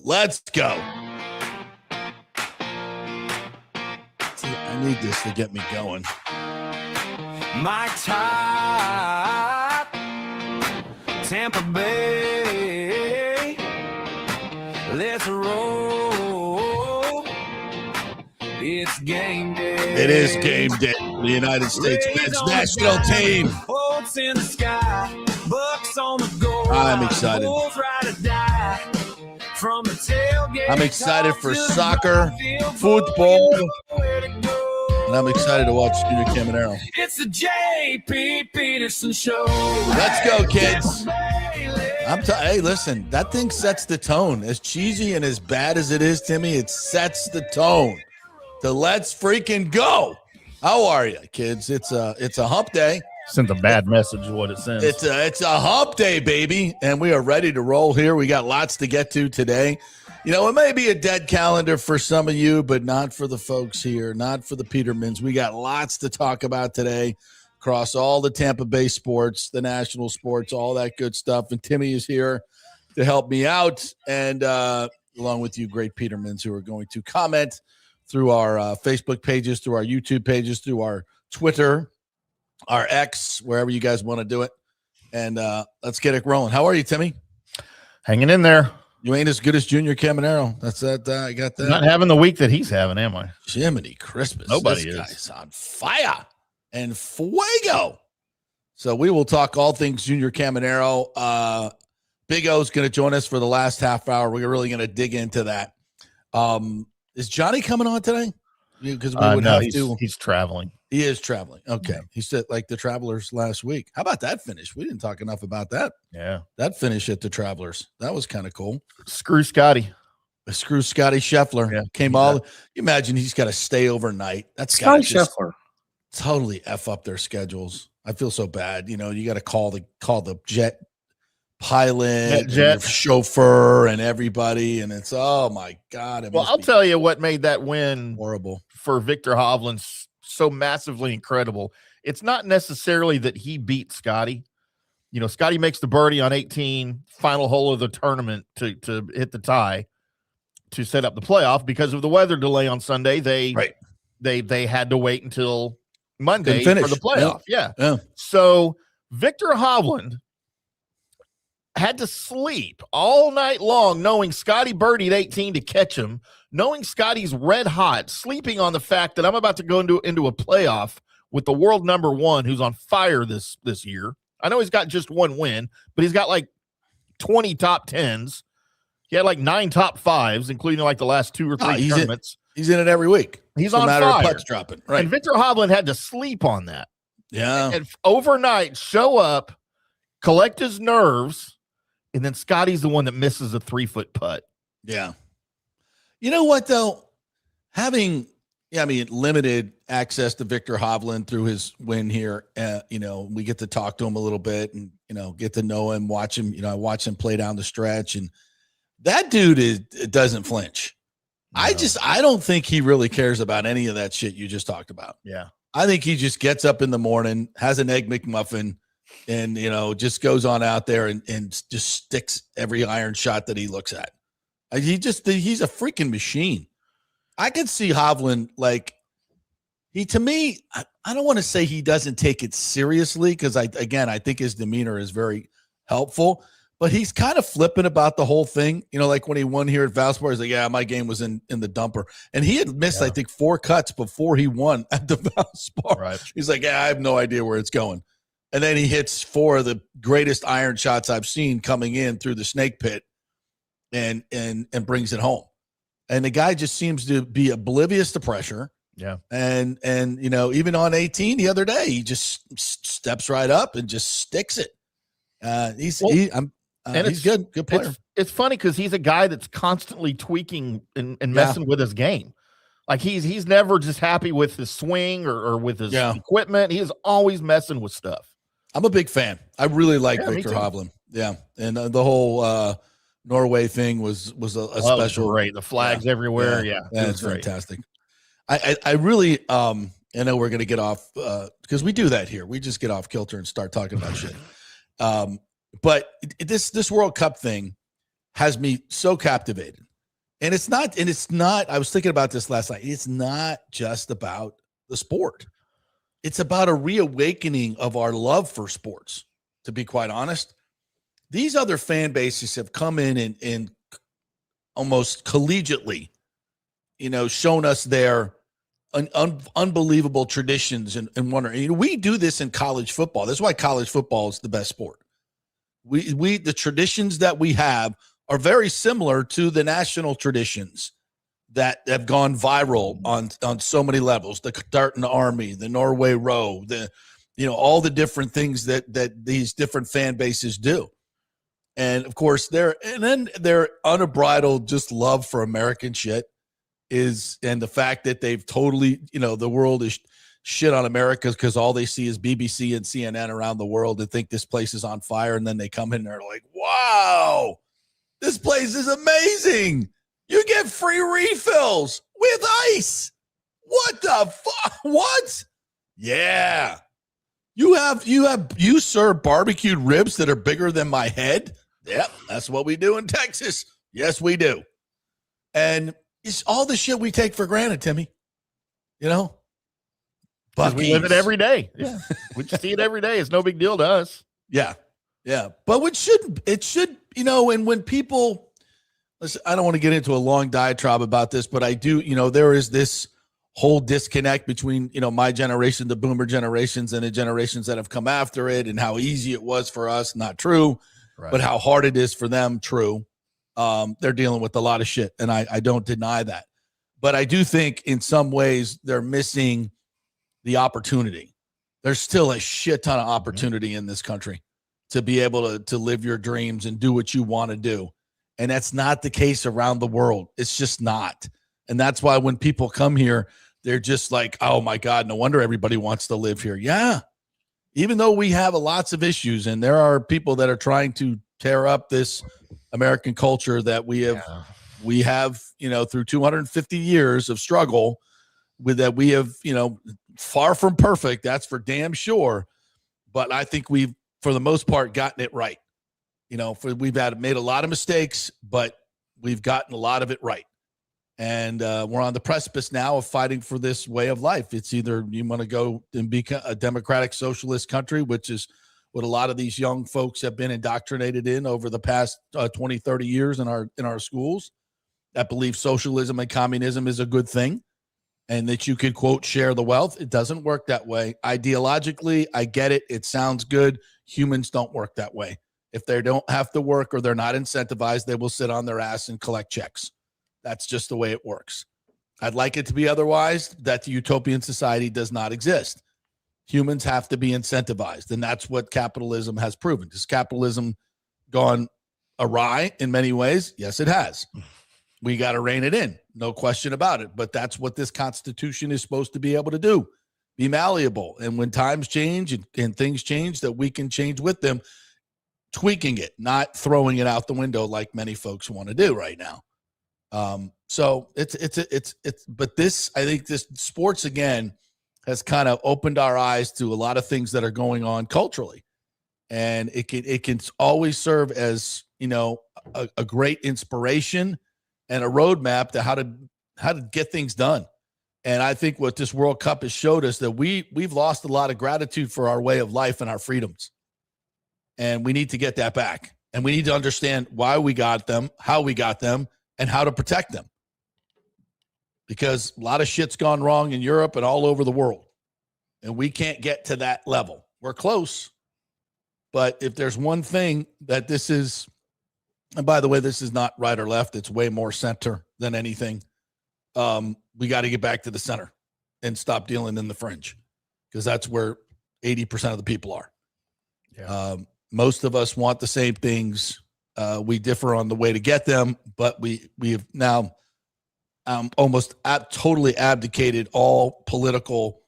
Let's go. See, I need this to get me going. My top, Tampa Bay, let's roll. It's game day. It is game day. The United States men's national team. Bolts in the sky, bucks on the goal. I'm excited. Bulls ride or die. From the tailgate, I'm excited for soccer, football, and I'm excited to watch Junior Caminero. It's the JP Peterson Show. Let's go, kids. Hey, listen, that thing sets the tone. As cheesy and as bad as it is, Timmy, it sets the tone. So let's freaking go. How are you, kids? It's a hump day. Sent a bad message is what it sends. It's a hump day, baby, and we are ready to roll here. We got lots to get to today. You know, it may be a dead calendar for some of you, but not for the folks here, not for the Petermans. We got lots to talk about today across all the Tampa Bay sports, the national sports, all that good stuff. And Timmy is here to help me out, and along with you, great Petermans who are going to comment through our Facebook pages, through our YouTube pages, through our Twitter, our X, wherever you guys want to do it. And let's get it rolling. How are you, Timmy? Hanging in there. You ain't as good as Junior Caminero. That's that. I got that. Not having the week that he's having, am I? Jiminy Christmas. Nobody this is. Guy's on fire and fuego. So we will talk all things Junior Caminero. Big O's going to join us for the last half hour. We're really going to dig into that. Is Johnny coming on today? Because we would have to. He's traveling. He is traveling. Okay. Yeah. He said like the Travelers last week. How about that finish? We didn't talk enough about that. Yeah. That finish at the Travelers. That was kind of cool. Screw Scotty. Screw Scotty Scheffler. Yeah. You imagine he's got to stay overnight. That's Scotty Scheffler. Totally F up their schedules. I feel so bad. You know, you got to call the jet pilot, jet chauffeur, and everybody. And it's, oh my God. Well, I'll tell you what made that win horrible for Victor Hovland so massively incredible. It's not necessarily that he beat Scotty. You know, Scotty makes the birdie on 18, final hole of the tournament to hit the tie to set up the playoff. Because of the weather delay on Sunday, they had to wait until Monday for the playoff. Yeah. So Victor Hovland had to sleep all night long knowing Scotty birdied 18 to catch him, knowing Scotty's red hot, sleeping on the fact that I'm about to go into a playoff with the world number one who's on fire this year. I know he's got just one win, but he's got like 20 top tens. He had like 9 top fives, including like the last 2 or 3 tournaments. He's in it every week. He's on fire. Putts dropping. Right. And Victor Hovland had to sleep on that. Yeah. And overnight, show up, collect his nerves, and then Scotty's the one that misses a 3-foot putt. Yeah. You know what, though? Having, limited access to Victor Hovland through his win here, we get to talk to him a little bit and, get to know him, watch him. I watch him play down the stretch, and that dude doesn't flinch. No. I don't think he really cares about any of that shit you just talked about. Yeah. I think he just gets up in the morning, has an Egg McMuffin, and, just goes on out there and just sticks every iron shot that he looks at. He's a freaking machine. I could see Hovland, to me, I don't want to say he doesn't take it seriously because, I think his demeanor is very helpful, but he's kind of flippant about the whole thing. Like when he won here at Valspar, he's like, yeah, my game was in the dumper. And he had missed, I think, 4 cuts before he won at the Valspar. Right. He's like, yeah, I have no idea where it's going. And then he hits 4 of the greatest iron shots I've seen coming in through the snake pit and brings it home. And the guy just seems to be oblivious to pressure. Yeah. And even on 18 the other day, he just steps right up and just sticks it. He's good player. It's funny because he's a guy that's constantly tweaking and messing with his game. Like he's never just happy with his swing or with his equipment. He is always messing with stuff. I'm a big fan. I really like Victor Hovland. Yeah. And the whole Norway thing was a special. Was great. The flags everywhere. Yeah. That's fantastic. I really, I know we're going to get off because we do that here. We just get off kilter and start talking about shit. But this World Cup thing has me so captivated. And it's not, I was thinking about this last night. It's not just about the sport. It's about a reawakening of our love for sports, to be quite honest. These other fan bases have come in and almost collegiately, shown us their unbelievable traditions and wonder. We do this in college football. That's why college football is the best sport. The traditions that we have are very similar to the national traditions that have gone viral on so many levels. The Darton Army, the Norway Row, all the different things that these different fan bases do. And of course, their unbridled just love for American shit and the fact that they've totally, the world is shit on America because all they see is BBC and CNN around the world and think this place is on fire. And then they come in there like, wow, this place is amazing. You get free refills with ice. What the fuck? What? Yeah. You serve barbecued ribs that are bigger than my head? Yep, that's what we do in Texas. Yes, we do. And it's all the shit we take for granted, Timmy. But we live it every day. Yeah. We just see it every day. It's no big deal to us. Yeah. Yeah. But it should, and when people listen, I don't want to get into a long diatribe about this, but I do, there is this whole disconnect between, my generation, the boomer generations, and the generations that have come after it, and how easy it was for us. Not true, right. But how hard it is for them. True. They're dealing with a lot of shit, and I don't deny that. But I do think in some ways they're missing the opportunity. There's still a shit ton of opportunity in this country to be able to live your dreams and do what you want to do. And that's not the case around the world. It's just not. And that's why when people come here, they're just like, oh my God, no wonder everybody wants to live here. Yeah. Even though we have lots of issues, and there are people that are trying to tear up this American culture that we have, through 250 years of struggle with that. We have, far from perfect. That's for damn sure. But I think we've, for the most part, gotten it right. We've made a lot of mistakes, but we've gotten a lot of it right. And we're on the precipice now of fighting for this way of life. It's either you want to go and be a democratic socialist country, which is what a lot of these young folks have been indoctrinated in over the past 20, 30 years in our schools, that believe socialism and communism is a good thing and that you could, quote, share the wealth. It doesn't work that way. Ideologically, I get it. It sounds good. Humans don't work that way. If they don't have to work or they're not incentivized, they will sit on their ass and collect checks. That's just the way it works. I'd like it to be otherwise, that the utopian society does not exist. Humans have to be incentivized, and that's what capitalism has proven. Has capitalism gone awry in many ways? Yes, it has. We got to rein it in, no question about it. But that's what this Constitution is supposed to be able to do, be malleable. And when times change and things change, that we can change with them, tweaking it, not throwing it out the window like many folks want to do right now. So but this, I think this sports again has kind of opened our eyes to a lot of things that are going on culturally, and it can always serve as, a great inspiration and a roadmap to how to get things done. And I think what this World Cup has showed us, that we've lost a lot of gratitude for our way of life and our freedoms. And we need to get that back. And we need to understand why we got them, how we got them, and how to protect them. Because a lot of shit's gone wrong in Europe and all over the world. And we can't get to that level. We're close. But if there's one thing that this is, and by the way, this is not right or left, it's way more center than anything. We got to get back to the center and stop dealing in the fringe, because that's where 80% of the people are. Yeah. Most of us want the same things. We differ on the way to get them, but we have now almost totally abdicated all political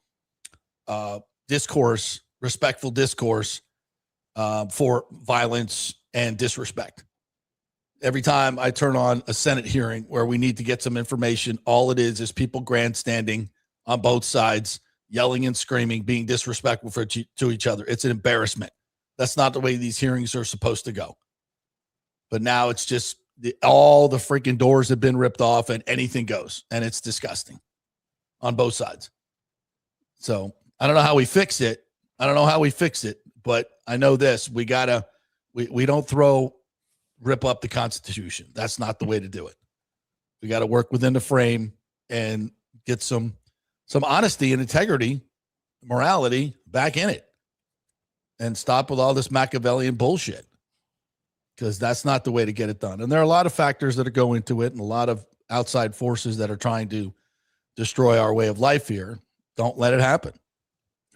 discourse, respectful discourse, for violence and disrespect. Every time I turn on a Senate hearing where we need to get some information, all it is people grandstanding on both sides, yelling and screaming, being disrespectful to each other. It's an embarrassment. That's not the way these hearings are supposed to go. But now it's just all the freaking doors have been ripped off and anything goes. And it's disgusting on both sides. So I don't know how we fix it. But I know this. We don't rip up the Constitution. That's not the way to do it. We got to work within the frame and get some honesty and integrity, morality back in it, and stop with all this Machiavellian bullshit, because that's not the way to get it done. And there are a lot of factors that go into it and a lot of outside forces that are trying to destroy our way of life here. Don't let it happen.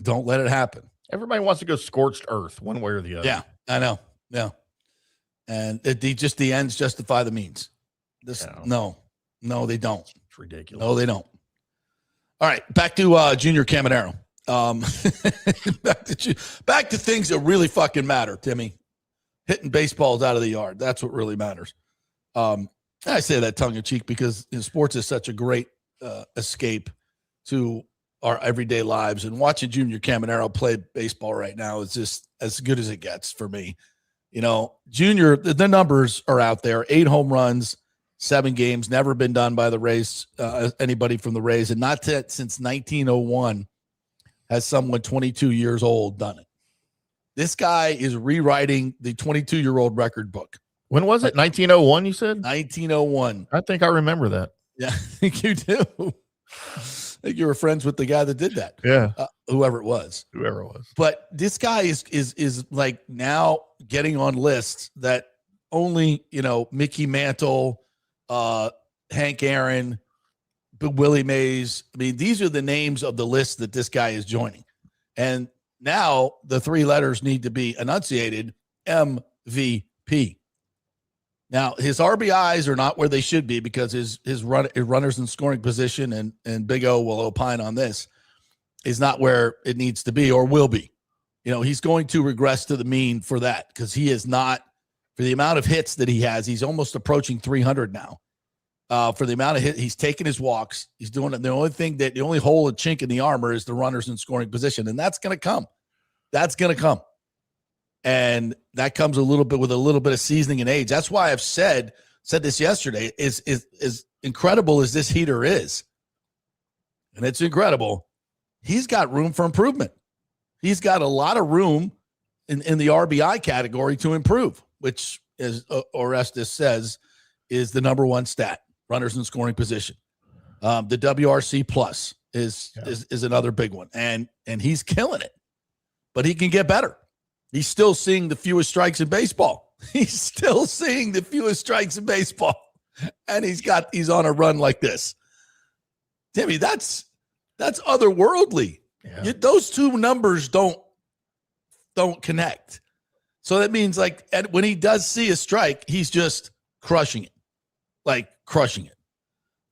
Don't let it happen. Everybody wants to go scorched earth one way or the other. Yeah, I know. Yeah. And the ends justify the means. No, they don't. It's ridiculous. No, they don't. All right, back to Junior Caminero. Back to things that really fucking matter, Timmy. Hitting baseballs out of the yard. That's what really matters. I say that tongue in cheek because sports is such a great escape to our everyday lives. And watching Junior Caminero play baseball right now is just as good as it gets for me. You know, Junior, the numbers are out there. 8 home runs, 7 games, never been done by the Rays, anybody from the Rays. And not since 1901 has someone 22 years old done it. This guy is rewriting the 22-year-old record book. When was it? 1901, you said? 1901. I think I remember that. Yeah, I think you do. I think you were friends with the guy that did that. Yeah. Whoever it was. But this guy is like now getting on lists that only, Mickey Mantle, Hank Aaron, Willie Mays. I mean, these are the names of the list that this guy is joining. And now the 3 letters need to be enunciated: MVP. Now, his RBIs are not where they should be because his runners in scoring position, and Big O will opine on this, is not where it needs to be or will be. He's going to regress to the mean for that because he is not, for the amount of hits that he has, he's almost approaching 300 now. For the amount of hit, he's taking his walks. He's doing it. The only hole, a chink in the armor is the runners in scoring position, and that's going to come. That's going to come. And that comes with a little bit of seasoning and age. That's why I've said this yesterday, is incredible as this heater is. And it's incredible. He's got room for improvement. He's got a lot of room in the RBI category to improve, which, as Orestes says, is the number 1 stat, runners in scoring position. The WRC plus is another big one. And he's killing it, but he can get better. He's still seeing the fewest strikes in baseball. And he's on a run like this. Timmy, that's otherworldly. Yeah. Those 2 numbers don't connect. So that means when he does see a strike, he's just crushing it. I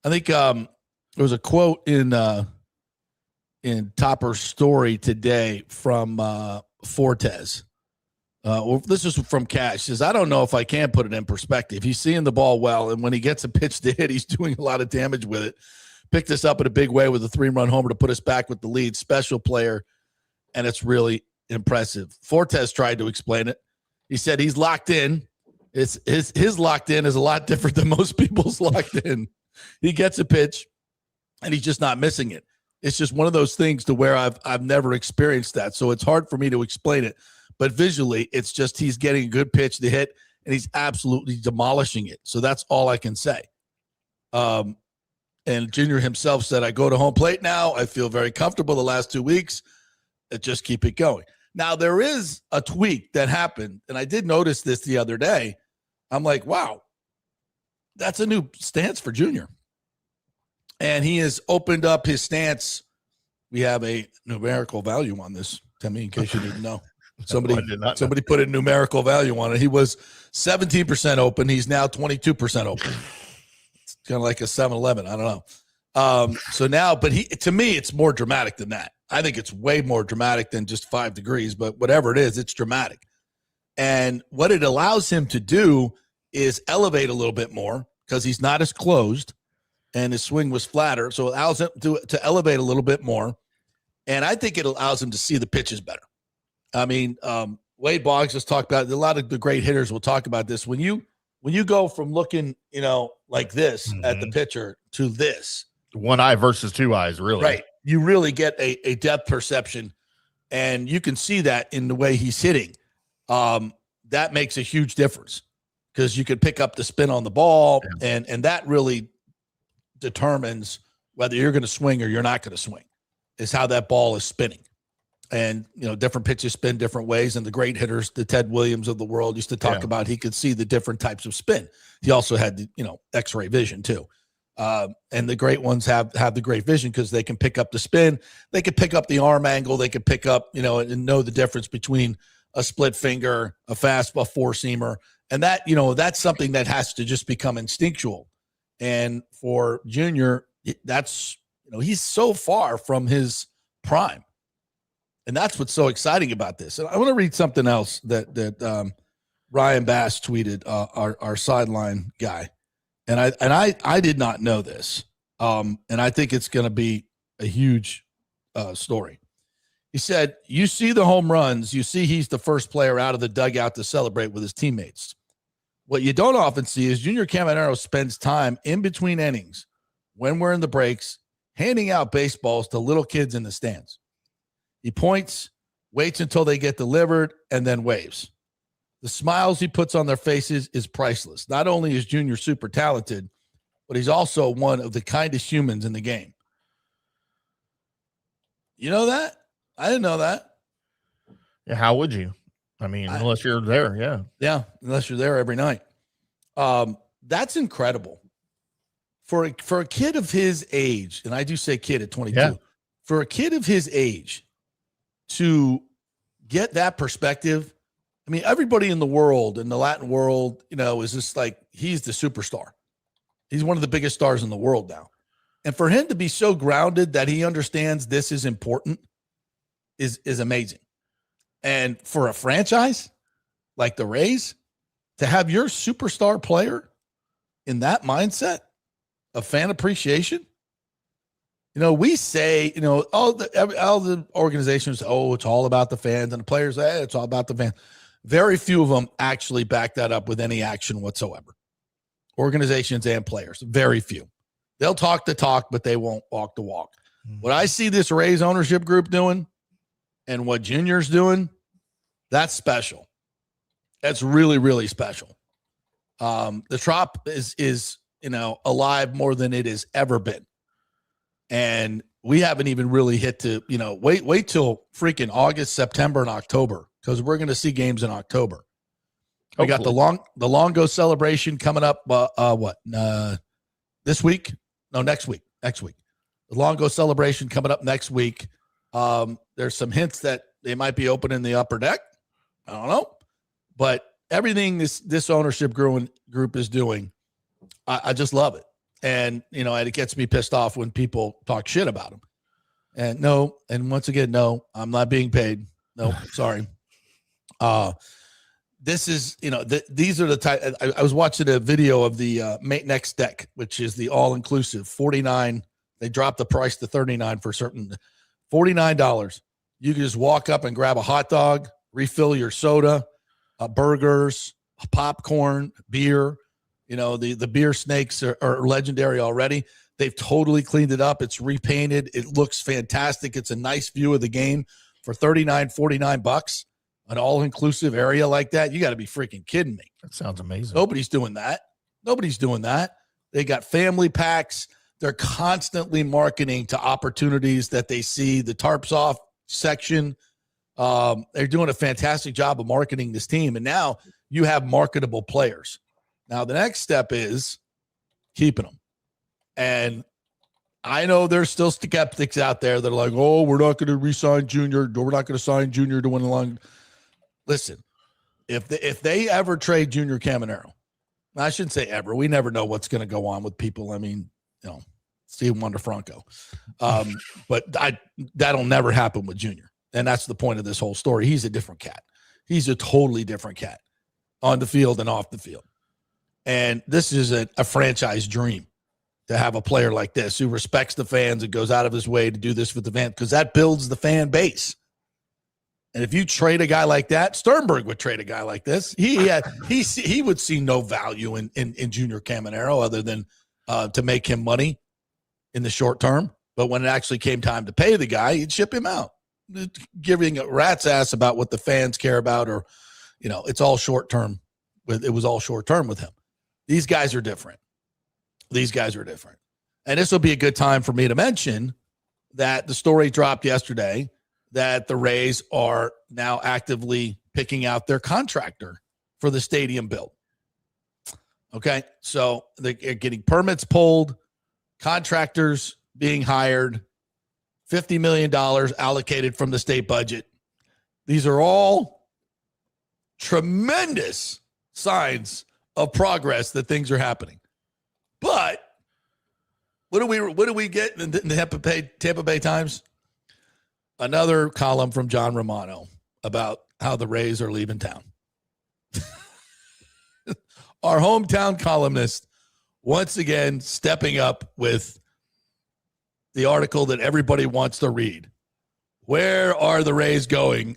think there was a quote in Topper's story today from Fortes. This is from Cash. He says, I don't know if I can put it in perspective. He's seeing the ball well, and when he gets a pitch to hit, he's doing a lot of damage with it. Picked us up in a big way with a 3-run homer to put us back with the lead. Special player, and it's really impressive. Fortes tried to explain it. He said he's locked in. His locked in is a lot different than most people's locked in. He gets a pitch, and he's just not missing it. It's just one of those things to where I've never experienced that, so it's hard for me to explain it. But visually, it's just he's getting a good pitch to hit, and he's absolutely demolishing it. So that's all I can say. And Junior himself said, I go to home plate now. I feel very comfortable the last 2 weeks. Just keep it going. Now, there is a tweak that happened, and I did notice this the other day. I'm like, wow, that's a new stance for Junior. And he has opened up his stance. We have a numerical value on this, Timmy, in case you didn't know. Somebody put a numerical value on it. He was 17% open. He's now 22% open. It's kind of like a 7-Eleven. I don't know. So now, but to me, it's more dramatic than that. I think it's way more dramatic than just 5 degrees, but whatever it is, it's dramatic. And what it allows him to do is elevate a little bit more because he's not as closed and his swing was flatter. So it allows him to elevate a little bit more. And I think it allows him to see the pitches better. I mean, Wade Boggs has talked about, a lot of the great hitters will talk about this. When you when you go from looking, like this at the pitcher to this. One eye versus two eyes, really. Right. You really get a depth perception, and you can see that in the way he's hitting. That makes a huge difference because you could pick up the spin on the ball, and that really determines whether you're going to swing or you're not going to swing, is how that ball is spinning. And, different pitches spin different ways. And the great hitters, the Ted Williams of the world, used to talk about he could see the different types of spin. He also had, X-ray vision too. And the great ones have the great vision because they can pick up the spin. They can pick up the arm angle. They can pick up, and know the difference between a split finger, a fastball, four-seamer. And that, that's something that has to just become instinctual. And for Junior, that's, he's so far from his prime. And that's what's so exciting about this. And I want to read something else that Ryan Bass tweeted, our sideline guy. And I did not know this. And I think it's going to be a huge story. He said, you see the home runs. You see he's the first player out of the dugout to celebrate with his teammates. What you don't often see is Junior Caminero spends time in between innings when we're in the breaks handing out baseballs to little kids in the stands. He points, waits until they get delivered, and then waves. The smiles he puts on their faces is priceless. Not only is Junior super talented, but he's also one of the kindest humans in the game. You know that? I didn't know that. Yeah, how would you? I mean, unless you're there, yeah. Yeah, unless you're there every night. That's incredible. For a kid of his age, and I do say kid at 22, for a kid of his age to get that perspective, I mean, everybody in the world, in the Latin world, is just like, he's the superstar. He's one of the biggest stars in the world now. And for him to be so grounded that he understands this is important is amazing. And for a franchise like the Rays, to have your superstar player in that mindset of fan appreciation, we say, all the organizations, it's all about the fans, and the players, it's all about the fans. Very few of them actually back that up with any action whatsoever. Organizations and players, very few. They'll talk the talk, but they won't walk the walk. What I see this Rays ownership group doing and what Junior's doing, that's special. That's really, really special. The Trop is alive more than it has ever been. And we haven't even really hit to, wait till freaking August, September, and October, because we're going to see games in October. We got the Longo celebration coming up. This week? No, next week. The Longo celebration coming up next week. There's some hints that they might be opening the upper deck. I don't know, but everything this ownership group is doing, I just love it. And, it gets me pissed off when people talk shit about them. And once again, no, I'm not being paid. No, sorry. This is, these are the type. I was watching a video of the Mate Next Deck, which is the all-inclusive 49. They dropped the price to 39 for certain. $49. You can just walk up and grab a hot dog, refill your soda, burgers, popcorn, beer. The beer snakes are legendary already. They've totally cleaned it up. It's repainted. It looks fantastic. It's a nice view of the game for $49 an all-inclusive area like that. You got to be freaking kidding me. That sounds amazing. Nobody's doing that. They got family packs. They're constantly marketing to opportunities that they see. The tarps off section. They're doing a fantastic job of marketing this team. And now you have marketable players. Now, the next step is keeping them. And I know there's still skeptics out there that are like, oh, we're not going to re-sign Junior. We're not going to sign Junior to win along. Listen, if they ever trade Junior Caminero, I shouldn't say ever. We never know what's going to go on with people. I mean, Steve Wonderfranco. But that'll never happen with Junior. And that's the point of this whole story. He's a different cat. He's a totally different cat on the field and off the field. And this is a franchise dream to have a player like this who respects the fans and goes out of his way to do this for the fans, because that builds the fan base. And if you trade a guy like that, Sternberg would trade a guy like this. He would see no value in Junior Caminero other than to make him money in the short term. But when it actually came time to pay the guy, he'd ship him out, giving a rat's ass about what the fans care about, or, it's all short term. It was all short term with him. These guys are different. And this will be a good time for me to mention that the story dropped yesterday that the Rays are now actively picking out their contractor for the stadium build. Okay, so they're getting permits pulled, contractors being hired, $50 million allocated from the state budget. These are all tremendous signs of progress that things are happening. But what do we get in the Tampa Bay Times? Another column from John Romano about how the Rays are leaving town. Our hometown columnist once again stepping up with the article that everybody wants to read. Where are the Rays going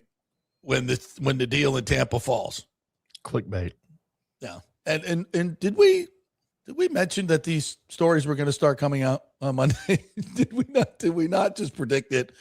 when the deal in Tampa falls? Clickbait. Yeah. And did we mention that these stories were going to start coming out on Monday? Did we not just predict it?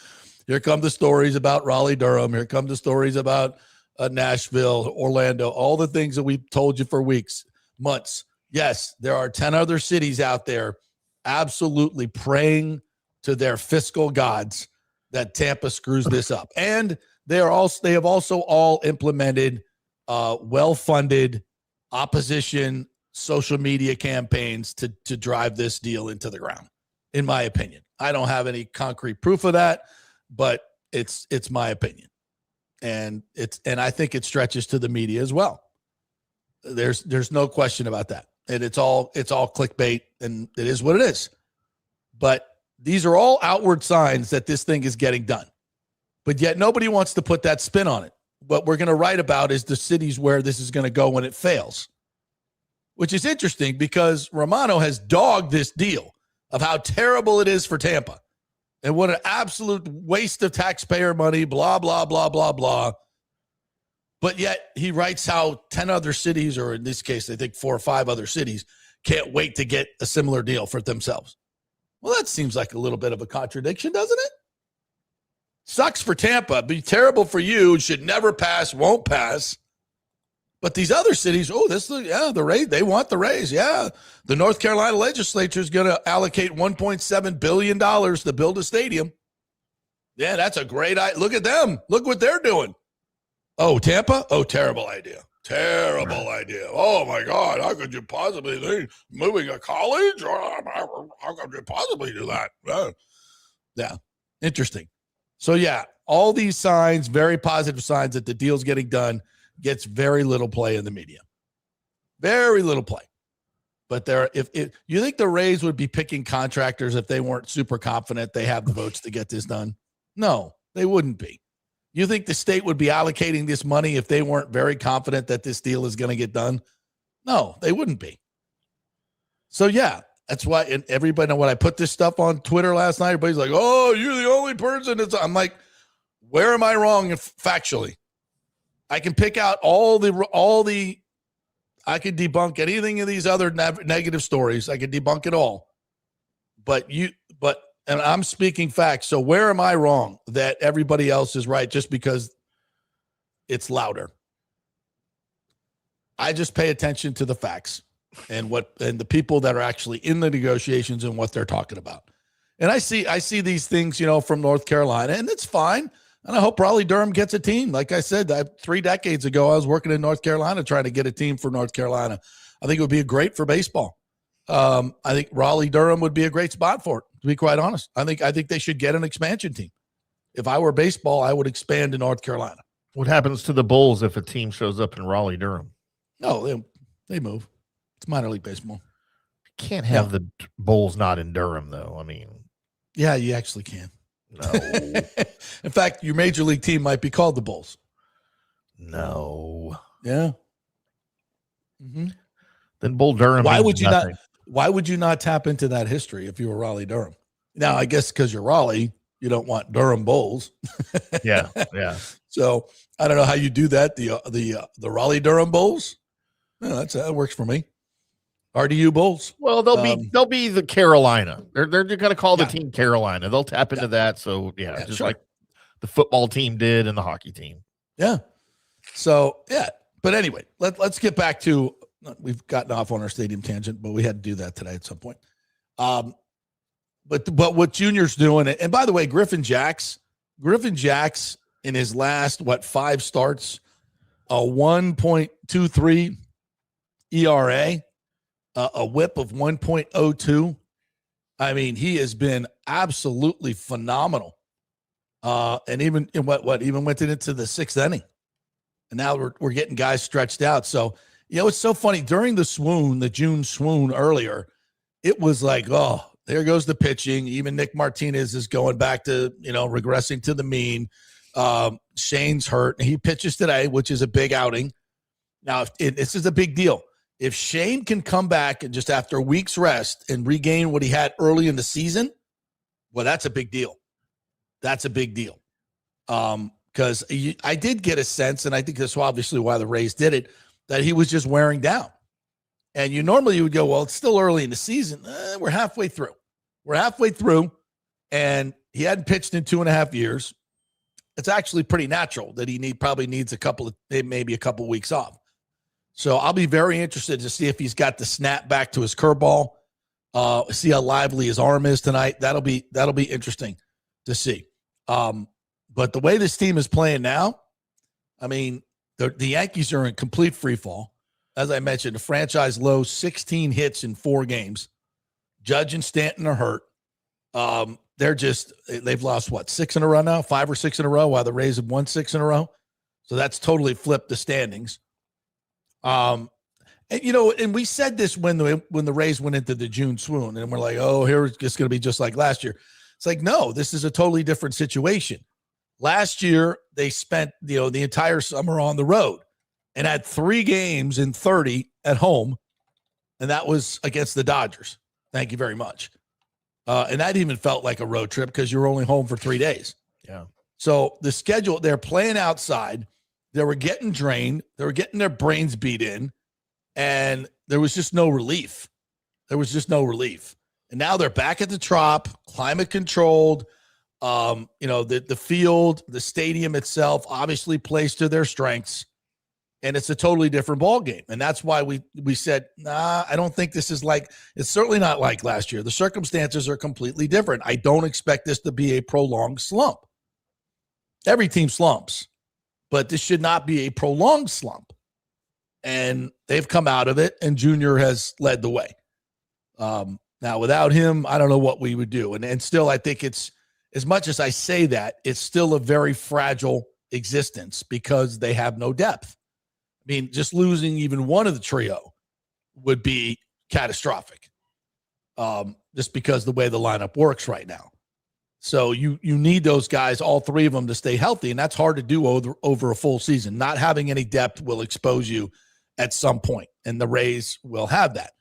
Here come the stories about Raleigh-Durham. Here come the stories about Nashville, Orlando, all the things that we've told you for weeks, months. Yes, there are 10 other cities out there absolutely praying to their fiscal gods that Tampa screws this up. And they have also all implemented well-funded opposition social media campaigns to drive this deal into the ground, in my opinion. I don't have any concrete proof of that, but it's my opinion. And I think it stretches to the media as well. There's no question about that. And it's all clickbait, and it is what it is. But these are all outward signs that this thing is getting done. But yet nobody wants to put that spin on it. What we're going to write about is the cities where this is going to go when it fails, which is interesting because Romano has dogged this deal of how terrible it is for Tampa and what an absolute waste of taxpayer money, blah, blah, blah, blah, blah. But yet he writes how 10 other cities, or in this case, I think 4 or 5 other cities, can't wait to get a similar deal for themselves. Well, that seems like a little bit of a contradiction, doesn't it? Sucks for Tampa. Be terrible for you. Should never pass, won't pass. But these other cities, the Rays, they want the Rays. Yeah, the North Carolina legislature is going to allocate $1.7 billion to build a stadium. Yeah, that's a great idea. Look at them. Look what they're doing. Oh, Tampa? Oh, terrible idea. Terrible idea. Oh, my God. How could you possibly think moving a college? How could you possibly do that? Yeah, interesting. So, yeah, all these signs, very positive signs that the deal's getting done, gets very little play in the media. Very little play. But if you think the Rays would be picking contractors if they weren't super confident they have the votes to get this done? No, they wouldn't be. You think the state would be allocating this money if they weren't very confident that this deal is going to get done? No, they wouldn't be. So, yeah, that's why. And everybody, when I put this stuff on Twitter last night, everybody's like, oh, you're the only person. I'm like, where am I wrong factually? I can pick out all the. I could debunk anything in these other negative stories. I could debunk it all. And I'm speaking facts. So where am I wrong that everybody else is right just because it's louder? I just pay attention to the facts and the people that are actually in the negotiations and what they're talking about. And I see these things, from North Carolina, and it's fine. And I hope Raleigh-Durham gets a team. Like I said, 3 decades ago, I was working in North Carolina trying to get a team for North Carolina. I think it would be great for baseball. I think Raleigh-Durham would be a great spot for it, to be quite honest. I think they should get an expansion team. If I were baseball, I would expand to North Carolina. What happens to the Bulls if a team shows up in Raleigh-Durham? No, they move. It's minor league baseball. Can't have the Bulls not in Durham, though. I mean, yeah, you actually can. No. In fact, your major league team might be called the Bulls. No. Yeah. Mm-hmm. Then Bull Durham. Why would you not tap into that history if you were Raleigh Durham? Now, I guess because you're Raleigh, You don't want Durham Bulls. Yeah. So I don't know how you do that. The Raleigh Durham Bulls. Yeah, that works for me. RDU Bulls. Well, they'll be the Carolina. They're going to call the team Carolina. They'll tap into that. So just like the football team did and the hockey team. Yeah. So but anyway, let's get back to. We've gotten off on our stadium tangent, but we had to do that today at some point. But what Junior's doing, and by the way, Griffin Jacks in his last 5 starts, a 1.23 ERA, a WHIP of 1.02. I mean, he has been absolutely phenomenal. And even in even went into the 6th inning, and now we're getting guys stretched out. So it's so funny during the June swoon earlier, it was like, oh, there goes the pitching. Even Nick Martinez is going back to, regressing to the mean. Shane's hurt. He pitches today, which is a big outing. Now, this is a big deal. If Shane can come back and just after a week's rest and regain what he had early in the season, well, that's a big deal. That's a big deal. Because I did get a sense, and I think that's obviously why the Rays did it, that he was just wearing down. And you would go, well, it's still early in the season. We're halfway through. And he hadn't pitched in 2.5 years. It's actually pretty natural that he probably needs maybe a couple weeks off. So I'll be very interested to see if he's got the snap back to his curveball. See how lively his arm is tonight. That'll be interesting to see. But the way this team is playing now, I mean, the Yankees are in complete free fall. As I mentioned, a franchise low 16 hits in 4 games. Judge and Stanton are hurt. They've lost 6 in a row now, 5 or 6 in a row, while the Rays have won 6 in a row. So that's totally flipped the standings. And we said this when the Rays went into the June swoon, and we're like, oh, here it's just going to be just like last year. It's like, no, this is a totally different situation. Last year, they spent, the entire summer on the road and had 3 games in 30 at home, and that was against the Dodgers. Thank you very much. And that even felt like a road trip because you were only home for 3 days. Yeah. So the schedule, they're playing outside. They were getting drained. They were getting their brains beat in, and there was just no relief. And now they're back at the Trop, climate controlled. The field, the stadium itself obviously plays to their strengths, and it's a totally different ball game. And that's why we said, nah, I don't think this is it's certainly not like last year. The circumstances are completely different. I don't expect this to be a prolonged slump. Every team slumps, but this should not be a prolonged slump. And they've come out of it, and Junior has led the way. Now, without him, I don't know what we would do. And still, I think it's, as much as I say that, it's still a very fragile existence because they have no depth. I mean, just losing even one of the trio would be catastrophic, just because the way the lineup works right now. So you need those guys, all 3 of them, to stay healthy, and that's hard to do over a full season. Not having any depth will expose you at some point, and the Rays will have that.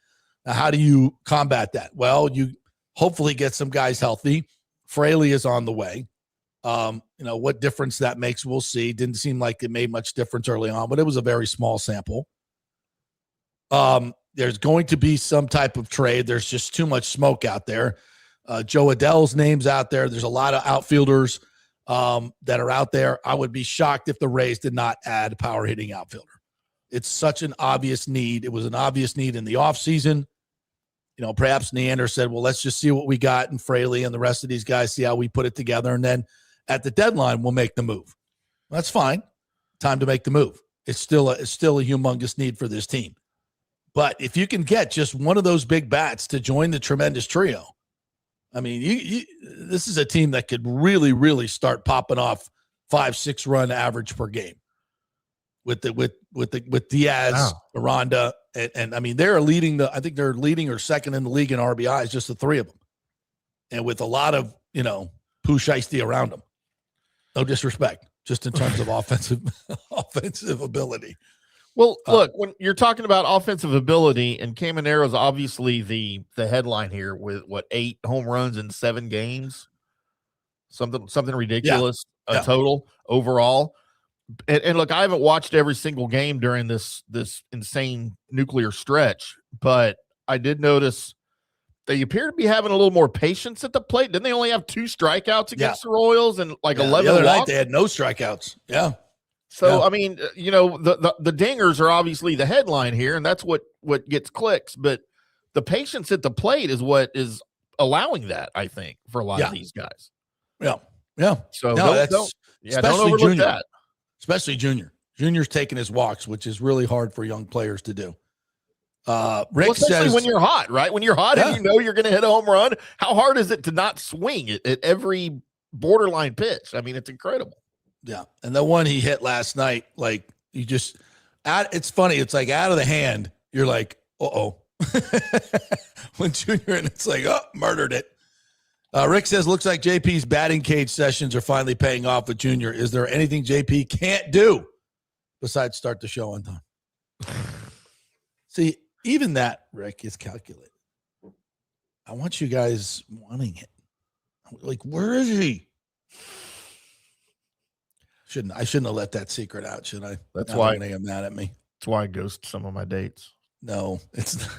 Now, how do you combat that? Well, you hopefully get some guys healthy. Fraley is on the way. What difference that makes, we'll see. Didn't seem like it made much difference early on, but it was a very small sample. There's going to be some type of trade. There's just too much smoke out there. Joe Adell's name's out there. There's a lot of outfielders that are out there. I would be shocked if the Rays did not add a power hitting outfielder. It's such an obvious need. It was an obvious need in the offseason. Perhaps Neander said, well, let's just see what we got in Fraley and the rest of these guys, see how we put it together. And then at the deadline, we'll make the move. That's fine. Time to make the move. It's still a humongous need for this team. But if you can get just one of those big bats to join the tremendous trio, I mean, this is a team that could really, really start popping off 5-6 run average per game with Diaz, wow, Aranda, and I mean, they're leading I think they're leading or second in the league in RBIs, just the 3 of them, and with a lot of poo shiesty around them. No disrespect, just in terms of offensive ability. Well, look, when you're talking about offensive ability, and Caminero is obviously the headline here with 8 home runs in 7 games. something ridiculous, Yeah. total overall. And look, I haven't watched every single game during this insane nuclear stretch, but I did notice they appear to be having a little more patience at the plate. Didn't they only have 2 strikeouts against the Royals and like 11 the other walks? night they had no strikeouts. Yeah. So I mean, the dingers are obviously the headline here, and that's what gets clicks. But the patience at the plate is what is allowing that, I think, for a lot of these guys. Yeah. So don't overlook Junior. that. Especially Junior. Junior's taking his walks, which is really hard for young players to do. Rick says when you're hot, right? When you're hot and you know you're going to hit a home run, how hard is it to not swing at every borderline pitch? I mean, it's incredible. Yeah. And the one he hit last night, like you just it's funny. It's like out of the hand. You're like, uh-oh. When Junior, and it's like, oh, murdered it. Rick says, looks like JP's batting cage sessions are finally paying off with Junior. Is there anything JP can't do besides start the show on time? See, even that, Rick, is calculated. I want you guys wanting it. Like, where is he? I shouldn't have let that secret out, should I? That's why they get mad at me. That's why I ghost some of my dates. No, it's not.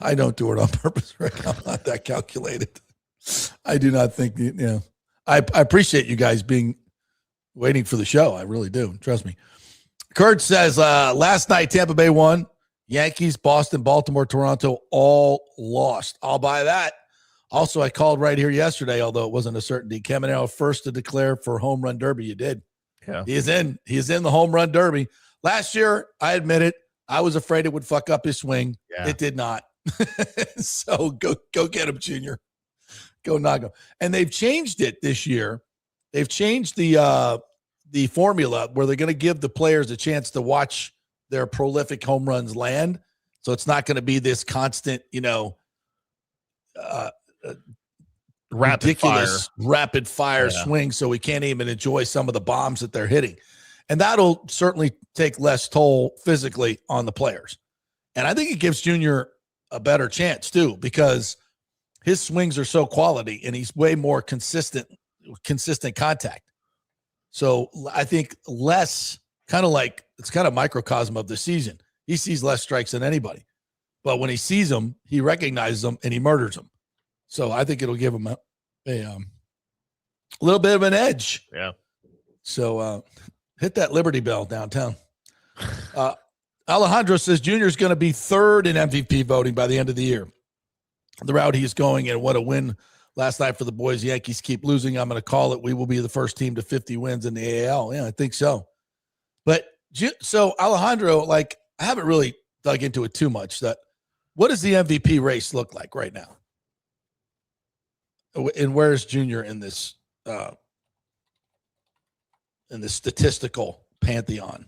I don't do it on purpose, Rick. I'm not that calculated. I do not think, I appreciate you guys waiting for the show. I really do. Trust me. Kurt says, last night, Tampa Bay won. Yankees, Boston, Baltimore, Toronto, all lost. I'll buy that. Also, I called right here yesterday, although it wasn't a certainty. Caminero first to declare for home run derby. You did. Yeah. He is in the home run derby. Last year, I admit it, I was afraid it would fuck up his swing. Yeah. It did not. So go get him, Junior. Go knock him. And they've changed it this year. They've changed the formula where they're going to give the players a chance to watch their prolific home runs land. So it's not going to be this constant, rapid fire swing. So we can't even enjoy some of the bombs that they're hitting. And that'll certainly take less toll physically on the players. And I think it gives Junior a better chance too, because his swings are so quality and he's way more consistent contact. So I think less it's kind of microcosm of the season. He sees less strikes than anybody, but when he sees them, he recognizes them and he murders them. So I think it'll give him a little bit of an edge. Yeah. So hit that Liberty Bell downtown. Alejandro says Junior's going to be third in MVP voting by the end of the year. The route he's going, and what a win last night for the boys. Yankees keep losing. I'm going to call it. We will be the first team to 50 wins in the AL. Yeah, I think so. But so Alejandro, I haven't really dug into it too much. What does the MVP race look like right now? And where's Junior in this statistical pantheon?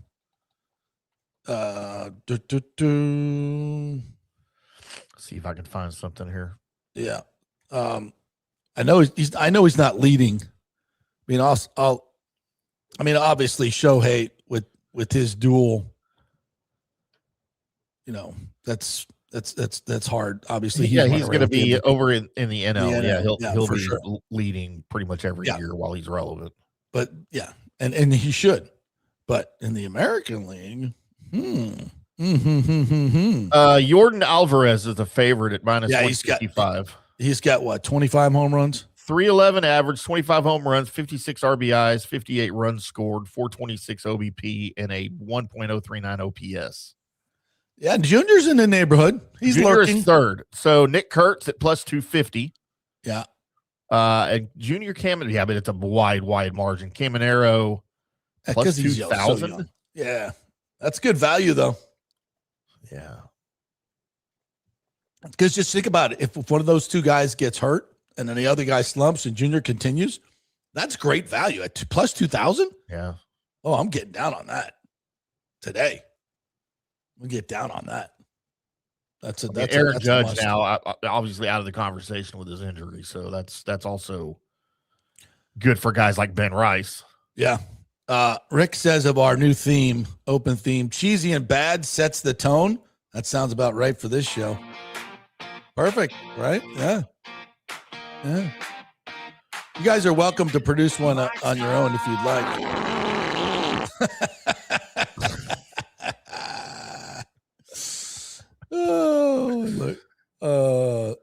See if I can find something here. Yeah. I know he's not leading. Obviously Shohei with his duel, that's hard. Obviously, he's going to be over in the NL. Yeah, he'll be sure leading pretty much every year while he's relevant. But yeah, and he should. But in the American League, Yordan Alvarez is the favorite at minus 155. He's got what, 25 home runs? 311 average, 25 home runs, 56 RBIs, 58 runs scored, 426 OBP, and a 1.039 OPS. Yeah, Junior's in the neighborhood. He's lurking. Third. So Nick Kurtz at plus 250. Yeah. And Junior Caminero, but it's a wide margin. Caminero plus 2,000. So yeah. That's good value, though. Yeah. Because just think about it. If one of those two guys gets hurt and then the other guy slumps and Junior continues, that's great value at plus 2,000. Yeah. Oh, I'm getting down on that today. We'll get down on that. That's Aaron Judge now, obviously out of the conversation with his injury, so that's also good for guys like Ben Rice. Yeah. Rick says of our new theme, open theme, cheesy and bad sets the tone. That sounds about right for this show. Perfect, right? Yeah. You guys are welcome to produce one on your own if you'd like. Oh, look.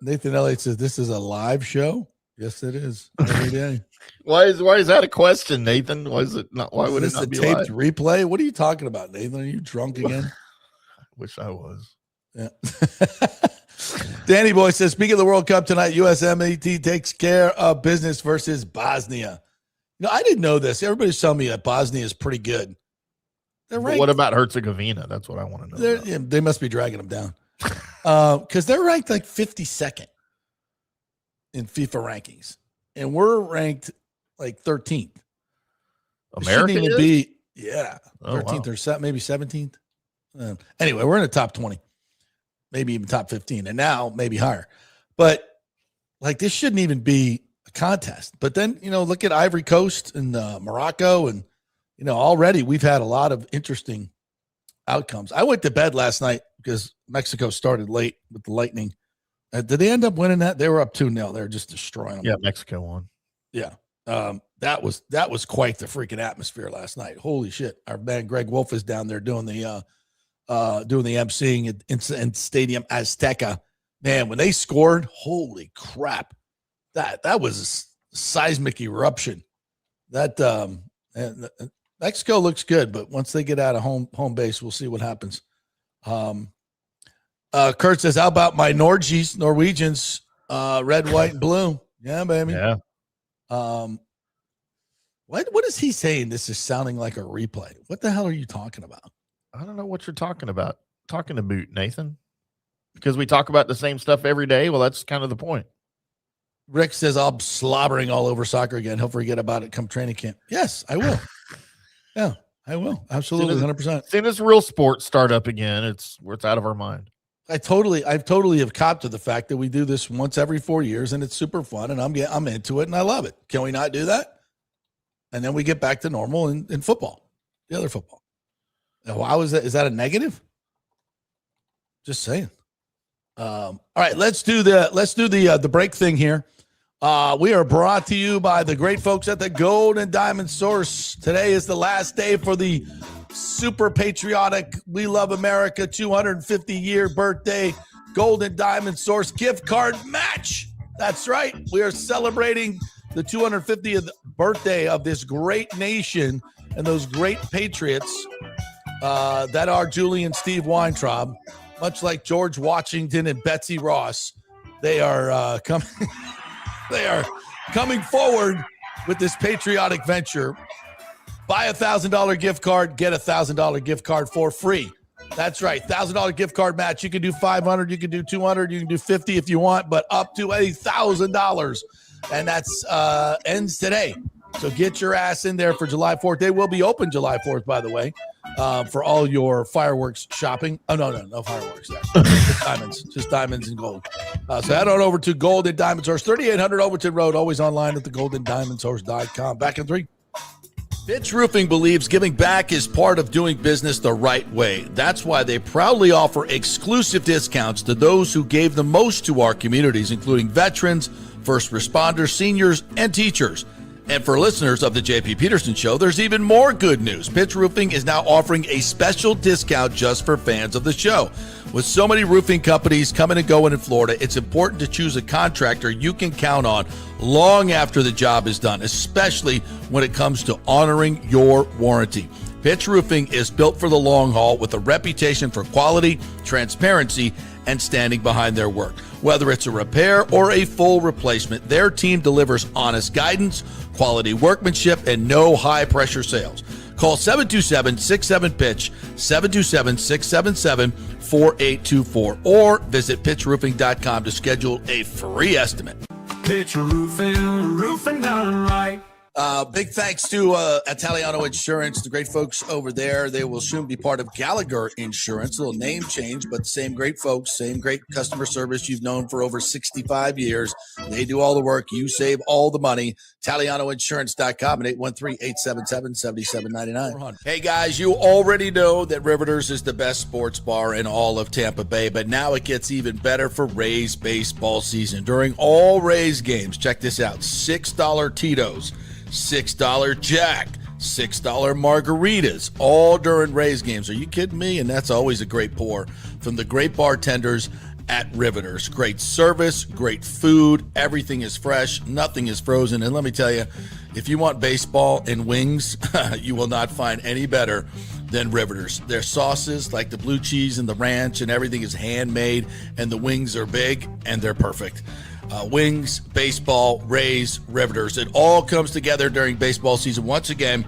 Nathan Elliott says this is a live show. Yes, it is. Every day. Why is that a question, Nathan? Why is it not? Why would it not be taped live? replay? What are you talking about, Nathan? Are you drunk again? Wish I was. Yeah. Danny Boy says, speaking of the World Cup tonight, USMNT takes care of business versus Bosnia. I didn't know this. Everybody's telling me that Bosnia is pretty good. They're ranked. What about Herzegovina? That's what I want to know. Yeah, they must be dragging them down. Because they're ranked like 52nd in FIFA rankings. And we're ranked like 13th. America shouldn't even is? be, yeah, 13th wow. or maybe 17th. Anyway, we're in the top 20, maybe even top 15, and now maybe higher. But like this shouldn't even be a contest. But then, look at Ivory Coast and Morocco, and already we've had a lot of interesting outcomes. I went to bed last night because Mexico started late with the Lightning. Did they end up winning that? They were up 2-0. They were just destroying them. Yeah, Mexico won. Yeah. That was quite the freaking atmosphere last night. Holy shit. Our man Greg Wolf is down there doing the emceeing in Stadium Azteca. Man, when they scored, holy crap. That was a seismic eruption. That and Mexico looks good, but once they get out of home base, we'll see what happens. Kurt says, how about my Norwegians, red, white, and blue? Yeah, baby. Yeah. What is he saying? This is sounding like a replay. What the hell are you talking about? I don't know what you're talking about. Talking about, Nathan. Because we talk about the same stuff every day. Well, that's kind of the point. Rick says, I'm slobbering all over soccer again. He'll forget about it come training camp. Yes, I will. Yeah, I will. Absolutely, 100%. As soon as real sports start up again, it's out of our mind. I've totally have copped to the fact that we do this once every 4 years, and it's super fun, and I'm into it, and I love it. Can we not do that? And then we get back to normal in football, the other football. Now, why was that? Is that a negative? Just saying. All right, let's do the break thing here. We are brought to you by the great folks at the Gold and Diamond Source. Today is the last day for the super patriotic We Love America 250-year birthday Gold and Diamond Source gift card match. That's right. We are celebrating the 250th birthday of this great nation and those great patriots that are Julie and Steve Weintraub, much like George Washington and Betsy Ross. They are coming. They are coming forward with this patriotic venture. Buy $1,000 gift card, get $1,000 gift card for free. That's right, $1,000 gift card match. You can do $500, you can do $200, you can do $50 if you want, but up to $1,000, and that's ends today. So get your ass in there for July 4th. They will be open July 4th, by the way, for all your fireworks shopping. Oh, no fireworks there. Just diamonds and gold. So head on over to Gold and Diamond Source, 3800 Overton Road, always online at thegoldendiamondsource.com. Back in 3. Pitch Roofing believes giving back is part of doing business the right way. That's why they proudly offer exclusive discounts to those who gave the most to our communities, including veterans, first responders, seniors, and teachers. And for listeners of the JP Peterson Show, there's even more good news. Pitch Roofing is now offering a special discount just for fans of the show. With so many roofing companies coming and going in Florida, it's important to choose a contractor you can count on long after the job is done, especially when it comes to honoring your warranty. Pitch Roofing is built for the long haul with a reputation for quality, transparency, and standing behind their work. Whether it's a repair or a full replacement, their team delivers honest guidance, quality workmanship, and no high-pressure sales. Call 727-67-PITCH, 727-677-4824, or visit pitchroofing.com to schedule a free estimate. Pitch roofing done right. Big thanks to Italiano Insurance, the great folks over there. They will soon be part of Gallagher Insurance. A little name change, but same great folks, same great customer service you've known for over 65 years. They do all the work. You save all the money. ItalianoInsurance.com at 813-877-7799. Hey, guys, you already know that Riveters is the best sports bar in all of Tampa Bay, but now it gets even better for Rays baseball season. During all Rays games, check this out, $6 Tito's, $6 Jack, $6 margaritas, all during Rays games. Are you kidding me? And that's always a great pour from the great bartenders at Riveters. Great service, great food, everything is fresh, nothing is frozen. And let me tell you, if you want baseball and wings, you will not find any better than Riveters. Their sauces, like the blue cheese and the ranch and everything, is handmade, and the wings are big and they're perfect. Wings, baseball, Rays, Riveters. It all comes together during baseball season. Once again,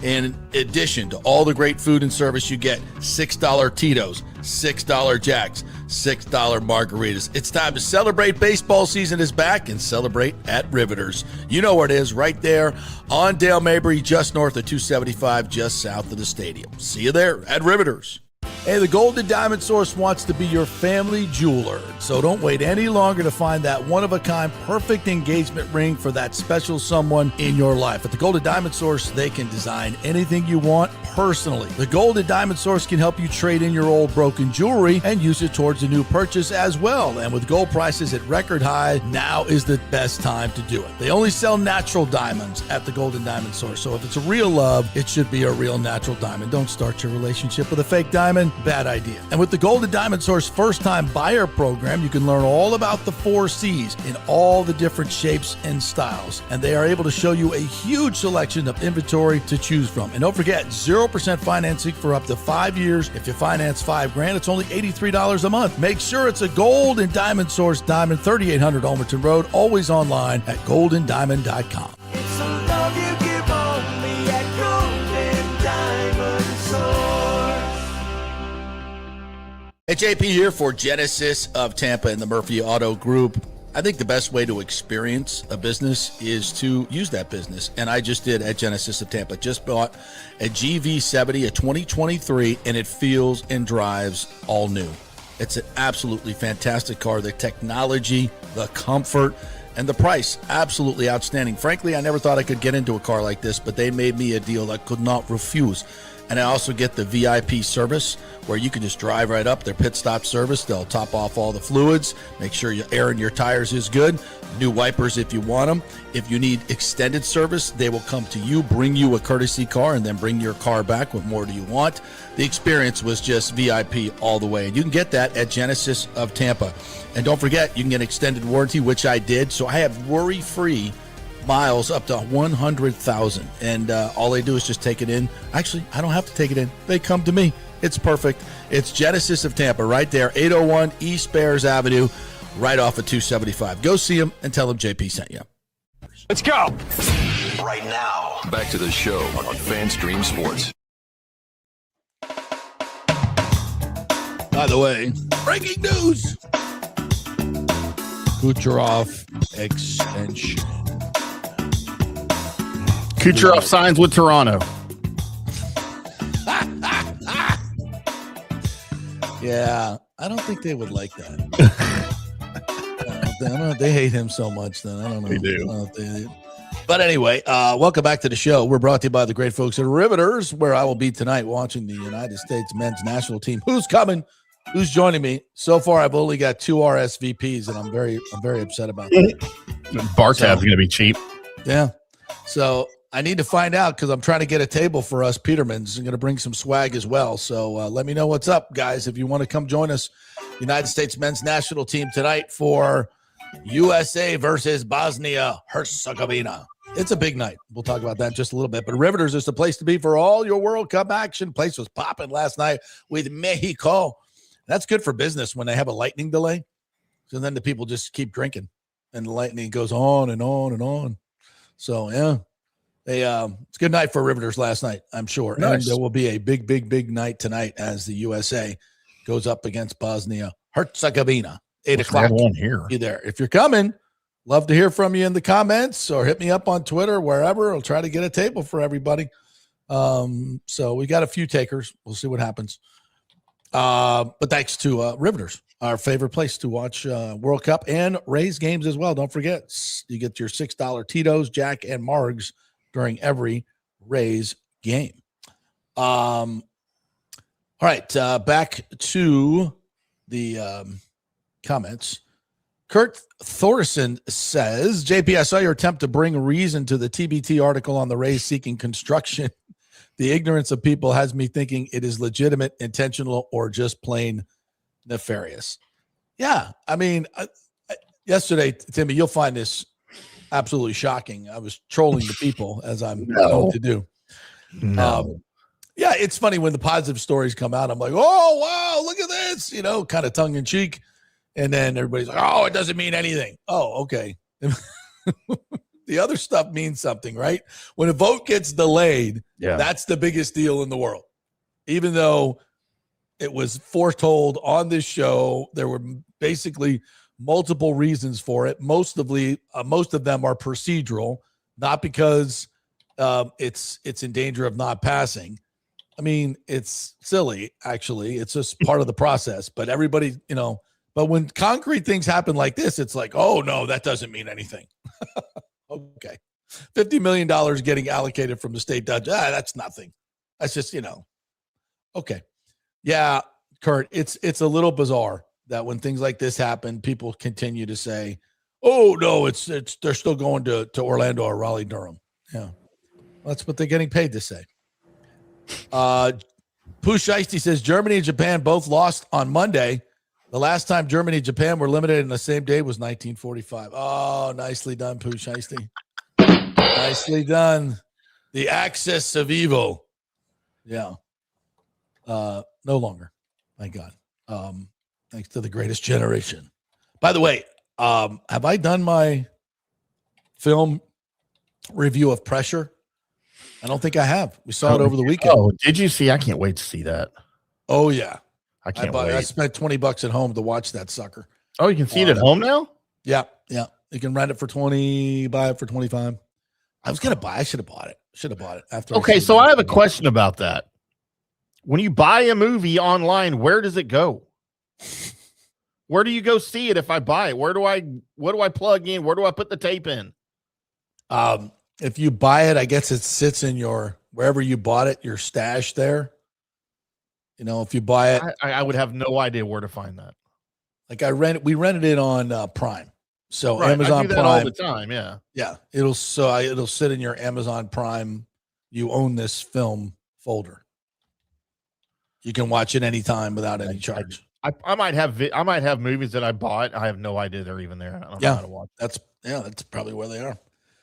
in addition to all the great food and service, you get $6 Tito's, $6 Jacks, $6 margaritas. It's time to celebrate. Baseball season is back, and celebrate at Riveters. You know where it is, right there on Dale Mabry, just north of 275, just south of the stadium. See you there at Riveters. Hey, the Golden Diamond Source wants to be your family jeweler, so don't wait any longer to find that one-of-a-kind perfect engagement ring for that special someone in your life. At the Golden Diamond Source, they can design anything you want personally. The Golden Diamond Source can help you trade in your old broken jewelry and use it towards a new purchase as well. And with gold prices at record high, now is the best time to do it. They only sell natural diamonds at the Golden Diamond Source, so if it's a real love, it should be a real natural diamond. Don't start your relationship with a fake diamond. Bad idea. And with the Golden Diamond Source first-time buyer program, you can learn all about the 4 C's in all the different shapes and styles. And they are able to show you a huge selection of inventory to choose from. And don't forget, 0% financing for up to 5 years. If you finance $5,000, it's only $83 a month. Make sure it's a Golden Diamond Source diamond, 3800 Almerton Road, always online at goldendiamond.com. It's a love you give only at Golden Diamond Source. Hey, JP here for Genesis of Tampa and the Murphy Auto Group. I think the best way to experience a business is to use that business. And I just did at Genesis of Tampa. Just bought a GV70, a 2023, and it feels and drives all new. It's an absolutely fantastic car. The technology, the comfort, and the price, absolutely outstanding. Frankly, I never thought I could get into a car like this, but they made me a deal I could not refuse. And I also get the VIP service where you can just drive right up, their pit stop service. They'll top off all the fluids, make sure your air in your tires is good, new wipers if you want them. If you need extended service, they will come to you, bring you a courtesy car, and then bring your car back. What more do you want? The experience was just VIP all the way. And you can get that at Genesis of Tampa. And don't forget, you can get extended warranty, which I did. So I have worry-free miles up to 100,000, and all they do is just take it in. Actually, I don't have to take it in. They come to me. It's perfect. It's Genesis of Tampa right there, 801 East Bears Avenue, right off of 275. Go see them and tell them JP sent you. Let's go. Right now, back to the show on FanStream Sports. By the way, breaking news. Kucherov extension. Kucherov signs with Toronto. Yeah, I don't think they would like that. They hate him so much. Then I don't know. They do. But anyway, welcome back to the show. We're brought to you by the great folks at Riveters, where I will be tonight watching the United States men's national team. Who's coming? Who's joining me? So far, I've only got 2 RSVPs, and I'm very upset about that. Bar tab's going to be cheap. Yeah. So I need to find out because I'm trying to get a table for us Petermans. I'm going to bring some swag as well. So let me know what's up, guys. If you want to come join us, United States men's national team tonight for USA versus Bosnia Herzegovina. It's a big night. We'll talk about that in just a little bit. But Riveters is the place to be for all your World Cup action. Place was popping last night with Mexico. That's good for business when they have a lightning delay. So then the people just keep drinking, and the lightning goes on and on and on. So, yeah. It's a good night for Riveters last night, I'm sure. Nice. And there will be a big night tonight as the USA goes up against Bosnia Herzegovina. 8 o'clock. One here. Be there. If you're coming, love to hear from you in the comments or hit me up on Twitter, wherever. I'll try to get a table for everybody. So we got a few takers. We'll see what happens. But thanks to Riveters, our favorite place to watch World Cup and Rays games as well. Don't forget, you get your $6 Tito's, Jack, and Margs during every Rays game. All right, back to the comments. Kurt Thorson says, JP, I saw your attempt to bring reason to the TBT article on the Rays seeking construction. The ignorance of people has me thinking it is legitimate, intentional, or just plain nefarious. Yeah, I mean, yesterday, Timmy, you'll find this absolutely shocking. I was trolling the people, as I'm known to do. Yeah, it's funny when the positive stories come out. I'm like, oh, wow, look at this, kind of tongue in cheek. And then everybody's like, oh, it doesn't mean anything. Oh, okay. The other stuff means something, right? When a vote gets delayed, that's the biggest deal in the world. Even though it was foretold on this show, there were basically multiple reasons for it. Most of them are procedural, not because it's in danger of not passing. I mean, it's silly, actually. It's just part of the process. But everybody, but when concrete things happen like this, it's like, oh, no, that doesn't mean anything. Okay. $50 million getting allocated from the state judge. That's nothing. That's just, okay. Yeah, Kurt, it's a little bizarre that when things like this happen, people continue to say, oh, no, they're still going to Orlando or Raleigh, Durham. Yeah. That's what they're getting paid to say. Pooh Shiesty says Germany and Japan both lost on Monday. The last time Germany and Japan were eliminated in the same day was 1945. Oh, nicely done, Pooh Shiesty. Nicely done. The axis of evil. Yeah. No longer. Thank God. Thanks to the greatest generation. By the way, have I done my film review of Pressure? I don't think I have. We saw it over the weekend. Oh, did you see? I can't wait to see that. Oh, yeah. I can't wait. I spent $20 at home to watch that sucker. Oh, you can see it at home now? Yeah. Yeah. You can rent it for $20, buy it for $25. I was going to buy. I should have bought it. After. Okay. So I have a question about that. When you buy a movie online, where does it go? Where do you go see it if I buy it? What do I plug in? Where do I put the tape in? If you buy it, I guess it sits in wherever you bought it, your stash there. If you buy it, I would have no idea where to find that. Like we rented it on Prime. So right, Amazon I do that Prime all the time. Yeah. Yeah. It'll sit in your Amazon Prime. You own this film folder. You can watch it anytime without any charge. I might have movies that I bought. I have no idea they're even there. I don't know how to watch. That's probably where they are.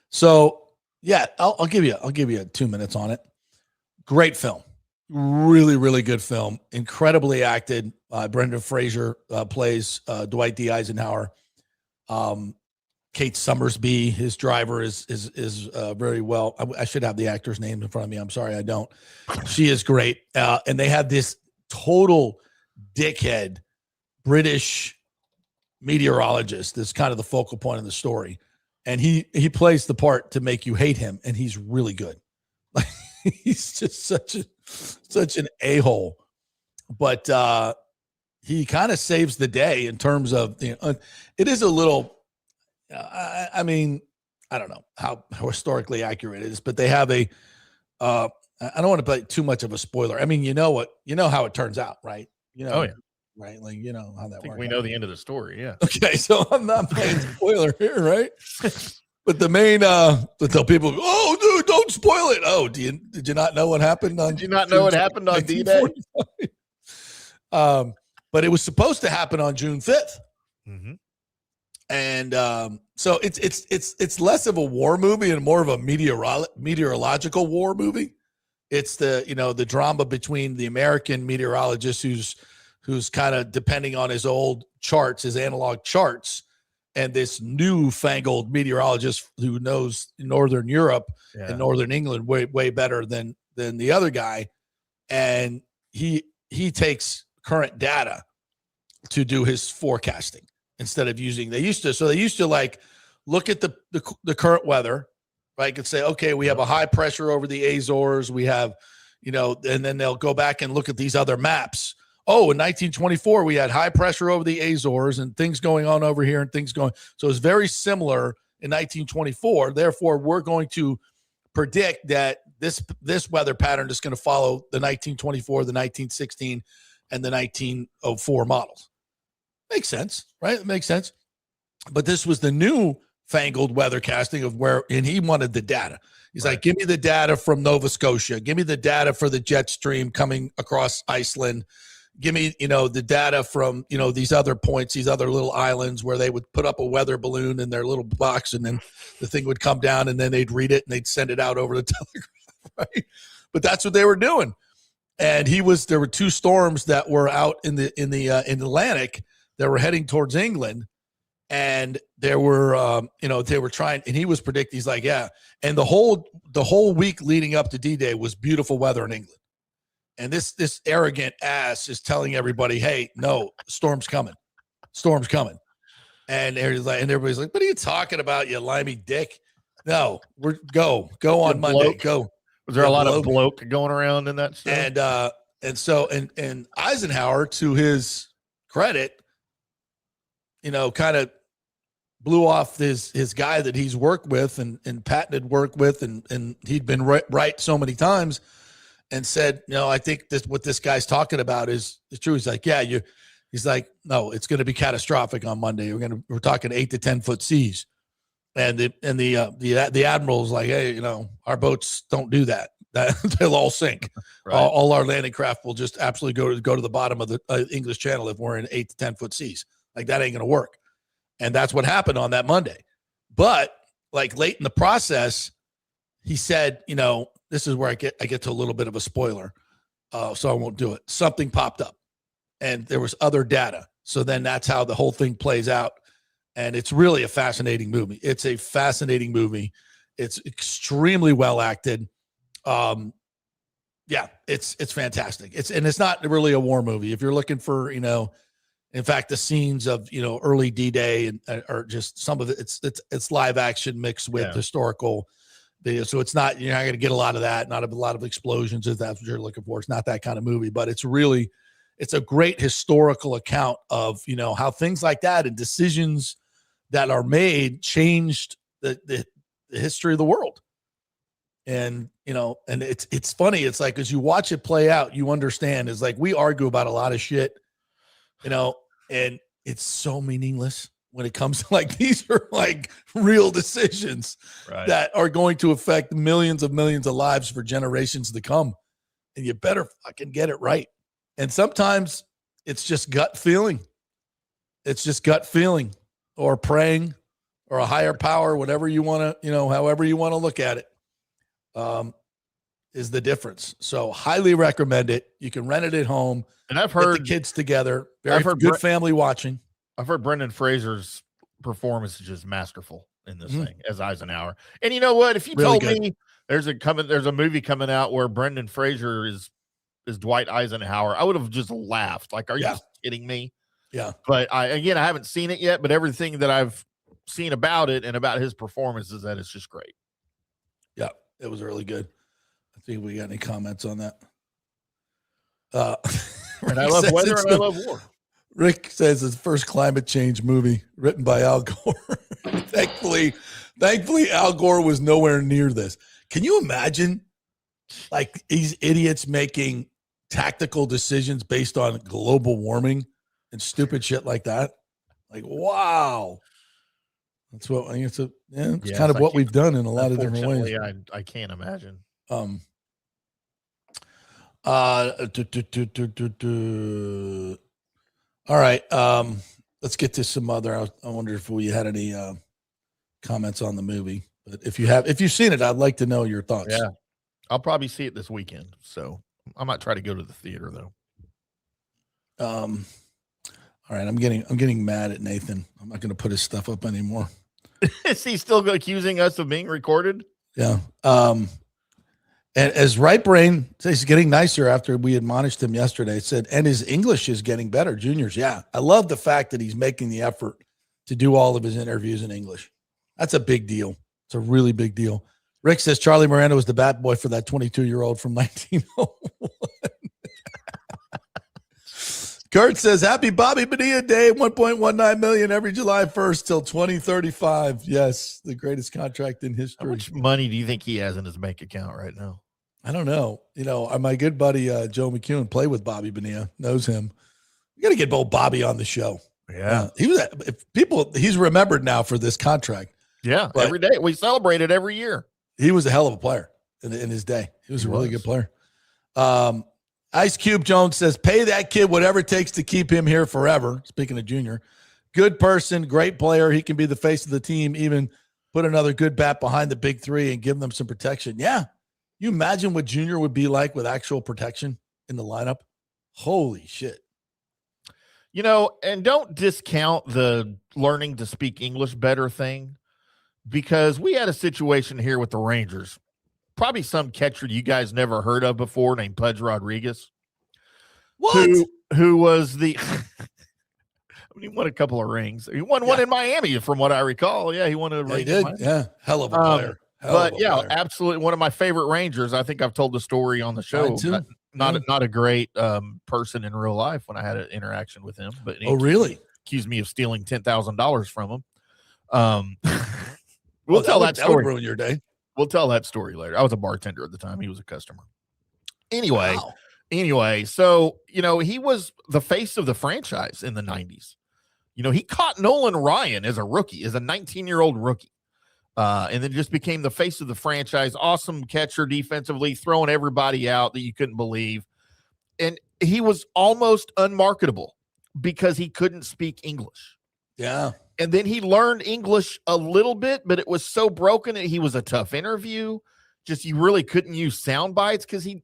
So yeah, I'll give you 2 minutes on it. Great film. Really, really good film. Incredibly acted. Brendan Fraser plays Dwight D. Eisenhower. Kate Summersby, his driver, is very well. I should have the actor's name in front of me. I'm sorry, I don't. She is great. And they have this total dickhead British meteorologist that's kind of the focal point of the story. And he plays the part to make you hate him, and he's really good. Like he's just such an a-hole. But he kind of saves the day in terms of it is a little. I mean, I don't know how historically accurate it is, but they have I don't want to play too much of a spoiler. I mean, you know how it turns out, right? Oh yeah. Right. Like, how that works. We know the end of the story. Yeah. Okay. So I'm not playing spoiler here. Right. But the main, to tell people, oh dude, don't spoil it. Oh, did you not know what happened on? Did you not know what happened on D-Day? But it was supposed to happen on June 5th. Mm-hmm. And so it's less of a war movie and more of a meteorological war movie. It's the drama between the American meteorologist who's kind of depending on his old charts, his analog charts, and this newfangled meteorologist who knows Northern Europe and Northern England way better than the other guy. And he takes current data to do his forecasting instead of using, they used to like look at the current weather, right? You could say, okay, we have a high pressure over the Azores. We have, and then they'll go back and look at these other maps. Oh, in 1924, we had high pressure over the Azores and things going on over here and things going. So it's very similar in 1924. Therefore, we're going to predict that this weather pattern is going to follow the 1924, the 1916, and the 1904 models. Makes sense, right? It makes sense. But this was the new fangled weather casting and he wanted the data. He's like, give me the data from Nova Scotia. Give me the data for the jet stream coming across Iceland. Give me, the data from, these other points, these other little islands where they would put up a weather balloon in their little box and then the thing would come down and then they'd read it and they'd send it out over the telegraph, right? But that's what they were doing. And there were two storms that were out in the Atlantic that were heading towards England. And there were, they were trying, and he was predicting, he's like, yeah. And the whole week leading up to D-Day was beautiful weather in England. And this arrogant ass is telling everybody, hey, no, storm's coming. And everybody's like, what are you talking about, you limey dick? No, go on Monday. Go. Was there a lot of bloke going around in that show? And Eisenhower, to his credit, kind of blew off his guy that he's worked with and Patton had worked with and he'd been right so many times. And said, I think what this guy's talking about is true. He's like, yeah, he's like, no, it's going to be catastrophic on Monday. We're talking 8 to 10 foot seas. And the admiral's like, hey, our boats don't do that. They'll all sink. Right. All our landing craft will just absolutely go to the bottom of the English Channel if we're in 8 to 10 foot seas. Like that ain't going to work. And that's what happened on that Monday. But like late in the process, he said, this is where I get to a little bit of a spoiler, so I won't do it. Something popped up, and there was other data. So then that's how the whole thing plays out, and it's really a fascinating movie. It's a fascinating movie. It's extremely well acted. Yeah, it's fantastic. It's not really a war movie. If you're looking for, in fact, the scenes of early D-Day are just some of it. It's live action mixed with historical. So it's not, you're not going to get a lot of that, not a lot of explosions if that's what you're looking for. It's not that kind of movie, but it's a great historical account of, how things like that and decisions that are made changed the history of the world. And, and it's funny. It's like, as you watch it play out, you understand. It's like, we argue about a lot of shit, and it's so meaningless. When it comes to these are like real decisions that are going to affect millions of lives for generations to come. And you better fucking get it right. And sometimes it's just gut feeling. It's just gut feeling or praying or a higher power, whatever you want to, however you want to look at it, is the difference. So highly recommend it. You can rent it at home. And I've heard the kids together. Very good family watching. I've heard Brendan Fraser's performance is just masterful in this thing as Eisenhower. And you know what? If you really told me there's a movie coming out where Brendan Fraser is Dwight Eisenhower, I would have just laughed. Like, are you kidding me? Yeah. But I haven't seen it yet, but everything that I've seen about it and about his performance is that it's just great. Yeah, it was really good. I think we got any comments on that. And I love weather and I love war. Rick says his first climate change movie written by Al Gore. Thankfully, Al Gore was nowhere near this. Can you imagine these idiots making tactical decisions based on global warming and stupid shit like that? Like, wow. That's what I think it's kind of what we've done in a lot of different ways. I can't imagine. All right. Let's get to some other. I wonder if we had any comments on the movie. But if you've seen it, I'd like to know your thoughts. Yeah, I'll probably see it this weekend. So I might try to go to the theater though. All right. I'm getting mad at Nathan. I'm not going to put his stuff up anymore. Is he still accusing us of being recorded? Yeah. And as Right Brain says, he's getting nicer after we admonished him yesterday. It said, and his English is getting better, Juniors. Yeah. I love the fact that he's making the effort to do all of his interviews in English. That's a big deal. It's a really big deal. Rick says Charlie Moreno was the bat boy for that 22-year-old from 1901. Kurt says, happy Bobby Bonilla Day, $1.19 million every July 1st till 2035. Yes, the greatest contract in history. How much money do you think he has in his bank account right now? I don't know. My good buddy Joe McEwen played with Bobby Bonilla, knows him. We got to get old Bobby on the show. Yeah. He's remembered now for this contract. Yeah, every day. We celebrate it every year. He was a hell of a player in his day. He was a really good player. Ice Cube Jones says, pay that kid whatever it takes to keep him here forever. Speaking of Junior, good person, great player. He can be the face of the team, even put another good bat behind the big three and give them some protection. Yeah. You imagine what Junior would be like with actual protection in the lineup? Holy shit. And don't discount the learning to speak English better thing, because we had a situation here with the Rangers. Probably some catcher you guys never heard of before named Pudge Rodriguez. What? Who was the he won a couple of rings. He won one in Miami, from what I recall. Yeah, he won a ring. He did. Yeah. Hell of a player. Player. Absolutely one of my favorite Rangers. I think I've told the story on the show. Not a great person in real life when I had an interaction with him. But really? Accused me of stealing $10,000 from him. We'll tell that story. That would ruin your day. We'll tell that story later. I was a bartender at the time. He was a customer. Anyway, so, he was the face of the franchise in the 90s. He caught Nolan Ryan as a rookie, as a 19-year-old rookie, and then just became the face of the franchise. Awesome catcher defensively, throwing everybody out that you couldn't believe. And he was almost unmarketable because he couldn't speak English. Yeah. And then he learned English a little bit, but it was so broken that he was a tough interview. Just you really couldn't use sound bites because he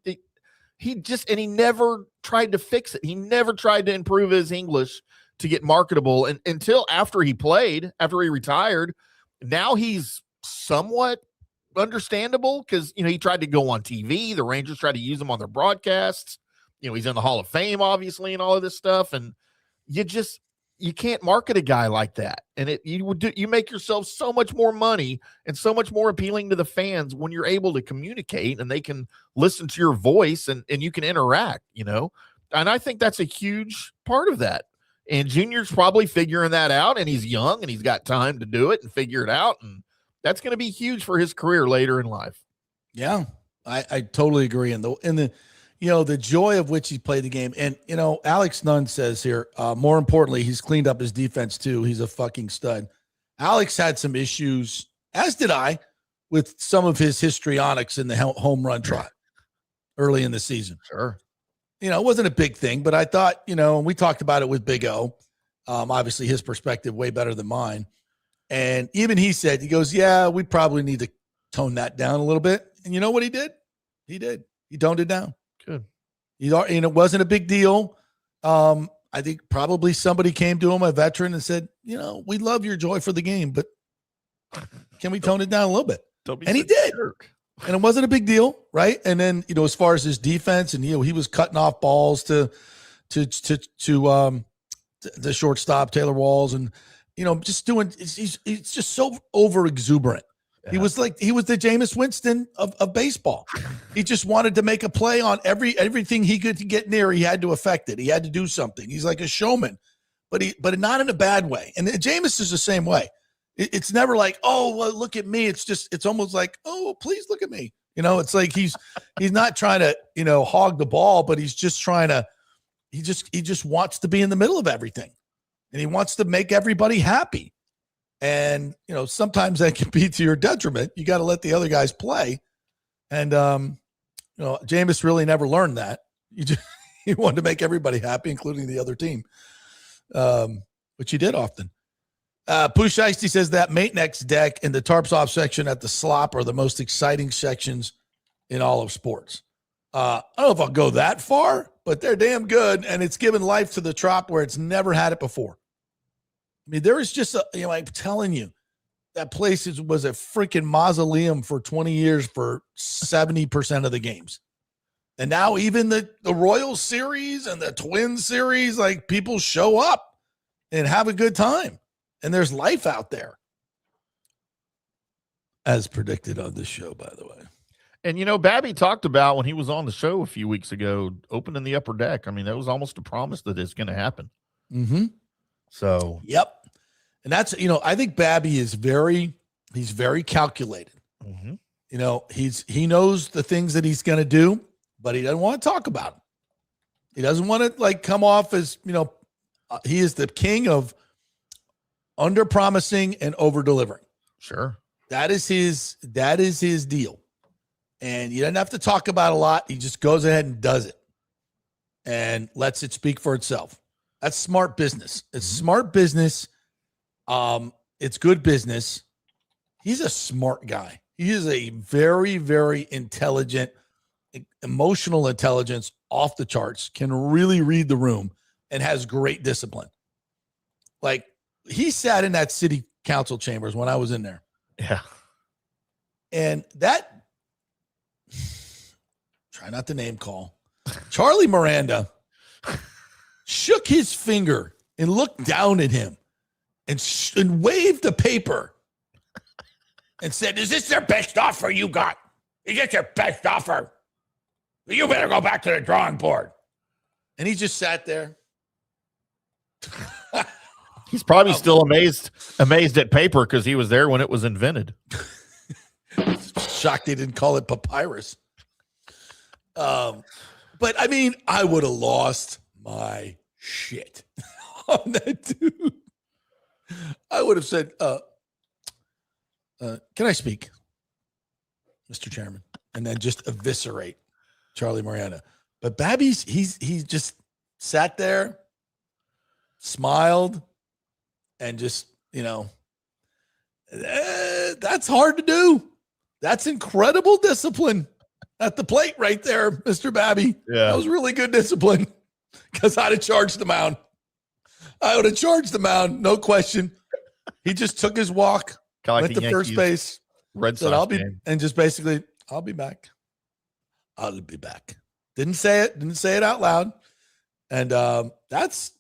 never tried to fix it. He never tried to improve his English to get marketable. And until after he retired, now he's somewhat understandable because, he tried to go on TV. The Rangers tried to use him on their broadcasts. He's in the Hall of Fame, obviously, and all of this stuff. And you can't market a guy like that. And you make yourself so much more money and so much more appealing to the fans when you're able to communicate and they can listen to your voice and you can interact, and I think that's a huge part of that. And Junior's probably figuring that out, and he's young and he's got time to do it and figure it out. And that's going to be huge for his career later in life. Yeah, I totally agree. And the joy of which he played the game. And, Alex Nunn says here, more importantly, he's cleaned up his defense too. He's a fucking stud. Alex had some issues, as did I, with some of his histrionics in the home run trot early in the season. Sure. It wasn't a big thing, but I thought, and we talked about it with Big O. Obviously his perspective way better than mine. And even he said, he goes, yeah, we probably need to tone that down a little bit. And you know what he did? He toned it down. Good. It wasn't a big deal. I think probably somebody came to him, a veteran, and said, we love your joy for the game, but can we tone it down a little bit? And he did. Jerk. And it wasn't a big deal, right? And then, as far as his defense, and he was cutting off balls to the shortstop, Taylor Walls, and just doing. He's just so over exuberant. Yeah. He was the Jameis Winston of baseball. He just wanted to make a play on everything he could get near. He had to affect it. He had to do something. He's like a showman, but not in a bad way. And Jameis is the same way. It's never like, oh, well, look at me. It's almost like, oh, please look at me. It's like he's not trying to, hog the ball, but he's just trying to, he just wants to be in the middle of everything, and he wants to make everybody happy. And, sometimes that can be to your detriment. You got to let the other guys play. And, Jameis really never learned that. He wanted to make everybody happy, including the other team, which he did often. Pooh Shiesty says that Matenex deck and the tarps off section at the slop are the most exciting sections in all of sports. I don't know if I'll go that far, but they're damn good. And it's given life to the trop where it's never had it before. I mean, there is just I'm telling you, that place was a freaking mausoleum for 20 years for 70% of the games. And now even the Royals series and the Twins series, like, people show up and have a good time. And there's life out there. as predicted on this show, by the way. And, Babby talked about when he was on the show a few weeks ago, opening the upper deck. I mean, that was almost a promise that it's going to happen. Mm-hmm. So, yep. And that's, I think Babby he's very calculated. Mm-hmm. He knows the things that he's going to do, but he doesn't want to talk about them. He doesn't want to come off as, he is the king of under promising and over delivering. Sure. That is his deal. And you don't have to talk about a lot. He just goes ahead and does it and lets it speak for itself. That's smart business. It's smart business. It's good business. He's a smart guy. He is a very, very intelligent, emotional intelligence off the charts, can really read the room and has great discipline. Like he sat in that city council chambers when I was in there. Yeah. And that, try not to name call, Charlie Miranda shook his finger and looked down at him and waved the paper and said, "Is this their best offer you got? Is this your best offer? You better go back to the drawing board." And he just sat there. He's probably still amazed at paper because he was there when it was invented. Shocked they didn't call it papyrus. But I mean, I would have lost my shit on that dude. I would have said, can I speak, Mr. Chairman? And then just eviscerate Charlie Miranda. But Babby's, he just sat there, smiled, and just, that's hard to do. That's incredible discipline at the plate right there, Mr. Babby. Yeah. That was really good discipline because I'd have charged the mound. I would have charged the mound, no question. He just took his walk, went to first base, Red said, Sox game. and just basically, I'll be back. I'll be back. Didn't say it out loud. And that's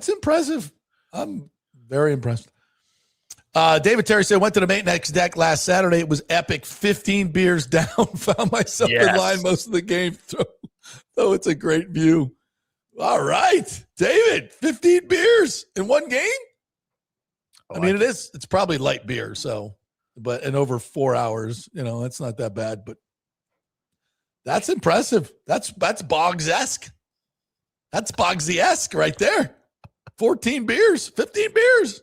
impressive. I'm very impressed. David Terry said, went to the maintenance deck last Saturday. It was epic. 15 beers down. Found myself in line most of the game. So it's a great view. All right, David, 15 beers in one game. I mean, it's probably light beer. So, but in over 4 hours, it's not that bad, but that's impressive. That's Boggs-esque. That's Boggsy-esque right there. 14 beers, 15 beers.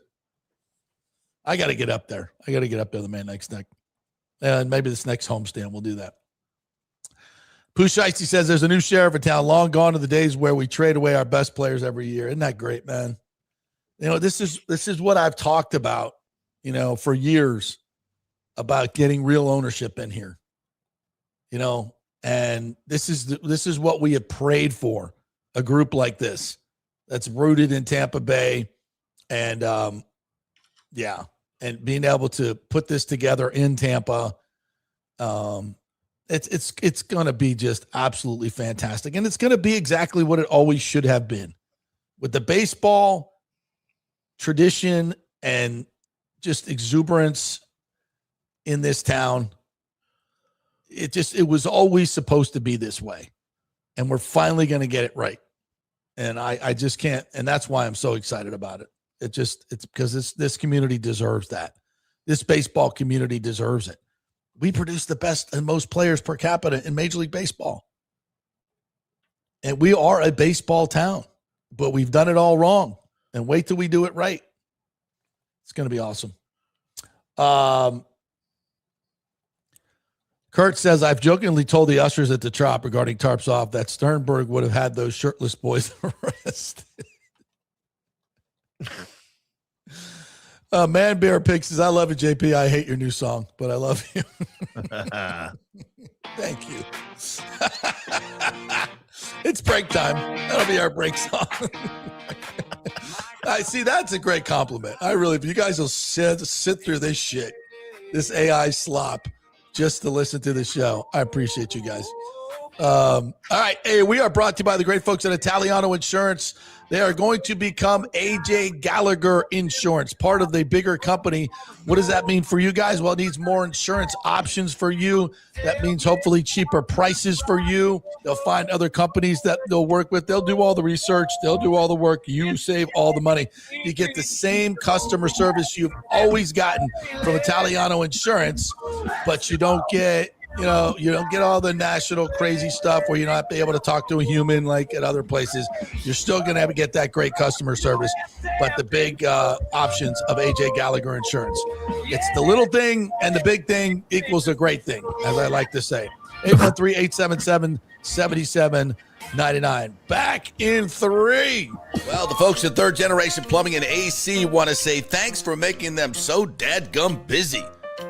I got to get up there. The man next deck. And maybe this next homestand we'll do that. Pusheisty says there's a new sheriff in town. Long gone are the days where we trade away our best players every year. Isn't that great, man? This is what I've talked about, for years about getting real ownership in here. And this is what we have prayed for, a group like this that's rooted in Tampa Bay. And and being able to put this together in Tampa, it's going to be just absolutely fantastic. And it's going to be exactly what it always should have been, with the baseball tradition and just exuberance in this town. It was always supposed to be this way, and we're finally going to get it right. And I just can't. And that's why I'm so excited about it. It's because this community deserves that. This baseball community deserves it. We produce the best and most players per capita in Major League Baseball. And we are a baseball town, but we've done it all wrong. And wait till we do it right. It's going to be awesome. Kurt says, I've jokingly told the ushers at the Trop regarding Tarps Off that Sternberg would have had those shirtless boys arrested. Man Bear Pig says, I love it, JP. I hate your new song, but I love you. Thank you. It's break time. That'll be our break song. I see. That's a great compliment. If you guys will sit through this shit, this AI slop, just to listen to the show, I appreciate you guys. All right. Hey, we are brought to you by the great folks at Italiano Insurance. They are going to become AJ Gallagher Insurance, part of the bigger company. What does that mean for you guys? Well, it needs more insurance options for you. That means hopefully cheaper prices for you. They'll find other companies that they'll work with. They'll do all the research. They'll do all the work. You save all the money. You get the same customer service you've always gotten from Italiano Insurance, but you don't get all the national crazy stuff where you're not able to talk to a human like at other places. You're still going to get that great customer service, but the big options of AJ Gallagher Insurance. It's the little thing, and the big thing equals a great thing, as I like to say. 813-877-7799. Back in 3. Well, the folks at Third Generation Plumbing and AC want to say thanks for making them so dadgum busy.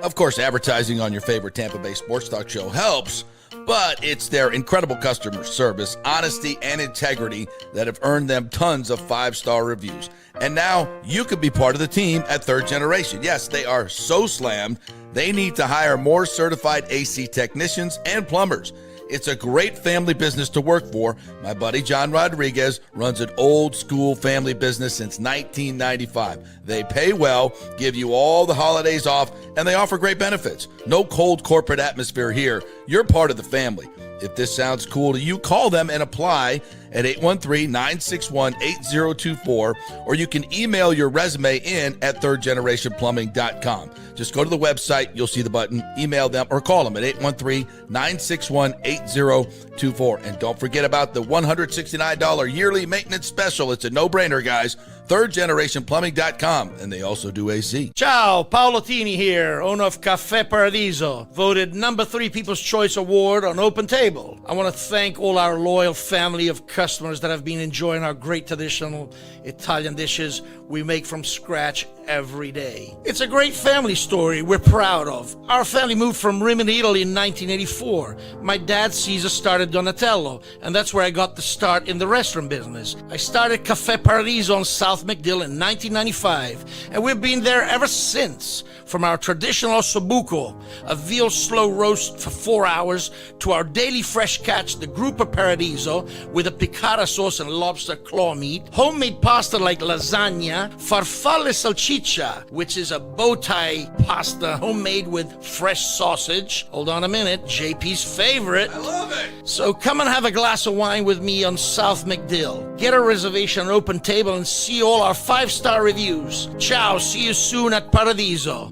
Of course, advertising on your favorite Tampa Bay sports talk show helps, but it's their incredible customer service, honesty, and integrity that have earned them tons of 5-star reviews. And now you could be part of the team at Third Generation. Yes, they are so slammed, they need to hire more certified AC technicians and plumbers. It's a great family business to work for. My buddy John Rodriguez runs an old school family business since 1995. They pay well, give you all the holidays off, and they offer great benefits. No cold corporate atmosphere here. You're part of the family. If this sounds cool to you, call them and apply at 813-961-8024, or you can email your resume in at thirdgenerationplumbing.com. Just go to the website, you'll see the button, email them, or call them at 813-961-8024. And don't forget about the $169 yearly maintenance special. It's a no-brainer, guys. thirdgenerationplumbing.com, and they also do AC. Ciao, Paolo Tini here, owner of Caffè Paradiso, voted number 3 People's Choice Award on Open Table. I want to thank all our loyal family of customers that have been enjoying our great traditional Italian dishes we make from scratch every day. It's a great family story we're proud of. Our family moved from Rimini, Italy in 1984. My dad, Caesar, started Donatello, and that's where I got the start in the restaurant business. I started Caffè Paradiso on South McDill in 1995, and we've been there ever since. From our traditional ossobuco, a veal slow roast for 4 hours, to our daily fresh catch, the Gruppo Paradiso, with a piccata sauce and lobster claw meat, homemade pasta like lasagna, farfalle salchicha, which is a bow tie pasta homemade with fresh sausage. Hold on a minute, JP's favorite. I love it. So come and have a glass of wine with me on South McDill. Get a reservation on Open Table and see all our 5-star reviews. Ciao, see you soon at Paradiso.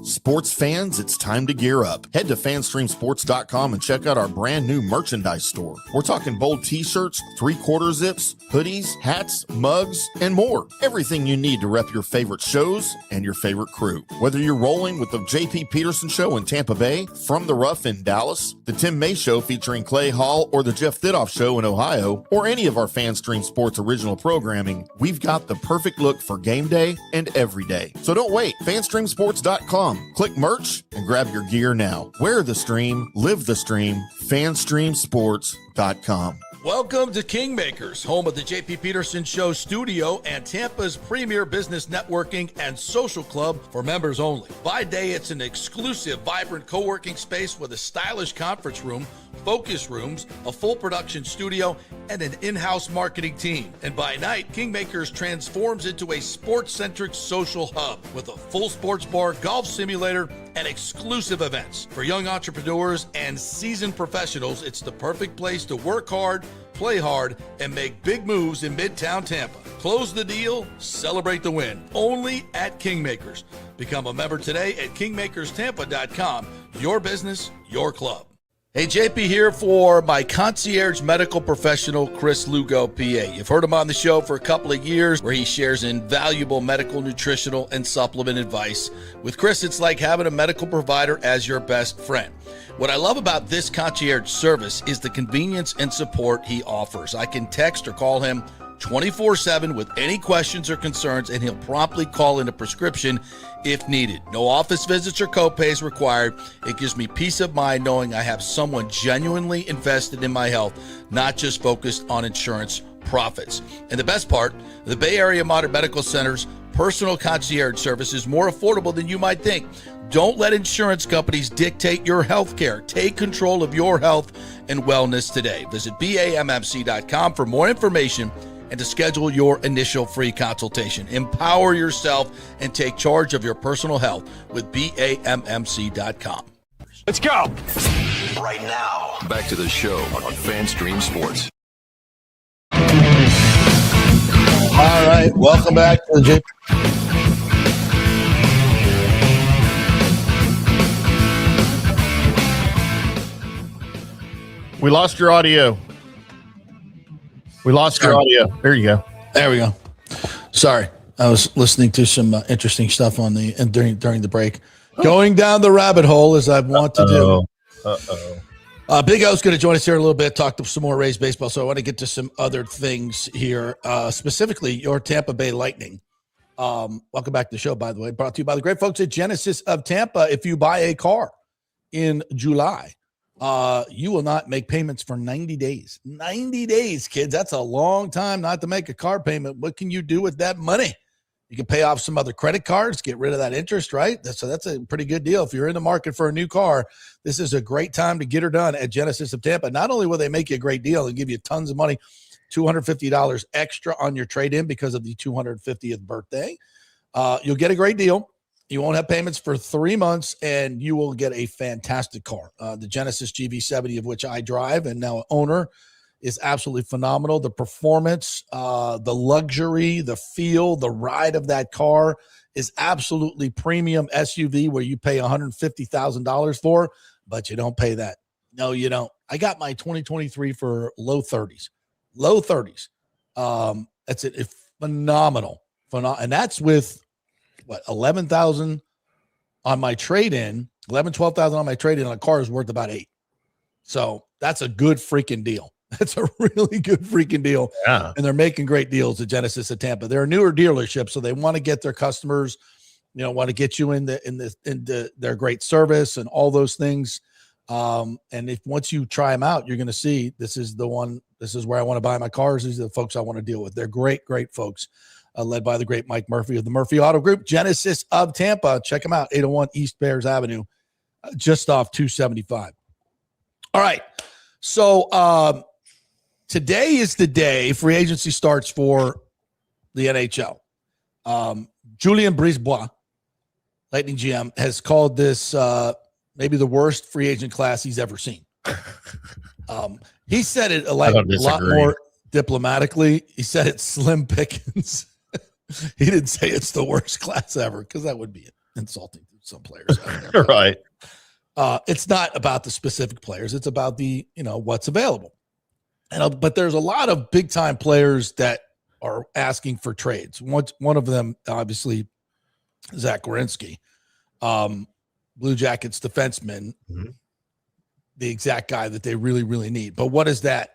Sports fans, it's time to gear up. Head to fanstreamsports.com and check out our brand new merchandise store. We're talking bold t-shirts, 3/4 zips, hoodies, hats, mugs, and more. Everything you need to rep your favorite shows and your favorite crew. Whether you're rolling with the JP Peterson Show in Tampa Bay, From the Rough in Dallas, the Tim May Show featuring Clay Hall, or the Jeff Thidoff Show in Ohio, or any of our FanStream Sports original programming, we've got the perfect look for game day and every day. So don't wait. fanstreamsports.com. Click merch and grab your gear now. Wear the stream, live the stream, fanstreamsports.com. Welcome to Kingmakers, home of the JP Peterson Show studio and Tampa's premier business networking and social club for members only. By day, it's an exclusive, vibrant co-working space with a stylish conference room, focus rooms, a full production studio, and an in-house marketing team. And by night, Kingmakers transforms into a sports-centric social hub with a full sports bar, golf simulator, and exclusive events. For young entrepreneurs and seasoned professionals, it's the perfect place to work hard, play hard, and make big moves in Midtown Tampa. Close the deal, celebrate the win. Only at Kingmakers. Become a member today at kingmakerstampa.com. Your business, your club. Hey, JP here for my concierge medical professional, Chris Lugo, PA. You've heard him on the show for a couple of years where he shares invaluable medical, nutritional, and supplement advice. With Chris, it's like having a medical provider as your best friend. What I love about this concierge service is the convenience and support he offers. I can text or call him 24/7 with any questions or concerns, and he'll promptly call in a prescription if needed. No office visits or copays required. It gives me peace of mind knowing I have someone genuinely invested in my health, not just focused on insurance profits. And the best part, the Bay Area Modern Medical Center's personal concierge service is more affordable than you might think. Don't let insurance companies dictate your health care. Take control of your health and wellness today. Visit BAMMC.com for more information and to schedule your initial free consultation. Empower yourself and take charge of your personal health with BAMMC.com. Let's go. Right now, back to the show on FanStream Sports. All right, welcome back to the JP. We lost your audio. We lost your audio. There you go. There we go. Sorry, I was listening to some interesting stuff on the and during the break. Going down the rabbit hole as I want to do. Big O's going to join us here in a little bit, talk to some more Rays baseball. So I want to get to some other things here, specifically your Tampa Bay Lightning. Welcome back to the show, by the way. Brought to you by the great folks at Genesis of Tampa. If you buy a car in July, you will not make payments for 90 days. 90 days, kids. That's a long time not to make a car payment. What can you do with that money? You can pay off some other credit cards, get rid of that interest, right? So that's a pretty good deal. If you're in the market for a new car, this is a great time to get her done at Genesis of Tampa. Not only will they make you a great deal and give you tons of money, $250 extra on your trade-in because of the 250th birthday, you'll get a great deal. You won't have payments for 3 months, and you will get a fantastic car. The Genesis GV70, of which I drive and now owner, is absolutely phenomenal. The performance, the luxury, the feel, the ride of that car is absolutely premium SUV where you pay $150,000 for, but you don't pay that. No, you don't. I got my 2023 for low 30s. Low 30s. That's it. It's phenomenal. And that's with, what, 11,000 on my trade-in, 11, 12,000 on my trade-in on a car is worth about 8. So that's a good freaking deal. That's a really good freaking deal. Yeah. And they're making great deals at Genesis of Tampa. They're a newer dealership, so they want to get their customers, want to get you into their great service and all those things. And if once you try them out, you're going to see this is the one. This is where I want to buy my cars. These are the folks I want to deal with. They're great, great folks, led by the great Mike Murphy of the Murphy Auto Group. Genesis of Tampa. Check them out. 801 East Bears Avenue, just off 275. All right. So, today is the day free agency starts for the NHL. Julien Brisebois, Lightning GM, has called this maybe the worst free agent class he's ever seen. He said it a lot more diplomatically. He said it's slim pickings. He didn't say it's the worst class ever because that would be insulting to some players out there. Right. It's not about the specific players. It's about the, what's available. But there's a lot of big time players that are asking for trades. One of them, obviously, Zach Werenski, Blue Jackets defenseman, the exact guy that they really, really need. But what does that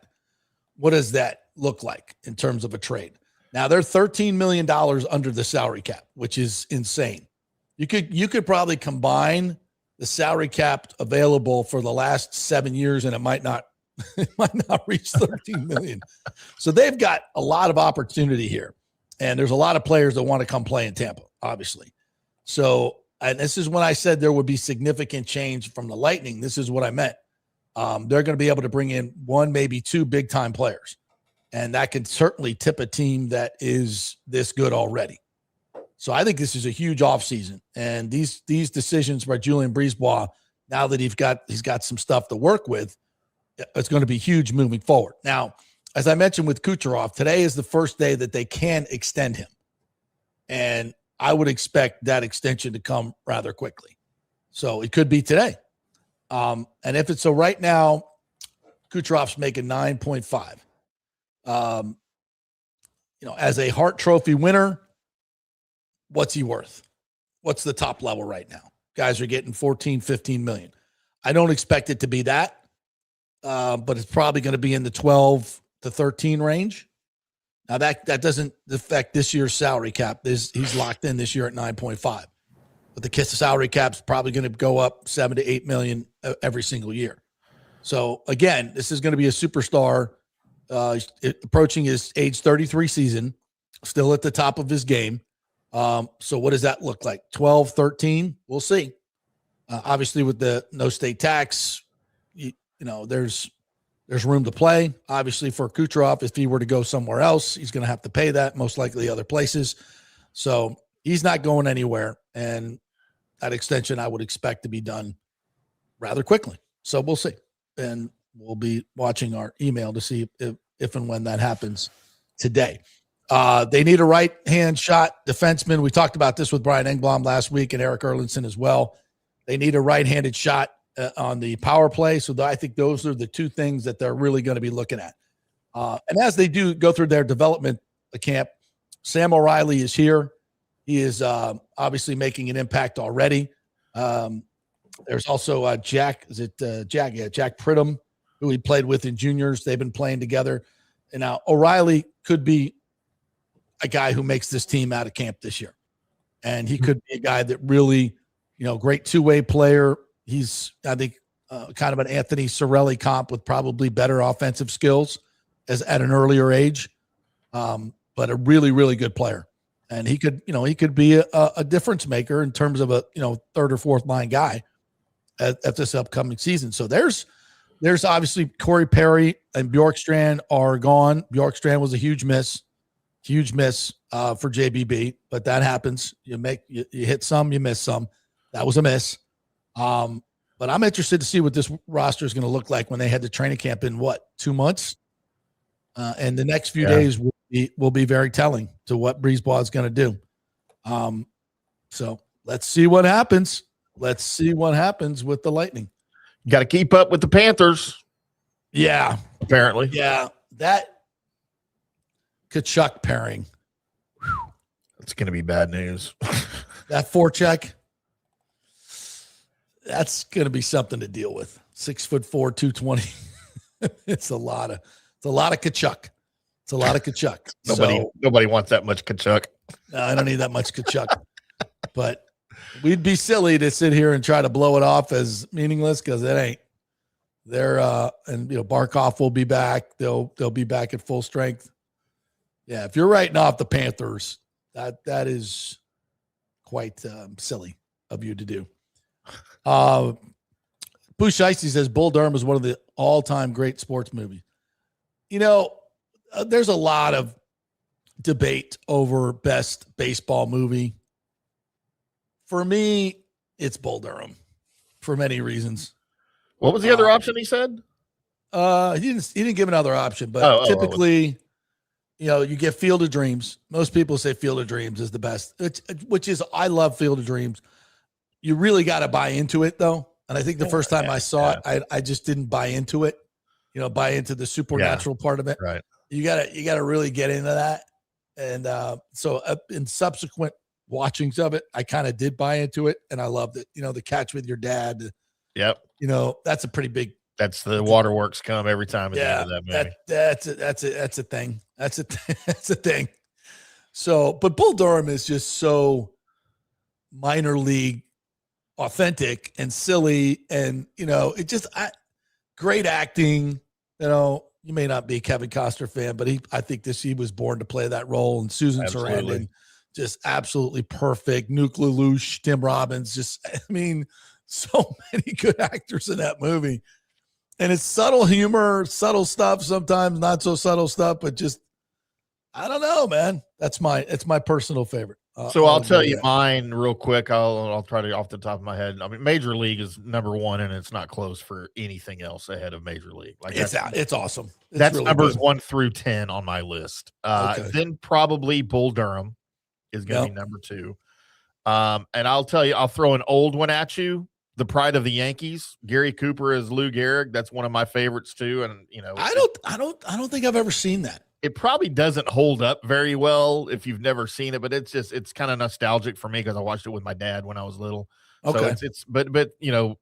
look like in terms of a trade? Now they're $13 million under the salary cap, which is insane. You could probably combine the salary cap available for the last 7 years, and it might not reach 13 million. So they've got a lot of opportunity here. And there's a lot of players that want to come play in Tampa, obviously. So, and this is when I said there would be significant change from the Lightning. This is what I meant. They're going to be able to bring in one, maybe two big time players. And that can certainly tip a team that is this good already. So I think this is a huge offseason. And these decisions by Julien Brisebois, now that he's got some stuff to work with, it's going to be huge moving forward. Now, as I mentioned with Kucherov, today is the first day that they can extend him. And I would expect that extension to come rather quickly. So it could be today. And if it's so right now, Kucherov's making 9.5. As a Hart Trophy winner, what's he worth? What's the top level right now? Guys are getting 14, 15 million. I don't expect it to be that. But it's probably going to be in the 12 to 13 range. Now that doesn't affect this year's salary cap. He's locked in this year at 9.5. But the salary cap's probably going to go up 7 to 8 million every single year. So again, this is going to be a superstar approaching his age 33 season, still at the top of his game. So what does that look like? 12, 13? We'll see. Obviously, with the no state tax, you know, there's room to play. Obviously, for Kucherov, if he were to go somewhere else, he's going to have to pay that, most likely other places. So he's not going anywhere. And that extension I would expect to be done rather quickly. So we'll see. And we'll be watching our email to see if and when that happens today. They need a right-hand shot defenseman. We talked about this with Brian Engblom last week and Eric Erlinson as well. They need a right-handed shot on the power play. So I think those are the two things that they're really going to be looking at. And as they do go through their development camp, Sam O'Reilly is here. He is obviously making an impact already. There's also Jack Pridham, who he played with in juniors. They've been playing together. And now O'Reilly could be a guy who makes this team out of camp this year. And he could be a guy that really, great two-way player. He's, I think, kind of an Anthony Cirelli comp with probably better offensive skills at an earlier age, but a really, really good player. And he could be a difference maker in terms of a, third or fourth line guy at this upcoming season. So there's obviously Corey Perry and Bjorkstrand are gone. Bjorkstrand was a huge miss for JBB, but that happens. You hit some, you miss some. That was a miss. But I'm interested to see what this roster is going to look like when they head to training camp in 2 months. And the next few days will be very telling to what Brisebois is going to do. So let's see what happens. Let's see what happens with the Lightning. You got to keep up with the Panthers. Yeah. Apparently. Yeah. That Kachuk pairing. It's going to be bad news. That forecheck. That's going to be something to deal with. 6'4", 220. It's a lot of Kachuk. It's a lot of Kachuk. Nobody wants that much Kachuk. No, I don't need that much Kachuk. But we'd be silly to sit here and try to blow it off as meaningless because it ain't. They're and Barkov will be back. They'll be back at full strength. Yeah, if you're writing off the Panthers, that is quite silly of you to do. Bush Icy says Bull Durham is one of the all-time great sports movies. There's a lot of debate over best baseball movie. For me, it's Bull Durham for many reasons. What was the other option he said? He didn't give another option, but typically, you get Field of Dreams. Most people say Field of Dreams is the best, which is, I love Field of Dreams. You really got to buy into it though. And I think the first time I saw it, I just didn't buy into it, buy into the supernatural part of it. Right. You gotta really get into that. And so in subsequent watchings of it, I kind of did buy into it, and I loved it. The catch with your dad. Yep. That's a pretty big. That's the waterworks come every time at the end of that movie. That's a thing. That's a thing. So, but Bull Durham is just so minor league authentic and silly, and it just great acting. You may not be a Kevin Costner fan, but I think he was born to play that role. And Susan Sarandon, just absolutely perfect. Nuke Lelouch, Tim Robbins, so many good actors in that movie. And it's subtle humor, subtle stuff, sometimes not so subtle stuff, but just, I don't know, man. It's my personal favorite. So I'll tell you mine real quick. I'll try to off the top of my head. Major League is number one, and it's not close for anything else ahead of Major League. It's awesome. That's really numbers good. 1 through 10 on my list. Then probably Bull Durham is going to be number 2. And I'll tell you, I'll throw an old one at you. The Pride of the Yankees. Gary Cooper as Lou Gehrig. That's one of my favorites too. And I don't think I've ever seen that. It probably doesn't hold up very well if you've never seen it, but it's kind of nostalgic for me because I watched it with my dad when I was little. Okay. So but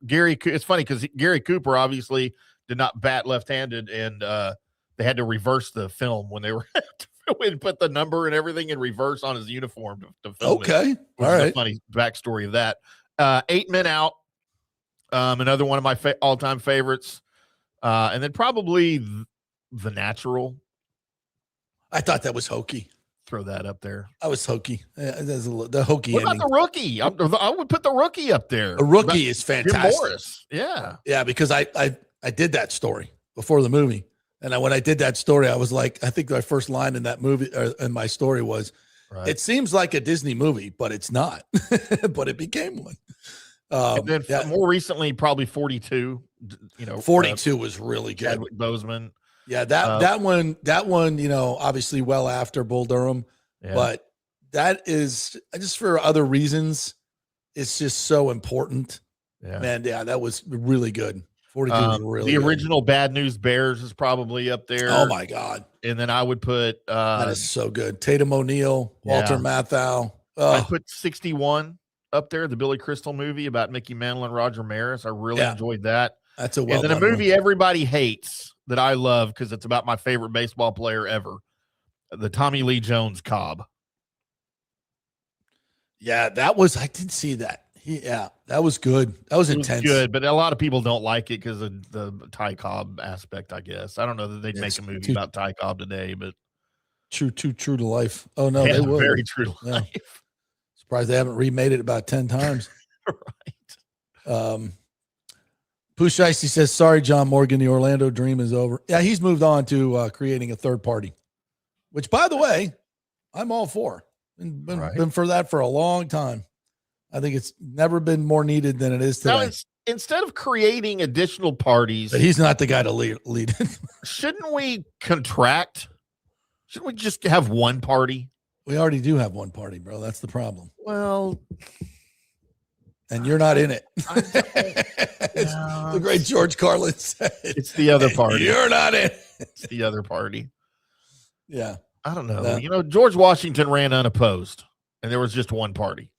Gary, it's funny because Gary Cooper obviously did not bat left-handed, and they had to reverse the film when they were and put the number and everything in reverse on his uniform to film it. Okay. All right. A funny backstory of that. 8 Men Out. Another one of my all-time favorites. And then probably The Natural. I thought that was hokey. throw that up there. I was hokey. The hokey What ending. about the rookie? I would put the rookie up there. A rookie is Jim fantastic. Morris. Yeah. Yeah, because I did that story before the movie. And when I did that story, I was like, I think my first line in that movie or in my story was, Right. it seems like a Disney movie, but it's not. But it became one. And then more recently, probably 42. 42 was really good. Chadwick Boseman. Yeah, that one, obviously well after Bull Durham, but that is just for other reasons. It's just so important. Yeah. Man, yeah, that was really good. 42 was really the good. original Bad News Bears is probably up there. Oh my God. And then I would put That is so good. Tatum O'Neal, Walter Matthau. I put 61 up there, the Billy Crystal movie about Mickey Mantle and Roger Maris. I really enjoyed that. That's a well And then a movie everybody hates that I love because it's about my favorite baseball player ever, the Tommy Lee Jones Cobb. Yeah, I did see that. That was good. That was intense. Good, but a lot of people don't like it because of the Ty Cobb aspect, I guess. I don't know that they'd make a movie about Ty Cobb today, but true to life. Oh no, they would. Very true to life. Surprised they haven't remade it about 10 times. Right. Pooh Shiesty says, sorry, John Morgan, the Orlando dream is over. Yeah, he's moved on to creating a third party, which, by the way, I'm all for. Been for that for a long time. I think it's never been more needed than it is today. Now, instead of creating additional parties, but he's not the guy to lead it. Shouldn't we contract? Shouldn't we just have one party? We already do have one party, bro. That's the problem. Well, and you're not in it. The great George Carlin said. It's the other party. You're not in it. It's the other party. Yeah. I don't know. George Washington ran unopposed, and there was just one party.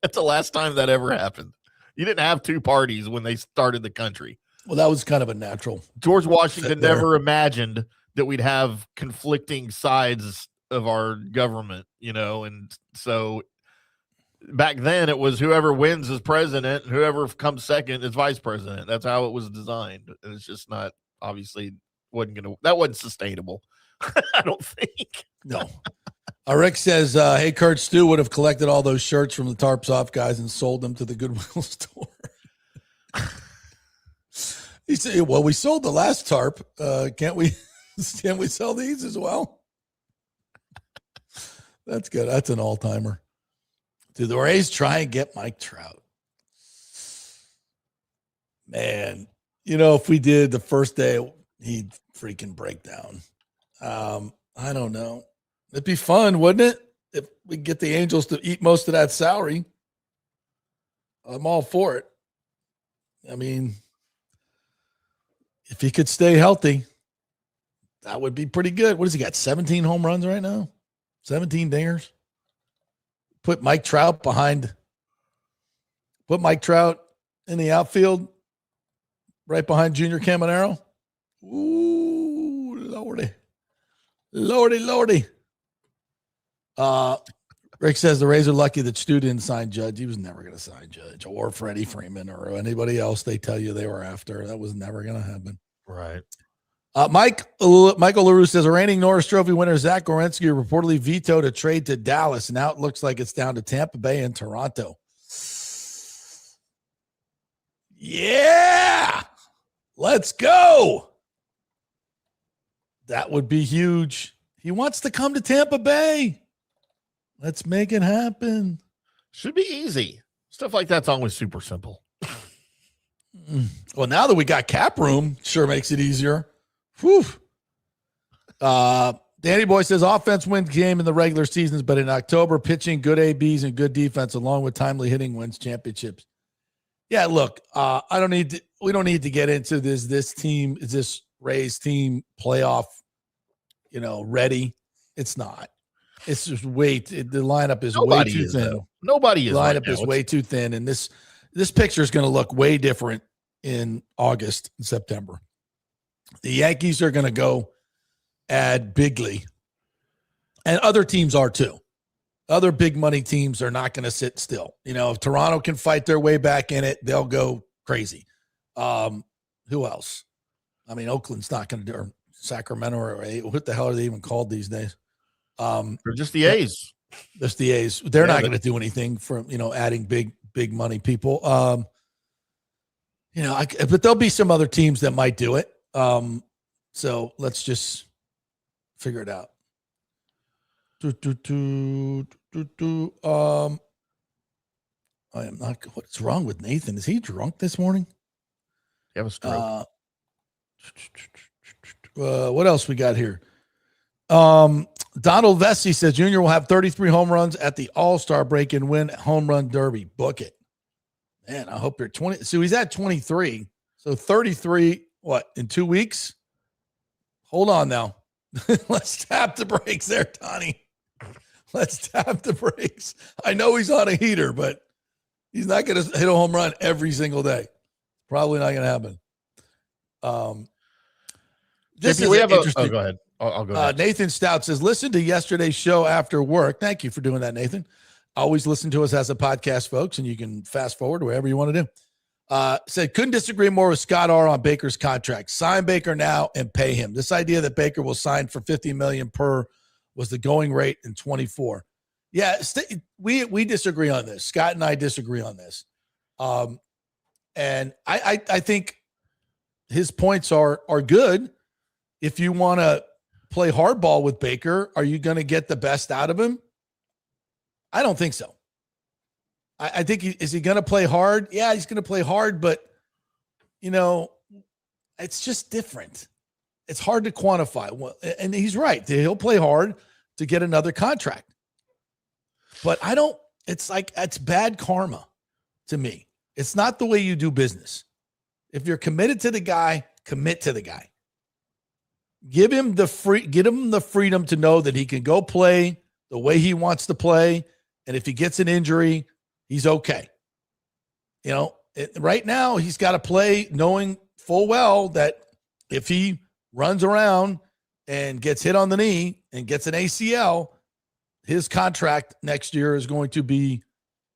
That's the last time that ever happened. You didn't have two parties when they started the country. Well, that was kind of a natural. George Washington never imagined that we'd have conflicting sides of our government, and so back then it was whoever wins is president and whoever comes second is vice president. That's how it was designed. And it's just not, obviously that wasn't sustainable. I don't think. No. Rick says, hey, Kurt, Stu would have collected all those shirts from the Tarps Off guys and sold them to the Goodwill store. He said, well, we sold the last tarp. Can't we sell these as well? That's good. That's an all-timer. Do the Rays try and get Mike Trout? Man, if we did the first day, he'd freaking break down. I don't know. It'd be fun, wouldn't it? If we get the Angels to eat most of that salary. I'm all for it. I mean, if he could stay healthy, that would be pretty good. What has he got? 17 home runs right now? 17 dingers? Put Mike Trout in the outfield right behind Junior Caminero. Ooh, Lordy. Rick says the Rays are lucky that Stu didn't sign Judge. He was never going to sign Judge or Freddie Freeman or anybody else they tell you they were after. That was never going to happen. Right. Michael LaRue says a reigning Norris Trophy winner Zach Werenski reportedly vetoed a trade to Dallas. Now it looks like it's down to Tampa Bay and Toronto. Yeah. Let's go. That would be huge. He wants to come to Tampa Bay. Let's make it happen. Should be easy. Stuff like that's always super simple. Well, now that we got cap room, sure makes it easier. Whew. Danny Boy says offense wins game in the regular seasons, but in October, pitching, good ABs and good defense, along with timely hitting, wins championships. Yeah, look, we don't need to get into this Rays team playoff, ready. It's not. It's just the lineup is way too thin. Nobody is. The lineup is way too thin, and this picture is going to look way different in August and September. The Yankees are going to go add bigly, and other teams are too. Other big money teams are not going to sit still. If Toronto can fight their way back in it, they'll go crazy. Who else? I mean, Oakland's not going to do, or Sacramento, or what the hell are they even called these days? Or just the A's. Just the A's. They're Yeah, not going to do anything from, adding big money people. But there'll be some other teams that might do it. So let's just figure it out. I am not. What's wrong with Nathan? Is he drunk this morning? You have a stroke. What else we got here? Donald Vesey says Junior will have 33 home runs at the All-Star break and win home run derby. Book it. Man, I hope you're 20. So he's at 23. So 33, in 2 weeks? Hold on now. Let's tap the brakes there, Donnie. Let's tap the brakes. I know he's on a heater, but he's not going to hit a home run every single day. Probably not going to happen. This is interesting. Go ahead. I'll go. Nathan Stout says, listen to yesterday's show after work. Thank you for doing that, Nathan. Always listen to us as a podcast, folks, and you can fast forward wherever you want to do. Said, couldn't disagree more with Scott R. on Baker's contract. Sign Baker now and pay him. This idea that Baker will sign for $50 million per was the going rate in 24. Yeah, we disagree on this. Scott and I disagree on this. And I think his points are good. If you want to play hardball with Baker, are you going to get the best out of him? I don't think so. I think is he going to play hard? Yeah, he's going to play hard, but it's just different. It's hard to quantify. And he's right. He'll play hard to get another contract. But it's bad karma to me. It's not the way you do business. If you're committed to the guy, commit to the guy. Give him the freedom to know that he can go play the way he wants to play. And if he gets an injury, he's okay. Right now he's got to play knowing full well that if he runs around and gets hit on the knee and gets an ACL, his contract next year is going to be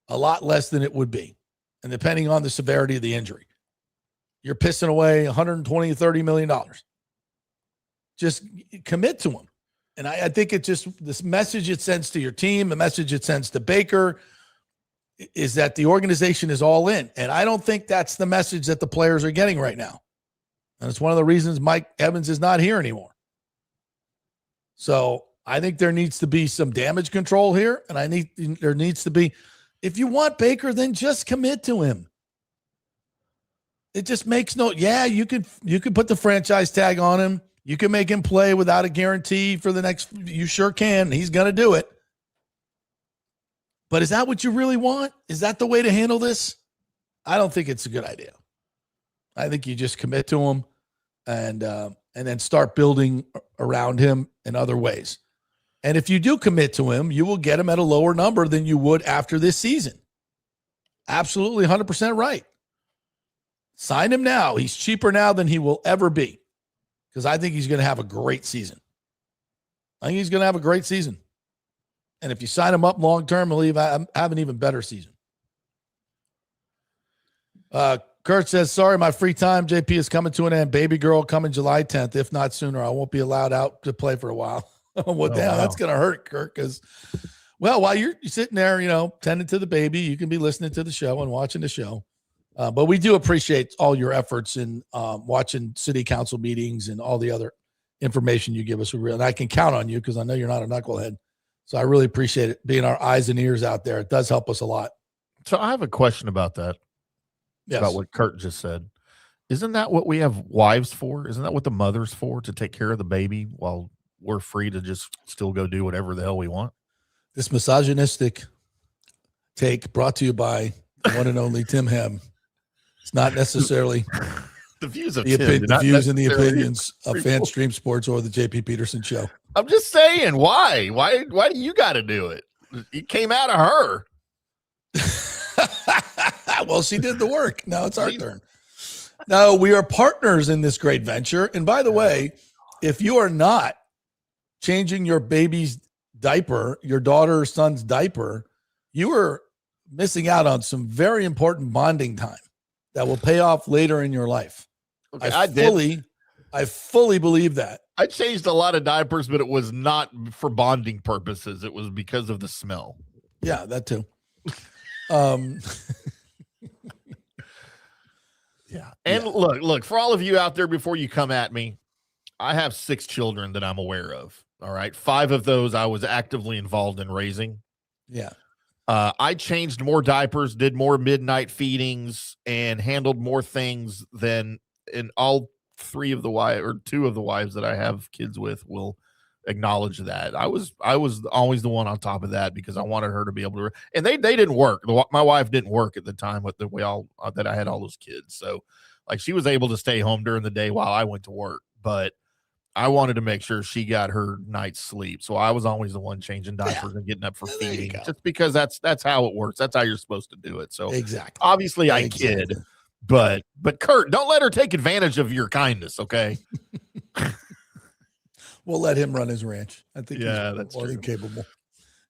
a lot less than it would be. And depending on the severity of the injury, you're pissing away $120, $30 million. Just commit to him. And I think it's just this message it sends to your team, the message it sends to Baker is that the organization is all in. And I don't think that's the message that the players are getting right now. And it's one of the reasons Mike Evans is not here anymore. So I think there needs to be some damage control here. And there needs to be, if you want Baker, then just commit to him. It just makes you could put the franchise tag on him. You can make him play without a guarantee for the next, you sure can. He's going to do it. But is that what you really want? Is that the way to handle this? I don't think it's a good idea. I think you just commit to him and then start building around him in other ways. And if you do commit to him, you will get him at a lower number than you would after this season. Absolutely 100% right. Sign him now. He's cheaper now than he will ever be. Because I think he's going to have a great season. And if you sign him up long-term, he'll have an even better season. Kurt says, sorry, my free time, JP, is coming to an end. Baby girl coming July 10th. If not sooner, I won't be allowed out to play for a while. That's going to hurt, Kurt, because, while you're sitting there, tending to the baby, you can be listening to the show and watching the show. But we do appreciate all your efforts in watching city council meetings and all the other information you give us. And I can count on you because I know you're not a knucklehead. So I really appreciate it being our eyes and ears out there. It does help us a lot. So I have a question about that. Yes. About what Kurt just said. Isn't that what we have wives for? Isn't that what the mother's for, to take care of the baby while we're free to just still go do whatever the hell we want? This misogynistic take brought to you by the one and only Tim Hem. It's not necessarily the views of the views and the opinions of FanStream Sports or the JP Peterson Show. I'm just saying, why do you got to do it? It came out of her. Well, she did the work. Now it's our turn. No, we are partners in this great venture. And by the way, if you are not changing your baby's diaper, your daughter or son's diaper, you are missing out on some very important bonding time that will pay off later in your life. Okay, I fully believe that. I changed a lot of diapers, but it was not for bonding purposes. It was because of the smell. Yeah, that too. Yeah. And look, for all of you out there, before you come at me, I have 6 children that I'm aware of. All right. 5 of those I was actively involved in raising. Yeah. I changed more diapers, did more midnight feedings, and handled more things than in all 2 of the wives that I have kids with will acknowledge that. I was always the one on top of that because I wanted her to be able to, and they didn't work. My wife didn't work at the time with that I had all those kids. So like she was able to stay home during the day while I went to work, but I wanted to make sure she got her night's sleep. So I was always the one changing diapers and getting up for feeding, just because that's how it works. That's how you're supposed to do it. So exactly. Obviously I kid, but Kurt, don't let her take advantage of your kindness. Okay. We'll let him run his ranch. I think that's more than capable.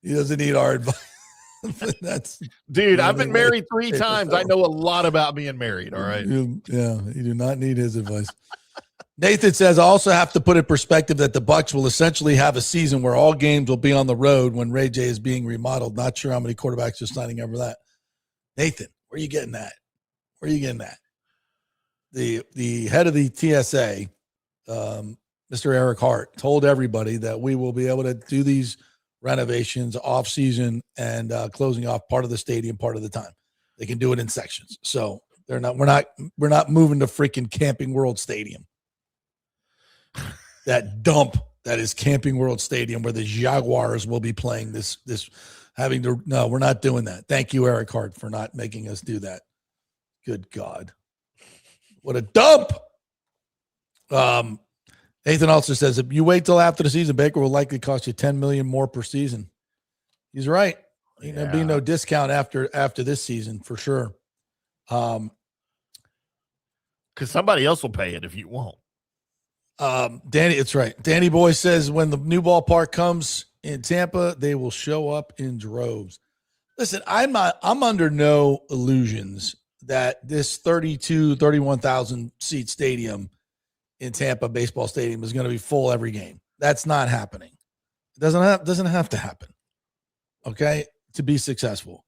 He doesn't need our advice. Dude, I've been married 3 times. I know a lot about being married. All right. You do not need his advice. Nathan says, I also have to put in perspective that the Bucs will essentially have a season where all games will be on the road when Ray J is being remodeled. Not sure how many quarterbacks are signing over that. Nathan, where are you getting that? The head of the TSA, Mr. Eric Hart, told everybody that we will be able to do these renovations off season and closing off part of the stadium part of the time. They can do it in sections. So we're not moving to freaking Camping World Stadium. That dump that is Camping World Stadium where the Jaguars will be playing no, we're not doing that. Thank you, Eric Hart, for not making us do that. Good God. What a dump. Nathan also says, if you wait till after the season, Baker will likely cost you $10 million more per season. He's right. There'll be no discount after this season for sure. Because somebody else will pay it if you won't. Danny, it's right. Danny Boy says when the new ballpark comes in Tampa, they will show up in droves. Listen, I'm under no illusions that this 31,000 seat stadium in Tampa baseball stadium is going to be full every game. That's not happening. It doesn't have to happen. Okay. To be successful.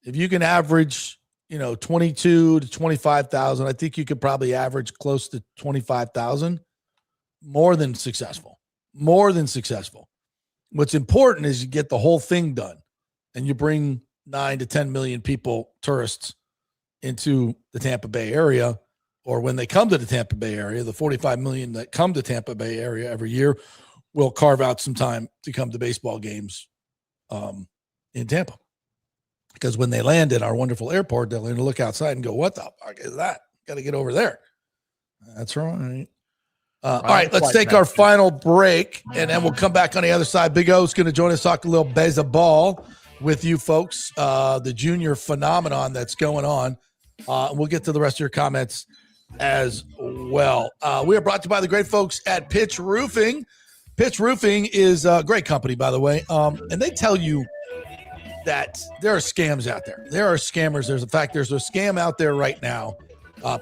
If you can average, 22 to 25,000, I think you could probably average close to 25,000. More than successful. What's important is you get the whole thing done and you bring 9 to 10 million people, tourists, into the Tampa Bay area, or when they come to the Tampa Bay area, the 45 million that come to Tampa Bay area every year will carve out some time to come to baseball games in Tampa. Because when they land in our wonderful airport, they'll look outside and go, what the fuck is that? Got to get over there. That's right. All right, let's take our final break, and then we'll come back on the other side. Big O's going to join us, talk a little baseball with you folks, the junior phenomenon that's going on. We'll get to the rest of your comments as well. We are brought to you by the great folks at Pitch Roofing. Pitch Roofing is a great company, by the way, and they tell you that there are scams out there. There are scammers. There's a scam out there right now.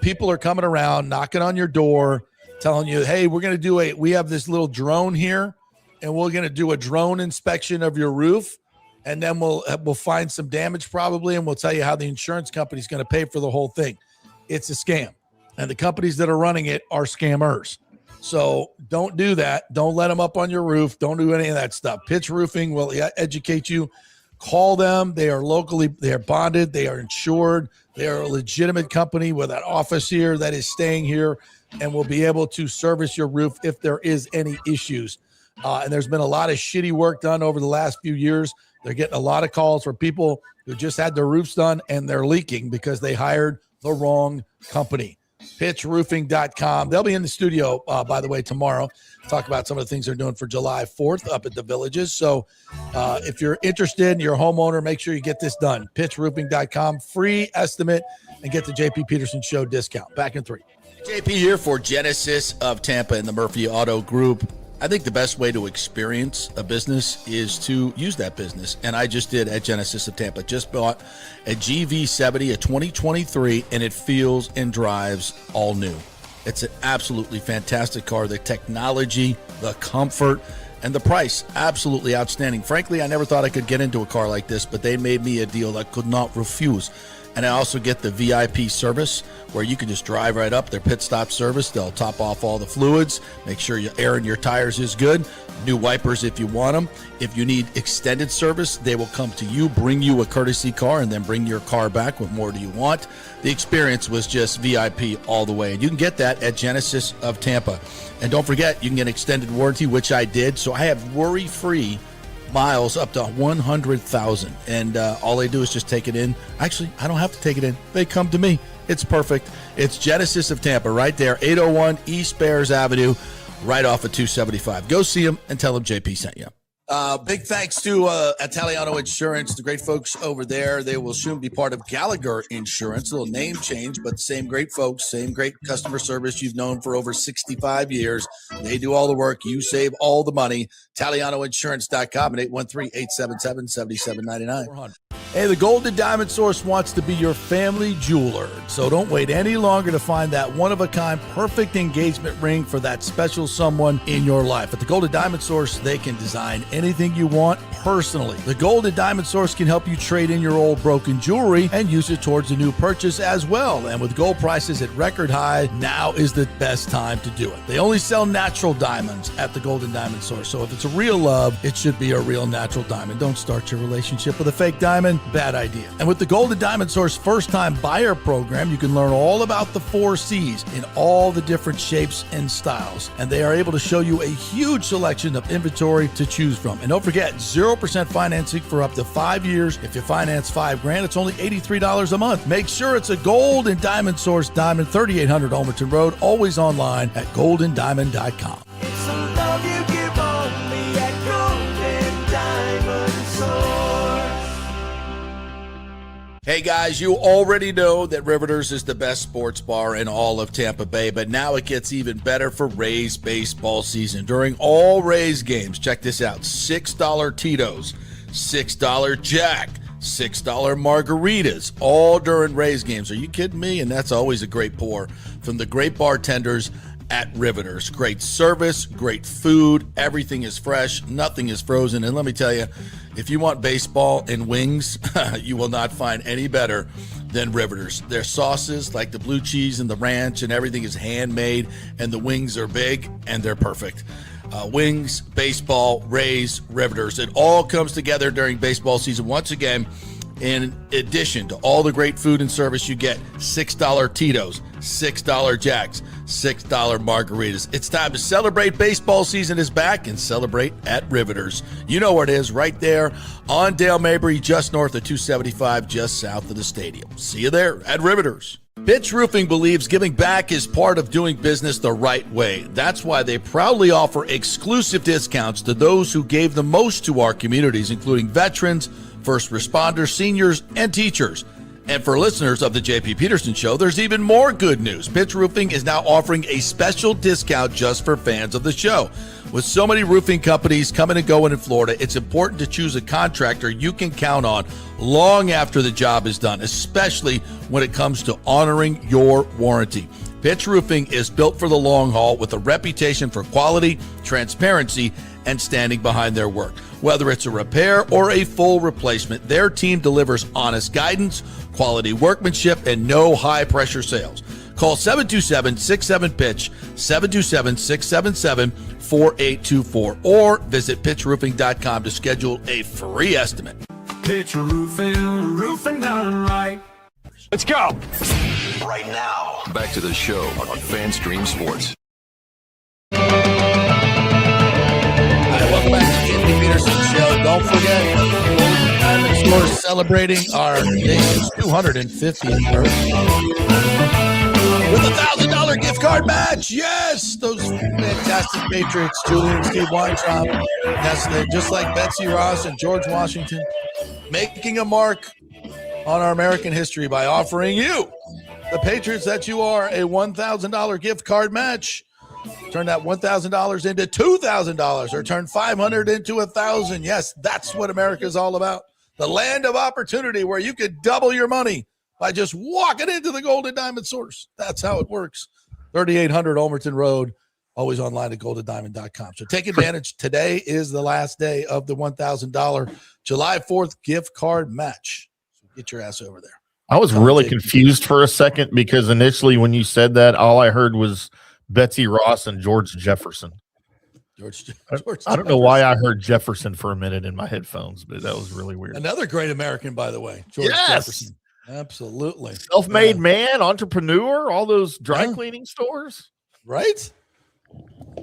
People are coming around, knocking on your door, telling you, hey, we have this little drone here, and we're going to do a drone inspection of your roof, and then we'll find some damage probably, and we'll tell you how the insurance company is going to pay for the whole thing. It's a scam, and the companies that are running it are scammers. So don't do that. Don't let them up on your roof. Don't do any of that stuff. Pitch Roofing will educate you. Call them. They are bonded. They are insured. They are a legitimate company with an office here that is staying here and will be able to service your roof if there is any issues. And there's been a lot of shitty work done over the last few years. They're getting a lot of calls for people who just had their roofs done and they're leaking because they hired the wrong company. pitchroofing.com. They'll be in the studio, by the way, tomorrow. Talk about some of the things they're doing for July 4th up at the Villages. So if you're interested and you're a homeowner, make sure you get this done. pitchroofing.com. Free estimate and get the JP Peterson Show discount. Back in 3. JP here for Genesis of Tampa and the Murphy Auto Group. I think the best way to experience a business is to use that business. And I just did at Genesis of Tampa. Just bought a GV70, a 2023, and it feels and drives all new. It's an absolutely fantastic car. The technology, the comfort, and the price, absolutely outstanding. Frankly, I never thought I could get into a car like this, but they made me a deal I could not refuse. And I also get the VIP service where you can just drive right up, their pit stop service. They'll top off all the fluids, make sure your air in your tires is good, new wipers if you want them. If you need extended service, they will come to you, bring you a courtesy car, and then bring your car back. What more do you want? The experience was just VIP all the way. And you can get that at Genesis of Tampa. And don't forget, you can get extended warranty, which I did. So I have worry-free miles up to 100,000. And all they do is just take it in. Actually, I don't have to take it in. They come to me. It's perfect. It's Genesis of Tampa right there, 801 East Bears Avenue, right off of 275. Go see them and tell them JP sent you. Big thanks to Italiano Insurance, the great folks over there. They will soon be part of Gallagher Insurance. A little name change, but same great folks, same great customer service you've known for over 65 years. They do all the work. You save all the money. ItalianoInsurance.com at 813-877-7799. Hey, the Golden Diamond Source wants to be your family jeweler, so don't wait any longer to find that one-of-a-kind perfect engagement ring for that special someone in your life. At the Golden Diamond Source, they can design anything you want personally. The Golden Diamond Source can help you trade in your old broken jewelry and use it towards a new purchase as well. And with gold prices at record high, now is the best time to do it. They only sell natural diamonds at the Golden Diamond Source, so if it's a real love, it should be a real natural diamond. Don't start your relationship with a fake diamond. Bad idea. And with the Golden Diamond Source first-time buyer program, you can learn all about the 4 C's in all the different shapes and styles. And they are able to show you a huge selection of inventory to choose from. And don't forget, 0% financing for up to 5 years. If you finance $5,000, it's only $83 a month. Make sure it's a Golden Diamond Source diamond, 3800 Almerton Road, always online at goldendiamond.com. It's the love you give only at Golden Diamond Source. Hey guys, you already know that Riveters is the best sports bar in all of Tampa Bay, but now it gets even better for Rays baseball season. During all Rays games, check this out, $6 Tito's, $6 Jack, $6 margaritas, all during Rays games. Are you kidding me? And that's always a great pour from the great bartenders at Riveters. Great service, great food, everything is fresh, nothing is frozen. And let me tell you, if you want baseball and wings, you will not find any better than Riveters. Their sauces, like the blue cheese and the ranch and everything, is handmade, and the wings are big and they're perfect. Wings, baseball, Rays, Riveters. It all comes together during baseball season. Once again, in addition to all the great food and service, you get $6 Tito's, $6 Jacks, $6 margaritas. It's time to celebrate. Baseball season is back, and celebrate at Riveters. You know where it is, right there on Dale Mabry, just north of 275, just south of the stadium. See you there at Riveters. Pitch Roofing believes giving back is part of doing business the right way. That's why they proudly offer exclusive discounts to those who gave the most to our communities, including veterans, first responders, seniors, and teachers. And for listeners of the JP Peterson Show, there's even more good news. Pitch Roofing is now offering a special discount just for fans of the show. With so many roofing companies coming and going in Florida, it's important to choose a contractor you can count on long after the job is done, especially when it comes to honoring your warranty. Pitch Roofing is built for the long haul with a reputation for quality, transparency, and standing behind their work. Whether it's a repair or a full replacement, their team delivers honest guidance, quality workmanship, and no high-pressure sales. Call 727-67-PITCH, 727-677-4824, or visit pitchroofing.com to schedule a free estimate. Pitch roofing, roofing done right. Let's go. Right now, back to the show on FanStream Sports. Welcome back to the JP Peterson Show. Don't forget, Golden Diamond Source celebrating our nation's 250th birthday with a $1,000 gift card match. Yes, those fantastic Patriots, Julian and Steve Weintraub, just like Betsy Ross and George Washington, making a mark on our American history by offering you, the Patriots that you are, a $1,000 gift card match. Turn that $1,000 into $2,000, or turn $500 into $1,000. Yes, that's what America is all about. The land of opportunity where you could double your money by just walking into the Golden Diamond Source. That's how it works. 3800 Olmerton Road, always online at goldendiamond.com. So take advantage. Today is the last day of the $1,000 July 4th gift card match. So get your ass over there. I was really confused for a second because initially when you said that, all I heard was Betsy Ross and George Jefferson. George I don't know why I heard Jefferson for a minute in my headphones, but that was really weird. Another great American, by the way, George Jefferson. Absolutely. Self-made man, entrepreneur, all those dry cleaning stores. Right?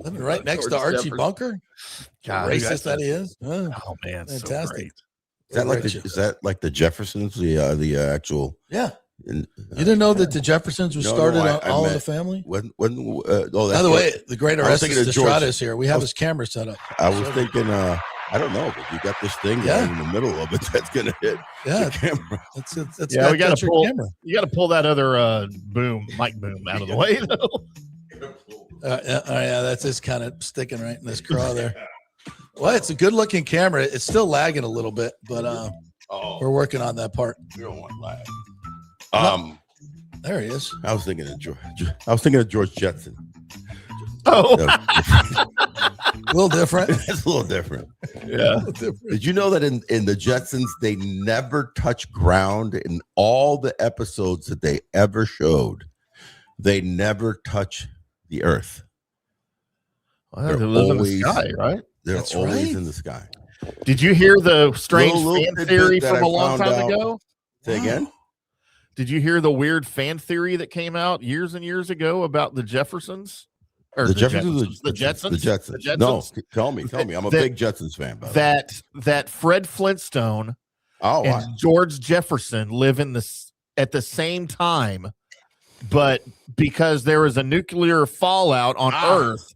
Living right next to Archie Bunker. God, racist that he is. Oh, man. Fantastic. So Is that like the Jeffersons, the actual? Yeah. You didn't know that the Jeffersons were started on All in the Family? By the way, the great Orestes Estrada is here. We have his camera set up. I was thinking, I don't know, but you got this thing in the middle of it that's going to hit the camera. We got to pull. You got to pull that other mic boom out of the way, though. That's just kind of sticking right in this craw there. Well, it's a good-looking camera. It's still lagging a little bit, but we're working on that part. You don't want lag. There he is. I was thinking of George Jetson. Oh, a little different. It's a little different. Yeah. Did you know that in the Jetsons they never touch ground in all the episodes that they ever showed? They never touch the earth. Well, they live in the sky, right? They're always in the sky. Did you hear the strange fan theory that from a long time ago? Say again? Did you hear the weird fan theory that came out years and years ago about the Jeffersons? Or The Jetsons? The Jetsons. No, tell me. I'm a big Jetsons fan. By that Fred Flintstone and George Jefferson live at the same time, but because there is a nuclear fallout on Earth,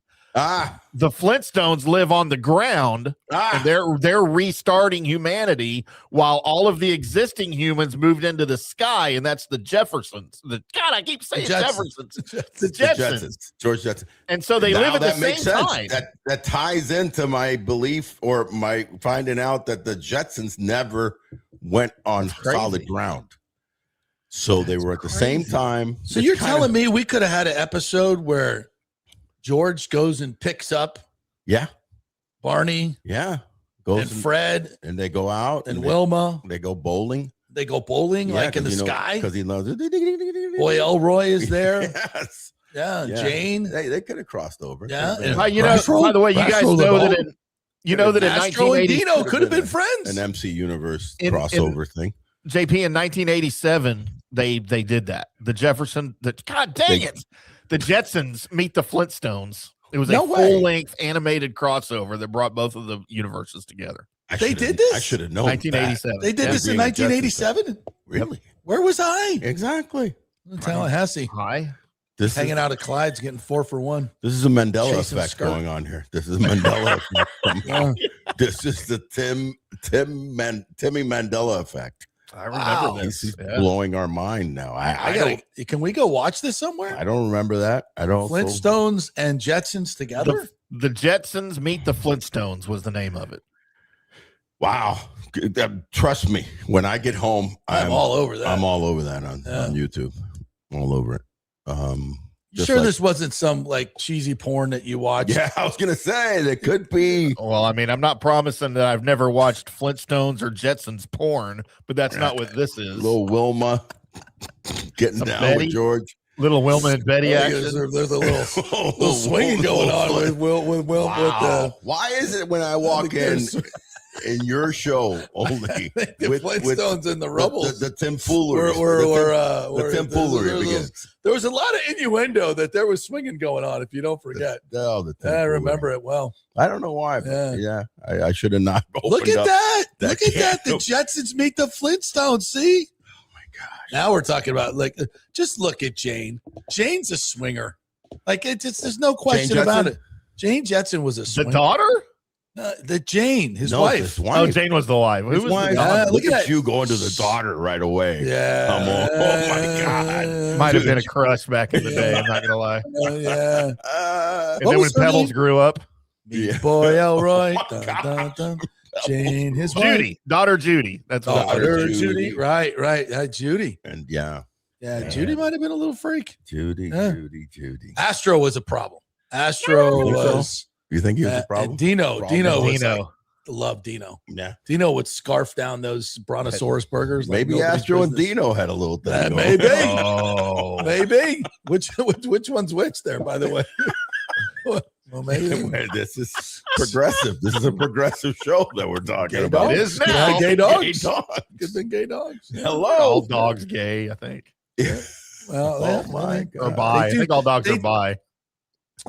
the Flintstones live on the ground, and they're restarting humanity while all of the existing humans moved into the sky, and that's the Jeffersons. I keep saying Jeffersons. The Jetsons. George Jetson. And so they live at the same time. That ties into my belief or my finding out that the Jetsons never went on solid ground. So they were at the same time. So you're telling me we could have had an episode where George goes and picks up Barney, goes and Fred, and they go out, and Wilma. They go bowling. They go bowling like in the sky because he loves it. Boy, Elroy is there. Yes. Yeah, Jane. They could have crossed over. Yeah, by the way, you guys know that in 1980 Dino could have been friends. An MC Universe crossover thing. JP, in 1987, they did that. The Jetsons meet the Flintstones. It was a full-length animated crossover that brought both of the universes together. They did this? I should have known. 1987. They did this in 1987? Really? Where was I? Exactly. Tallahassee. Hi. Hanging out at Clyde's getting 4 for 1. This is a Mandela effect going on here. This is a Mandela effect. This is the Timmy Mandela effect. I remember this. He's blowing our mind now. Can we go watch this somewhere? I don't remember that. I don't. Flintstones and Jetsons together? The Jetsons Meet the Flintstones was the name of it. Wow. Trust me, when I get home, I'm all over that. I'm all over that on YouTube. All over it. Sure, this wasn't some like cheesy porn that you watched. Yeah, I was gonna say that could be. Well, I mean, I'm not promising that I've never watched Flintstones or Jetsons porn, but that's not what this is. Little Wilma getting down with George. Little Wilma and Betty action. There's a little swinging going on with Will. Why is it when I walk in your show only with Flintstones in the rubble, the tomfoolery, the tomfoolery begins. There was a lot of innuendo that there was swinging going on. If you don't forget, I remember it well. I don't know why. But I should have not. Look at that! Look at that! The Jetsons meet the Flintstones. See? Oh my gosh! Now we're talking about just look at Jane. Jane's a swinger. There's no question about it. Jane Jetson was a swinger. The daughter. Jane, his wife. Oh, Jane was the wife. His wife. Look at you going to the daughter right away. Yeah. Come on. Oh my God. Might have been a crush back in the day. I'm not gonna lie. Yeah. And then when Pebbles grew up, Boy Elroy. Jane, his Judy, wife. daughter Judy. That's daughter Judy. Right. Judy. And Yeah, Judy might have been a little freak. Judy. Astro was a problem. Astro think so? was. You think he was a problem? And Dino was Dino. like, love Dino. Yeah. Dino would scarf down those Brontosaurus burgers. Like Maybe nobody's Astro and business. Dino had a little thing. going. Maybe. Oh, Maybe. Which one's which there, by the way? Well, maybe. This is progressive. This is a progressive show that we're talking Gay about. dogs. it is now. Yeah, gay dogs. Gay dogs. Good thing gay dogs. Hello. All dogs gay, I think. Well, Oh, yeah, my think- Or God. bi. I They do- think all dogs they- are bi.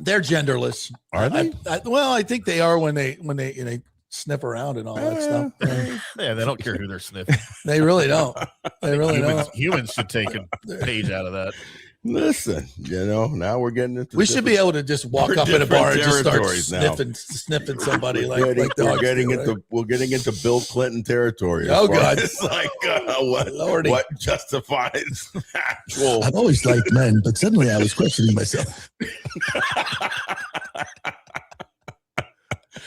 They're genderless. Are they? I think they are when they sniff around and all that stuff. Yeah, they don't care who they're sniffing. They really don't. They really humans, don't. humans should take a page out of that. Listen, now we're getting into We should be able to just walk we're up in a bar and just start territories now. sniffing somebody like we're dogs getting do, into right? we're getting into Bill Clinton territory. Oh, as far God. as, like Lordy. what justifies actual I've always liked men, but suddenly I was questioning myself.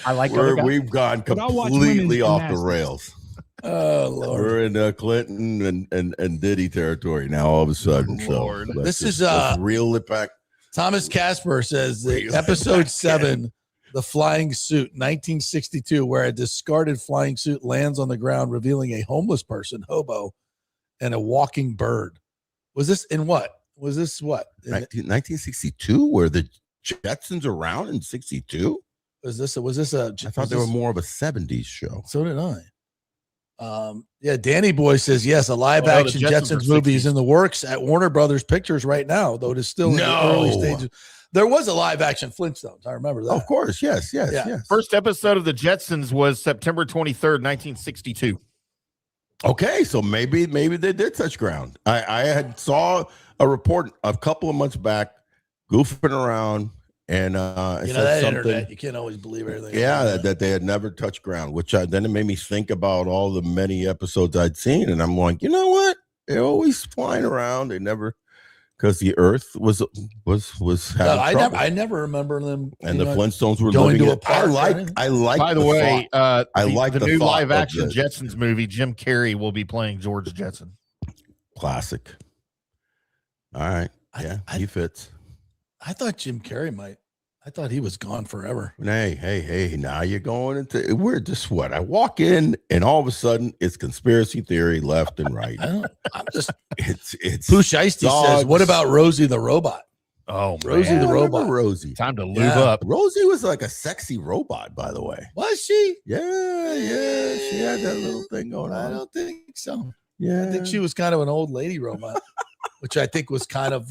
I like other guys. we've gone But I'll watch completely women's off the gymnastics. rails. Oh Lord. We're in Clinton and Diddy territory now all of a sudden. Lord. So This is, let's reel it back. Thomas Casper says that episode 7, the flying suit, 1962, where a discarded flying suit lands on the ground, revealing a homeless person, hobo, and a walking bird. Was this in what? Was this what? 1962, where the Jetsons around in 62? Was this a? I thought they were more of a 70s show. So did I. Yeah, Danny Boy says yes. A live action the Jetsons Jetsons are movie is 60s. in the works at Warner Brothers Pictures right now, though it is still in the early stages. There was a live action Flintstones. I remember that. Of course, yes. Yeah. First episode of the Jetsons was September 23rd, 1962. Okay, so maybe they did touch ground. I had saw a report a couple of months back, goofing around, and it You know said that something. internet. You can't always believe everything. Yeah, that they had never touched ground, which then it made me think about all the many episodes I'd seen, and I'm like, you know what? They're always flying around. They never, because the Earth was having trouble. I never remember them. And the Flintstones were going living to it. a park or anything? I like. By the way, I like the the new thought live of action the- Jetsons movie. Jim Carrey will be playing George Jetson. classic. All right, I- he fits. I thought Jim Carrey might. I thought he was gone forever. Hey! Now you're going into we're just what I walk in, and all of a sudden it's conspiracy theory left and right. I'm just. It's Pooh Shiesty says, dogs. "What about Rosie the robot?" Oh, Rosie man. the I remember robot. Rosie. Time to lube Yeah. up. Rosie was like a sexy robot, by the way. Was she? Yeah, she had that little thing going I on. don't think so. Yeah, I think she was kind of an old lady robot, which I think was kind of,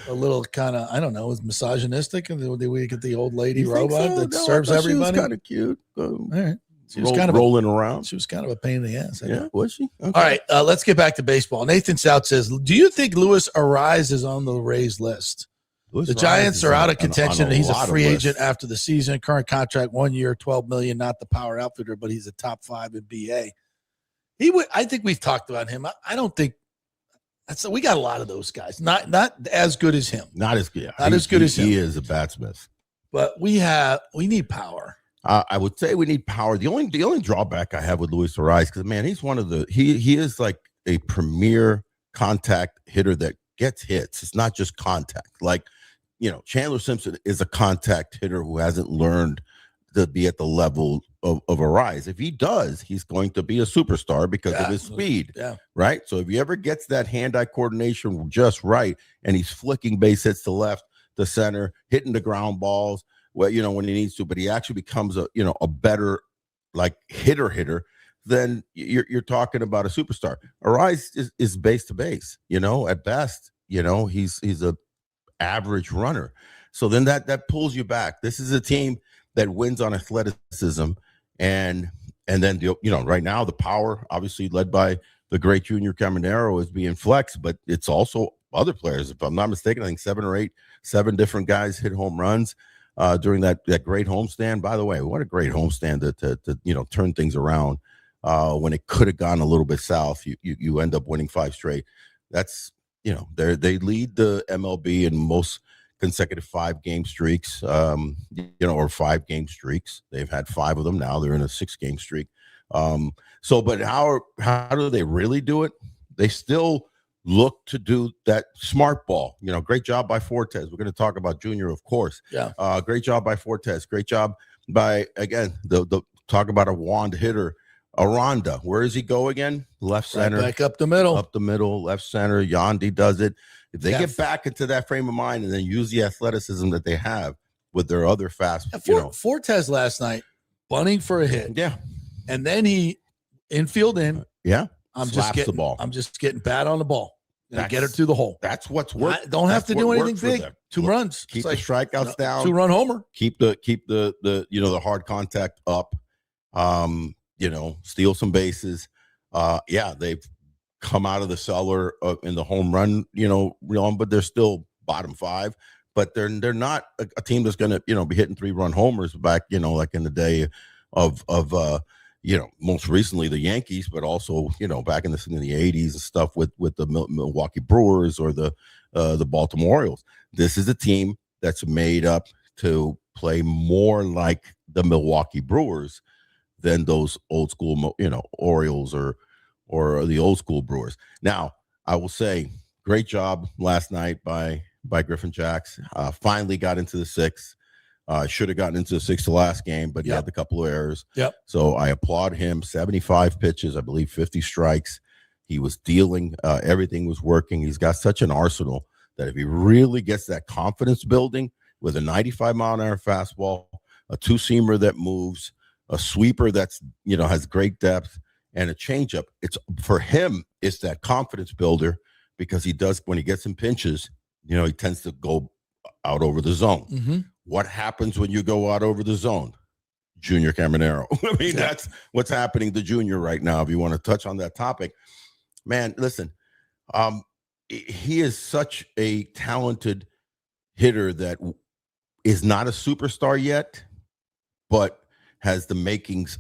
a little kind of, I don't know, was misogynistic. And then we get the old lady You think robot so? that No, I serves thought she was everybody. kind of cute. All right. She was Roll- kind of rolling around. she was kind of a pain in the ass. I Yeah, know. was she? Okay. All right, let's get back to baseball. Nathan South says, "Do you think Luis Arise is on the Rays list? Luis The Rise Giants is are on- out of on contention, and he's a lot of free lists. agent after the season. Current contract, 1 year, $12 million. Not the power outfitter, but he's a top 5 in BA. He would. I think we've talked about him. I don't think that's. We got a lot of those guys. Not as good as him, Not as good. Not as good as he him. is a batsmith. but we need power. I would say we need power. The only drawback I have with Luis Arise, because man, he's one of the he is like a premier contact hitter that gets hits. It's not just contact. Like, Chandler Simpson is a contact hitter who hasn't learned to be at the level of Arise. If he does, he's going to be a superstar because of his speed. Yeah. Right. So if he ever gets that hand-eye coordination just right, and he's flicking base hits to left, to center, hitting the ground balls, when he needs to, but he actually becomes a better like hitter, then you're talking about a superstar. Arise is base to base, at best, he's a average runner. So then that pulls you back. This is a team that wins on athleticism, and then right now the power, obviously led by the great Junior Caminero, is being flexed, but it's also other players. If I'm not mistaken, I think 7 different guys hit home runs during that great homestand. By the way, what a great homestand to turn things around when it could have gone a little bit south. You end up winning 5 straight. That's they lead the MLB in most consecutive 5-game streaks, or 5-game streaks. They've had 5 of them now. They're in a 6-game streak. But how do they really do it? They still look to do that smart ball. Great job by Fortes. We're going to talk about Junior, of course. Yeah. Great job by Fortes. Great job by, again, the talk about a wand hitter, Aranda. Where does he go again? Left center. Right back up the middle. Up the middle, left center. Yandy does it. If they get back into that frame of mind and then use the athleticism that they have with their other fast, Fortes last night, bunting for a hit. Yeah. And then he infield in. Yeah. I'm Slaps just getting the ball. I'm just getting bad on the ball. And get it through the hole. That's what's work. I don't have to do anything big. 2 runs. Keep the strikeouts down. 2-run homer. Keep the the hard contact up. Steal some bases. They've come out of the cellar in the home run, realm, but they're still bottom 5. But they're not a team that's going to be hitting 3-run homers back, like in the day of most recently the Yankees, but also back in the 80s and stuff with the Milwaukee Brewers or the Baltimore Orioles. This is a team that's made up to play more like the Milwaukee Brewers than those old school Orioles or the old school Brewers. Now, I will say, great job last night by Griffin Jacks. Finally got into the 6th. Should have gotten into the 6th the last game, but he had a couple of errors. Yep. So I applaud him. 75 pitches, I believe 50 strikes. He was dealing. Everything was working. He's got such an arsenal that if he really gets that confidence building with a 95-mile-an-hour fastball, a 2-seamer that moves, a sweeper that's has great depth, and a changeup, for him, it's that confidence builder because he does, when he gets in pinches, he tends to go out over the zone. Mm-hmm. What happens when you go out over the zone? Junior Caminero. I mean, that's what's happening to Junior right now. If you want to touch on that topic, man, listen, he is such a talented hitter that is not a superstar yet, but has the makings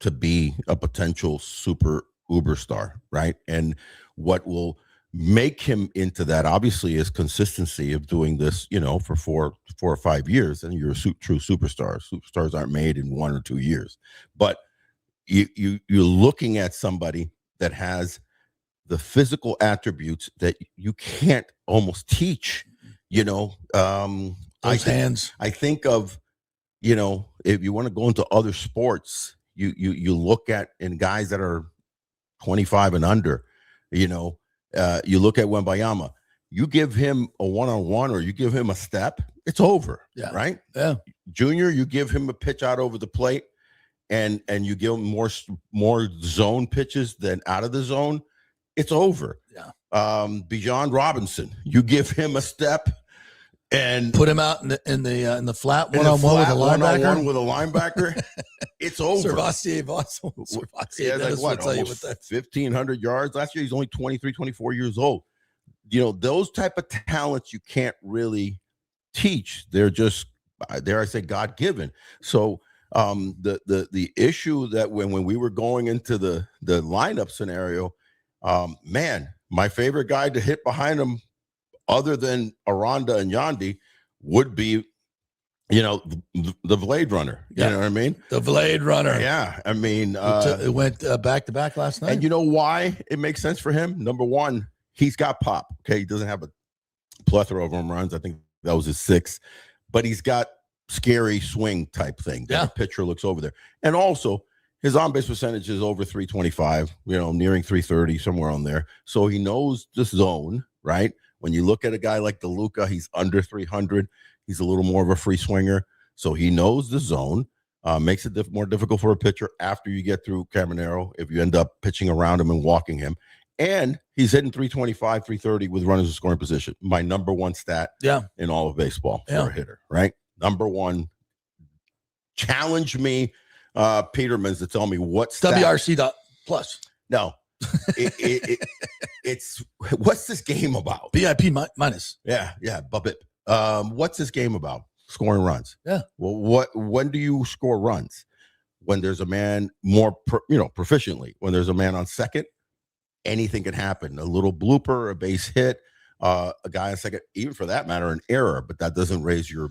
to be a potential super uber star, right? And what will make him into that obviously is consistency of doing this, for 4 or 5 years, and you're a true superstar. Superstars aren't made in 1 or 2 years, but you're looking at somebody that has the physical attributes that you can't almost teach. Hands. I think of, if you want to go into other sports, you look at in guys that are 25 and under, you look at Wembayama, you give him a one-on-one or you give him a step, it's over. Yeah. Right. Yeah. Junior, you give him a pitch out over the plate and you give him more zone pitches than out of the zone, it's over. Yeah. Bijan Robinson, you give him a step and put him out in the flat one-on-one with a linebacker. It's over. Servassier, yeah, like what? Almost 1,500 yards last year. He's only 23, 24 years old. Those type of talents you can't really teach. They're just, dare I say, God-given. So the issue that when we were going into the lineup scenario, man, my favorite guy to hit behind him, other than Aranda and Yandy, would be, the Blade Runner. You know what I mean? The Blade Runner. Yeah. I mean, it went back-to-back last night. And you know why it makes sense for him? Number one, he's got pop. Okay. He doesn't have a plethora of home runs. I think that was his 6th. But he's got scary swing type thing. Yeah. The pitcher looks over there. And also, his on-base percentage is over 325, nearing 330, somewhere on there. So he knows the zone, right? When you look at a guy like DeLuca, he's under 300. He's a little more of a free swinger. So he knows the zone. Makes it more difficult for a pitcher after you get through Caminero if you end up pitching around him and walking him. And he's hitting 325, 330 with runners in scoring position. My number one stat in all of baseball for a hitter, right? Number one. Challenge me, Petermans, to tell me what stat. WRC plus. No. It's what's this game about? BIP minus. Yeah, Bubip. What's this game about? Scoring runs. Yeah. Well, when do you score runs? When there's a man more, proficiently. When there's a man on second, anything can happen. A little blooper, a base hit, a guy on second, even for that matter, an error, but that doesn't raise your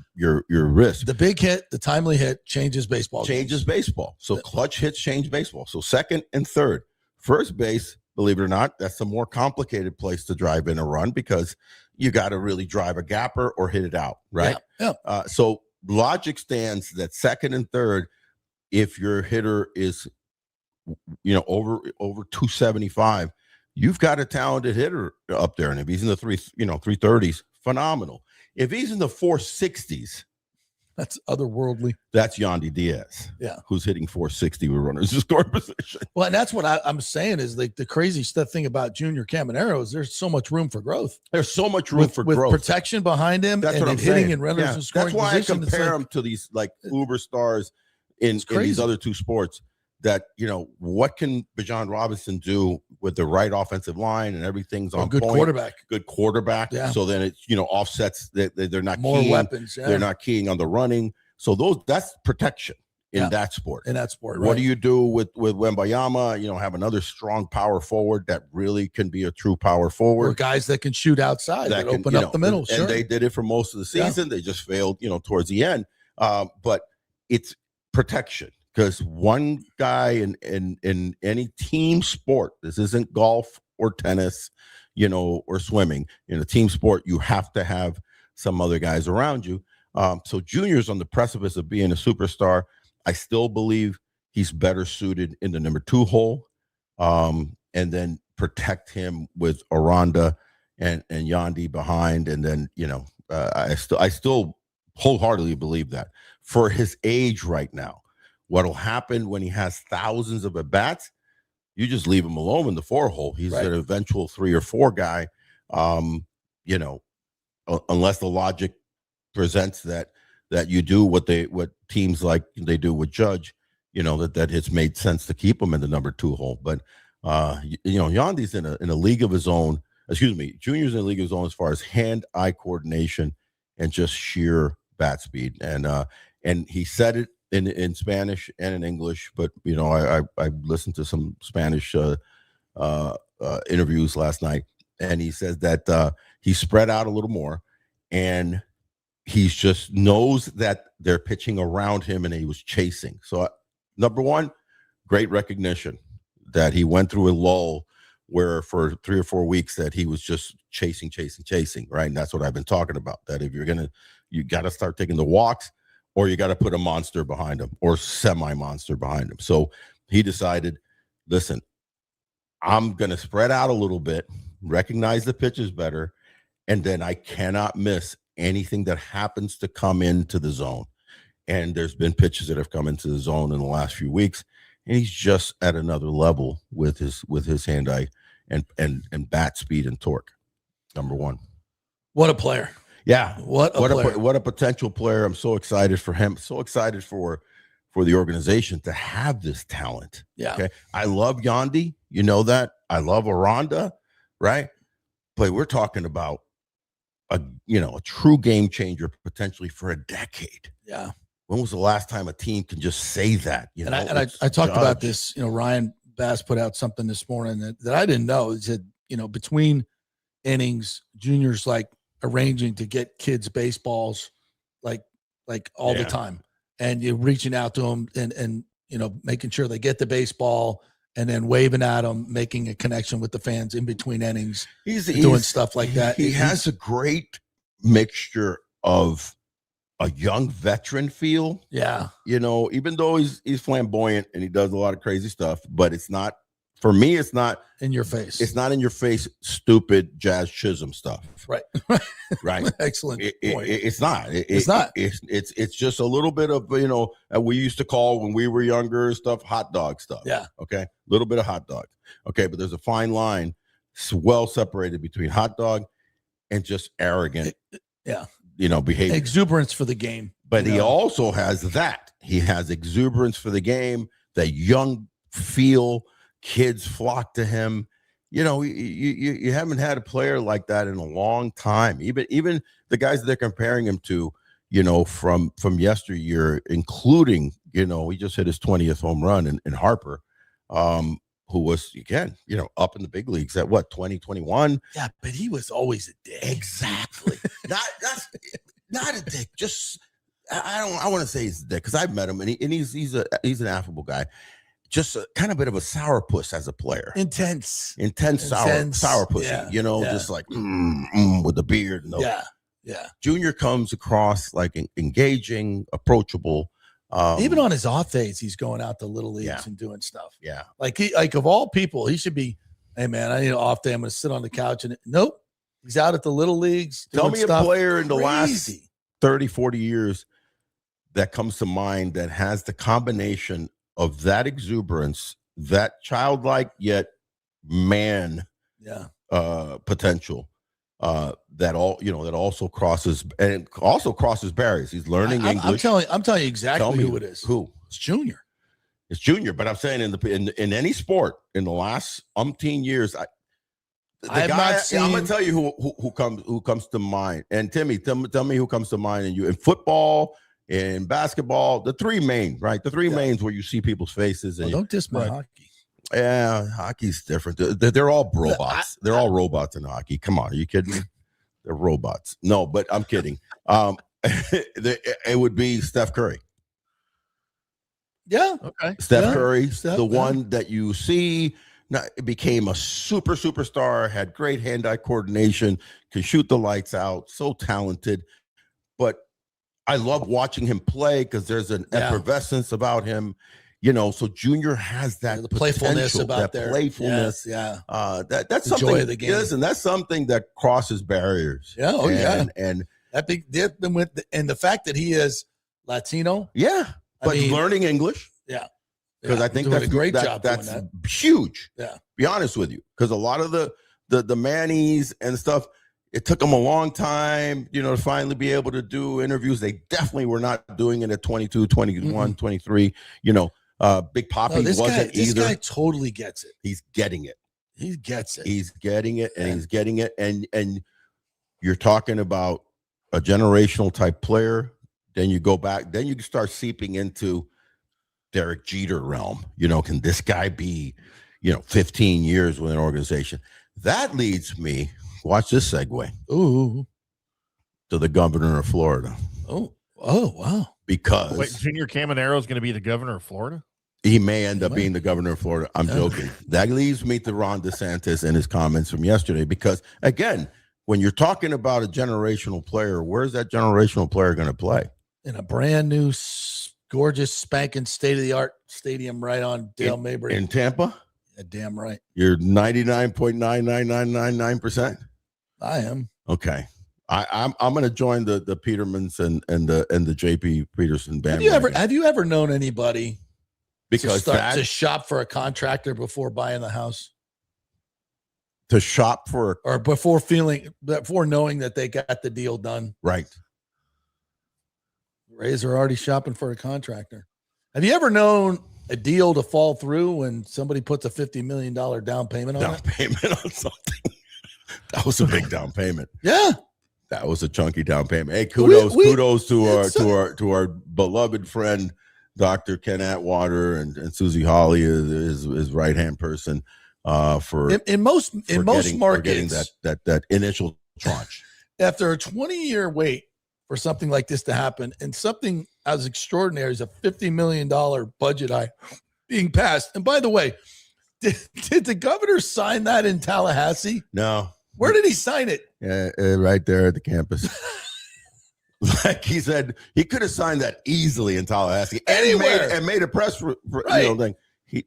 risk. The big hit, the timely hit changes baseball. Changes games. baseball. So clutch hits change baseball. So second and third. First base, believe it or not, that's a more complicated place to drive in a run because you got to really drive a gapper or hit it out, right? Yeah. So logic stands that second and third, if your hitter is, over 275, you've got a talented hitter up there. And if he's in the 330s, phenomenal. If he's in the 460s, that's otherworldly. That's Yandy Diaz. Yeah. Who's hitting 460 with runners in scoring position. Well, and that's what I'm saying is like the crazy thing about Junior Caminero is there's so much room for growth. There's so much room for growth. With protection behind him. That's and what I'm hitting saying. and runners in scoring That's why position. I compare him to these like uber stars in these other two sports. That, what can Bijan Robinson do with the right offensive line and everything's on good point? Good quarterback. Yeah. So then it, offsets that they're not more keying, weapons. Yeah. They're not keying on the running. So that's protection in that sport. Right. What do you do with Wembayama? Have another strong power forward that really can be a true power forward. Or guys that can shoot outside, that open up the middle. And they did it for most of the season. They just failed, towards the end. But it's protection. Because one guy in any team sport, this isn't golf or tennis, or swimming. In a team sport, you have to have some other guys around you. So Junior's on the precipice of being a superstar. I still believe he's better suited in the number 2 hole, and then protect him with Aranda and Yandy behind. And then, I still wholeheartedly believe that for his age right now. What'll happen when he has thousands of at-bats, you just leave him alone in the 4 hole. He's an eventual 3 or 4 guy, unless the logic presents that you do what teams like they do with Judge, that it's made sense to keep him in the number 2 hole. But, Yandy's in a league of his own. Junior's in a league of his own as far as hand-eye coordination and just sheer bat speed. And he said it in Spanish and in English, but I listened to some Spanish interviews last night, and he says that he spread out a little more, and he just knows that they're pitching around him, and he was chasing. So number one, great recognition that he went through a lull where for 3 or 4 weeks that he was just chasing, right? And that's what I've been talking about, that if you got to start taking the walks, or you got to put a monster behind him or semi-monster behind him. So he decided, listen, I'm going to spread out a little bit, recognize the pitches better, and then I cannot miss anything that happens to come into the zone. And there's been pitches that have come into the zone in the last few weeks, and he's just at another level with his hand-eye and bat speed and torque. Number 1. What a player. Yeah, what a potential player. I'm so excited for him. So excited for the organization to have this talent. Yeah. Okay. I love Yandy. You know that. I love Aranda, right? But we're talking about a true game changer potentially for a decade. Yeah. When was the last time a team can just say that? I talked about this. Ryan Bass put out something this morning that I didn't know. He said, between innings, Junior's like arranging to get kids baseballs like all the time, and you're reaching out to them and making sure they get the baseball and then waving at them, making a connection with the fans in between innings. He's doing stuff like that. He has a great mixture of a young veteran feel. Yeah. Even though he's flamboyant and he does a lot of crazy stuff, but it's not, for me, it's not in your face. It's not in your face, stupid Jazz Chisholm stuff. Right. Right. Excellent point. It's not. It's not. It's just a little bit of, we used to call when we were younger stuff, hot dog stuff. Yeah. Okay. A little bit of hot dog. Okay. But there's a fine line, well separated between hot dog and just arrogant. Behavior. Exuberance for the game. But he also has that. He has exuberance for the game, the young feel. Kids flock to him. You haven't had a player like that in a long time. Even the guys that they're comparing him to, from yesteryear, including, he just hit his 20th home run in Harper. who was, again, up in the big leagues at what, 2021? Yeah, but he was always a dick. Exactly. not a dick. Just I want to say he's a dick because I've met him and he's an affable guy. Just a kind of bit of a sourpuss as a player. Intense sourpussy. Yeah. Just like with the beard. And yeah. Junior comes across like engaging, approachable. Even on his off days, he's going out to little leagues and doing stuff. Yeah. Like of all people, he should be, hey man, I need an off day. I'm going to sit on the couch and nope. He's out at the little leagues. Tell me a player in the last 30, 40 years that comes to mind that has the combination of that exuberance, that childlike yet man potential. That also crosses barriers. He's learning English. I'm telling you exactly who it is. Who? It's Junior. It's Junior, but I'm saying in any sport in the last umpteen years, I'm gonna tell you who comes to mind. And Timmy, tell me who comes to mind. And you in football, in basketball, the three main, right? The three mains where you see people's faces. And don't diss my hockey. Yeah, hockey's different. They're all robots. They're all robots in hockey. Come on, are you kidding me? They're robots. No, but I'm kidding. It would be Steph Curry. Yeah. Okay. Steph Curry, the one that you see became a superstar, had great hand-eye coordination, can shoot the lights out, so talented. But I love watching him play because there's an effervescence about him. So Junior has that the playfulness about that playfulness. Yeah. That's the something. Joy of the game. Listen, that's something that crosses barriers. Yeah. Oh, and that big dip and the fact that he is Latino. Yeah, but learning English. Yeah. Because I think that's a great job. That's huge. Yeah. Be honest with you, because a lot of the Mannies and stuff, it took them a long time, to finally be able to do interviews. They definitely were not doing it at 22, 21, 23. Big Papi wasn't either. This guy totally gets it. He's getting it. He gets it. He's getting it, and he's getting it. And you're talking about a generational type player. Then you go back. Then you start seeping into Derek Jeter realm. Can this guy be, 15 years with an organization? That leads me, watch this segue. Ooh. To the governor of Florida. Oh, wow. Because wait, Junior Caminero is going to be the governor of Florida? He may end up being the governor of Florida. I'm joking. That leaves me to Ron DeSantis and his comments from yesterday. Because, again, when you're talking about a generational player, where's that generational player going to play? In a brand new, gorgeous, spanking, state-of-the-art stadium right on Dale Mabry. In Tampa? Yeah, damn right. You're 99.99999%? I am. Okay. I'm going to join the Petermans and the JP Peterson band. Have you ever known anybody to shop for a contractor before buying the house? To shop for or before knowing that they got the deal done? Right. Rays are already shopping for a contractor. Have you ever known a deal to fall through when somebody puts a $50 million down payment on it? Down payment on something. That was a big down payment. Yeah. That was a chunky down payment. Hey, kudos to our beloved friend, Dr. Ken Atwater and Susie Hawley, his right-hand person, for most markets, getting that initial tranche. After a 20-year wait for something like this to happen, and something as extraordinary as a $50 million budget being passed. And by the way, did the governor sign that in Tallahassee? No. Where did he sign it? Yeah, right there at the campus. Like he said, he could have signed that easily in Tallahassee. Anywhere. And made a press thing. He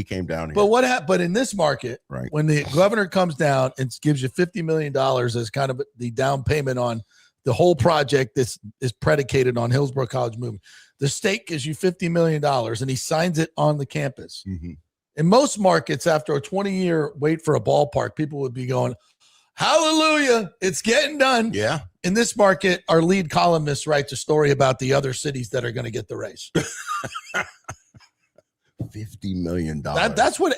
came down here. But what happened? But in this market, right, when the governor comes down and gives you $50 million as kind of the down payment on the whole project that is predicated on Hillsborough College movement, the state gives you $50 million and he signs it on the campus. Mm-hmm. In most markets, after a 20-year wait for a ballpark, people would be going, hallelujah, it's getting done. Yeah. In this market, our lead columnist writes a story about the other cities that are going to get the race. $50 million. That's what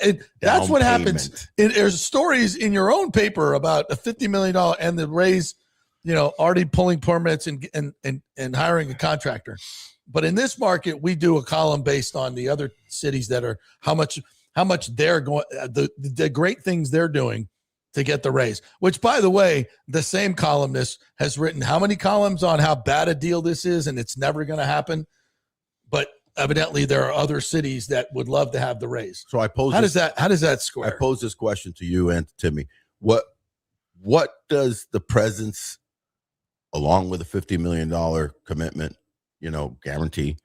happens. There's stories in your own paper about a $50 million and the Rays, already pulling permits and hiring a contractor. But in this market, we do a column based on the other cities that are how much how much they're going, the great things they're doing to get the Rays, which, by the way, the same columnist has written how many columns on how bad a deal this is and it's never going to happen. But evidently there are other cities that would love to have the Rays. So I pose how does that square? I pose this question to you and to Timmy. What does the presence, along with a $50 million commitment, guarantee,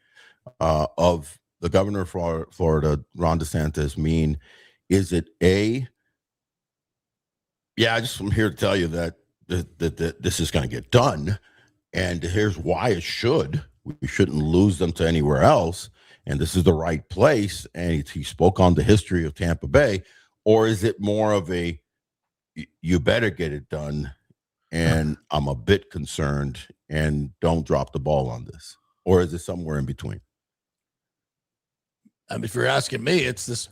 of the governor of Florida, Ron DeSantis, mean? Is it I'm here to tell you that this is going to get done, and here's why it should. We shouldn't lose them to anywhere else, and this is the right place. And he spoke on the history of Tampa Bay. Or is it more of a, you better get it done, and I'm a bit concerned, and don't drop the ball on this? Or is it somewhere in between? I mean, if you're asking me, it's this,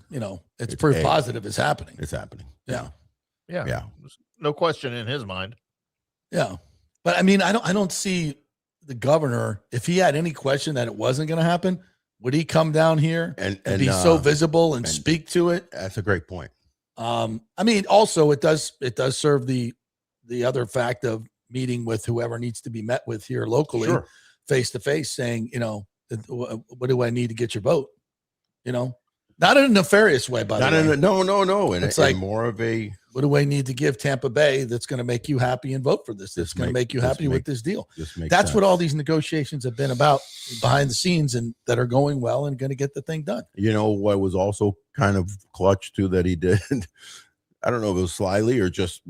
it's proof positive it's happening. It's happening. Yeah. Yeah. There's no question in his mind. Yeah. But I mean, I don't see the governor, if he had any question that it wasn't going to happen, would he come down here and be so visible and speak to it? That's a great point. I mean, also it does serve the other fact of meeting with whoever needs to be met with here locally, face to face, saying, what do I need to get your vote? Not in a nefarious way, by the way. No. And it's like more of a, what do I need to give Tampa Bay that's going to make you happy and vote for this? That's going to make you happy with this deal. That's what all these negotiations have been about behind the scenes, and that are going well and going to get the thing done. What was also kind of clutch too that he did, I don't know if it was slyly or just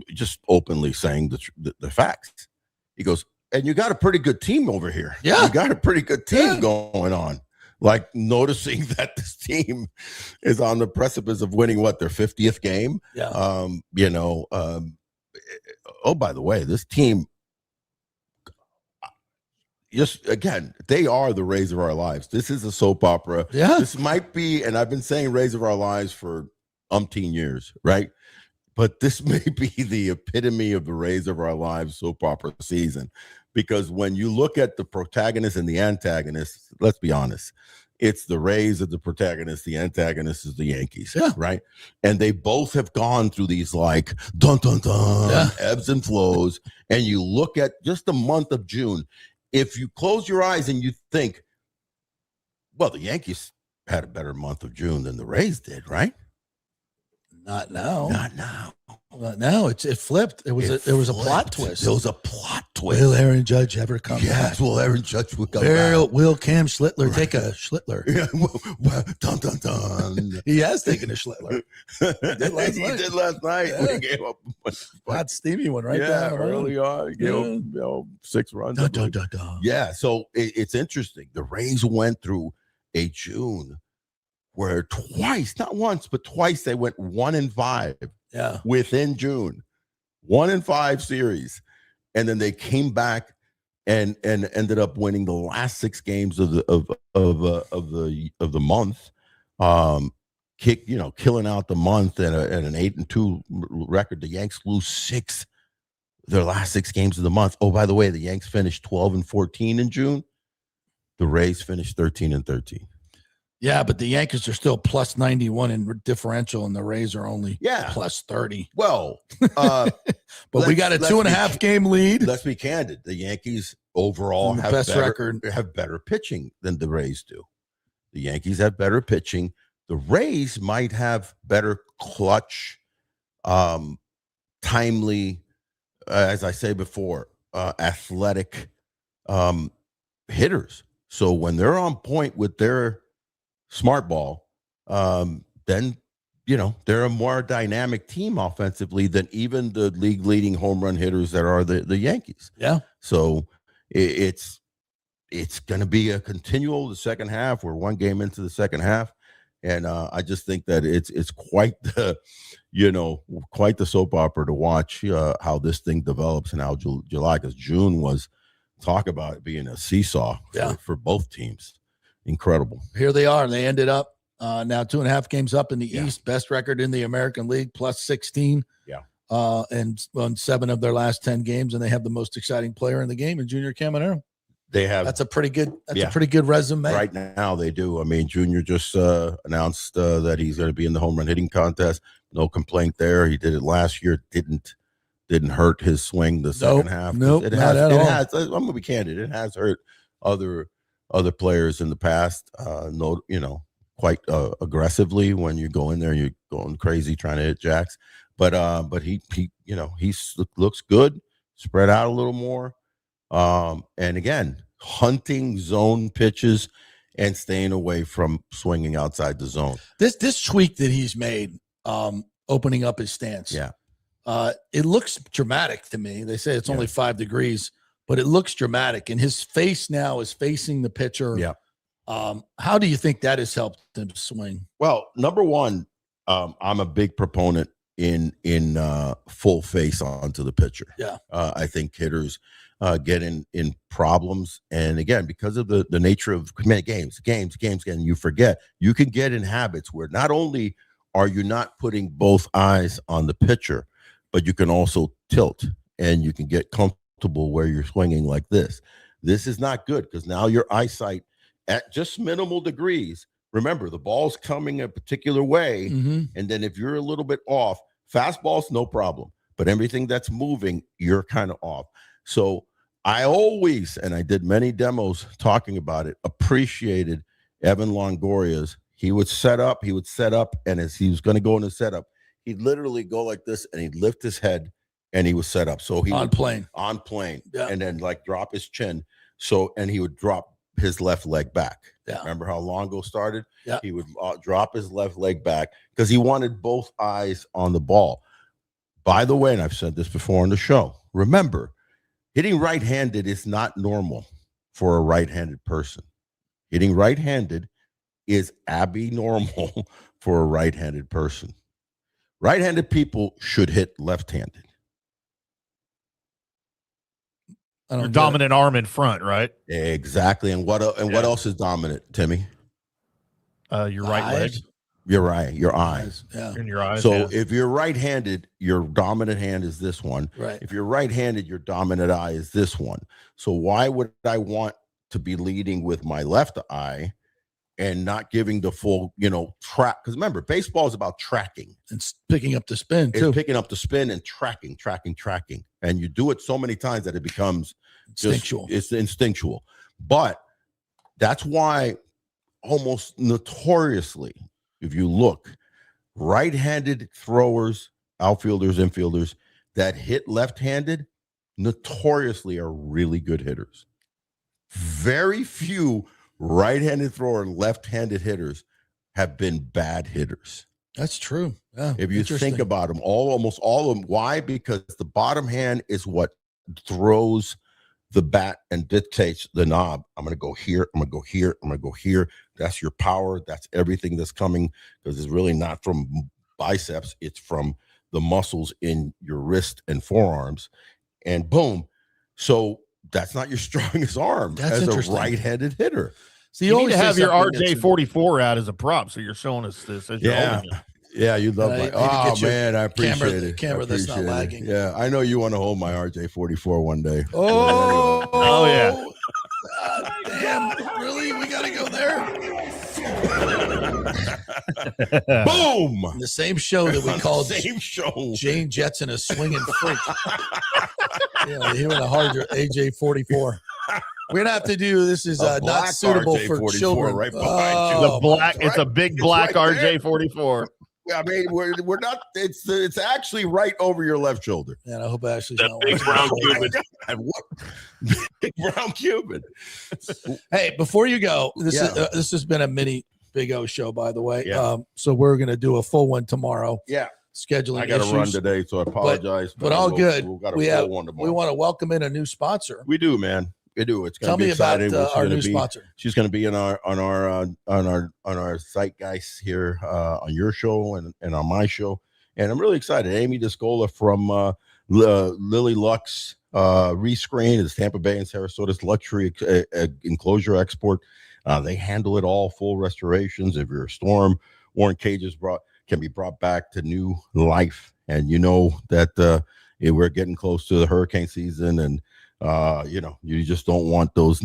openly saying the facts. He goes, and you got a pretty good team over here. Yeah. You got a pretty good team going on. Like, noticing that this team is on the precipice of winning their 50th game. Yeah. Oh, by the way, this team, they are the Rays of our lives. This is a soap opera. Yeah. This might be, and I've been saying Rays of our lives for umpteen years, right? But this may be the epitome of the Rays of our lives soap opera season. Because when you look at the protagonist and the antagonist, let's be honest, it's the Rays are the protagonist, the antagonist is the Yankees, right? And they both have gone through these dun dun dun ebbs and flows. And you look at just the month of June. If you close your eyes and you think, well, the Yankees had a better month of June than the Rays did, right? Not now. Not now. No, it flipped. There was a plot twist. There was a plot twist. Will Aaron Judge ever come back? Yes, will Aaron Judge come back? Will Cam Schlittler take a Schlittler? Yeah, dun, dun, dun. He has taken a Schlittler. He did last night. Yeah. He gave up hot steamy one right there. there. Early on. He gave up 6 runs. Dun, dun, dun, dun. Yeah, so it's interesting. The Rays went through a June where twice, not once, but twice, they went 1-5. Yeah, within June, 1-5 series, and then they came back and ended up winning the last 6 games of the month. Killing out the month at an 8-2 record. The Yanks lose 6 their last 6 games of the month. Oh, by the way, the Yanks finished 12-14 in June. The Rays finished 13-13. Yeah, but the Yankees are still plus 91 in differential, and the Rays are only plus 30. Well, but we got a 2.5 game lead. Let's be candid. The Yankees overall have better pitching than the Rays do. The Yankees have better pitching. The Rays might have better clutch, timely, as I say before, athletic hitters. So when they're on point with their smart ball, then they're a more dynamic team offensively than even the league leading home run hitters that are the Yankees. Yeah. So it's going to be a continual the second half. We're 1 game into the second half, and I just think that it's quite the quite the soap opera to watch how this thing develops and how July, because June was, talk about it being a seesaw for both teams. Incredible. Here they are. They ended up now 2.5 games up in the East, best record in the American League, plus 16. Yeah. And won 7 of their last 10 games, and they have the most exciting player in the game in Junior Caminero. They have. That's a pretty good. That's a pretty good resume. Right now, they do. I mean, Junior just announced that he's going to be in the home run hitting contest. No complaint there. He did it last year. Didn't hurt his swing the second half. Nope, It not has. at It all. has. I'm going to be candid. It has hurt other players in the past. No, quite aggressively when you go in there, you're going crazy trying to hit jacks. But he looks good, spread out a little more. And again, hunting zone pitches and staying away from swinging outside the zone. This tweak that he's made, opening up his stance. Yeah. It looks dramatic to me. They say it's only 5 degrees, but it looks dramatic. And his face now is facing the pitcher. Yeah. How do you think that has helped him swing? Well, number one, I'm a big proponent in full face onto the pitcher. Yeah. I think hitters get in problems. And again, because of the nature of games, and you forget, you can get in habits where not only are you not putting both eyes on the pitcher, but you can also tilt and you can get comfortable where you're swinging like this. This is not good because now your eyesight at just minimal degrees. Remember, the ball's coming a particular way. Mm-hmm. And then if you're a little bit off, fastballs, no problem. But everything that's moving, you're kind of off. So I always, and I did many demos talking about it, appreciated Evan Longoria's. He would set up, and as he was going to go in the setup, he'd literally go like this, and he'd lift his head, and he would set up. So he on plane, yeah. And then like drop his chin. And he would drop his left leg back. Yeah. Remember how Longo started? Yeah. He would drop his left leg back because he wanted both eyes on the ball. By the way, and I've said this before on the show, remember, hitting right-handed is not normal for a right-handed person. Hitting right-handed is abnormal for a right-handed person. Right-handed people should hit left-handed. Your dominant arm in front, right? Exactly. And what else is dominant, Timmy? Your right leg. Your eyes. Yeah. In your eyes. So if you're right-handed, your dominant hand is this one. Right. If you're right-handed, your dominant eye is this one. So why would I want to be leading with my left eye and not giving the full, track? Because remember, baseball is about tracking. It's picking up the spin too. It's picking up the spin and tracking. And you do it so many times that it becomes instinctual. It's instinctual. But that's why almost notoriously, if you look, right-handed throwers, outfielders, infielders that hit left-handed notoriously are really good hitters. Very few right-handed thrower and left-handed hitters have been bad hitters. That's true. Yeah, if you think about them, almost all of them. Why? Because the bottom hand is what throws the bat and dictates the knob. I'm going to go here. I'm going to go here. I'm going to go here. That's your power. That's everything that's coming, because it's really not from biceps. It's from the muscles in your wrist and forearms. And boom. So that's not your strongest arm as a right-handed hitter. So you need to have your RJ44 out as a prop. So you're showing us this as you're holding it. Yeah, you love my. Oh man, I appreciate it. Camera that's not lagging. Yeah, I know you want to hold my RJ44 one day. Oh yeah. Damn, really? We got to go there. Boom! The same show that we called Jane Jetson a swinging freak. Here with a hard AJ44. We're gonna have to do this. Is not suitable for children. Right behind you. The black. It's a big black RJ44. I mean, we're not. It's actually right over your left shoulder. And I hope Ashley's that not big brown Cuban. Big brown Cuban. Hey, before you go, this has been a mini Big O show, by the way. Yeah. So we're gonna do a full one tomorrow. Yeah. Scheduling. I got to run today, so I apologize. But all good. We want to welcome in a new sponsor. We do, man. We do. It's going to be exciting. Tell me about our new sponsor. She's going to be on our zeitgeist here on your show and on my show, and I'm really excited. Amy Descola from Lily Lux Rescreen is Tampa Bay and Sarasota's luxury enclosure export. They handle it all, full restorations. If you're a storm, worn cages can be brought back to new life. And you know that we're getting close to the hurricane season, and You just don't want those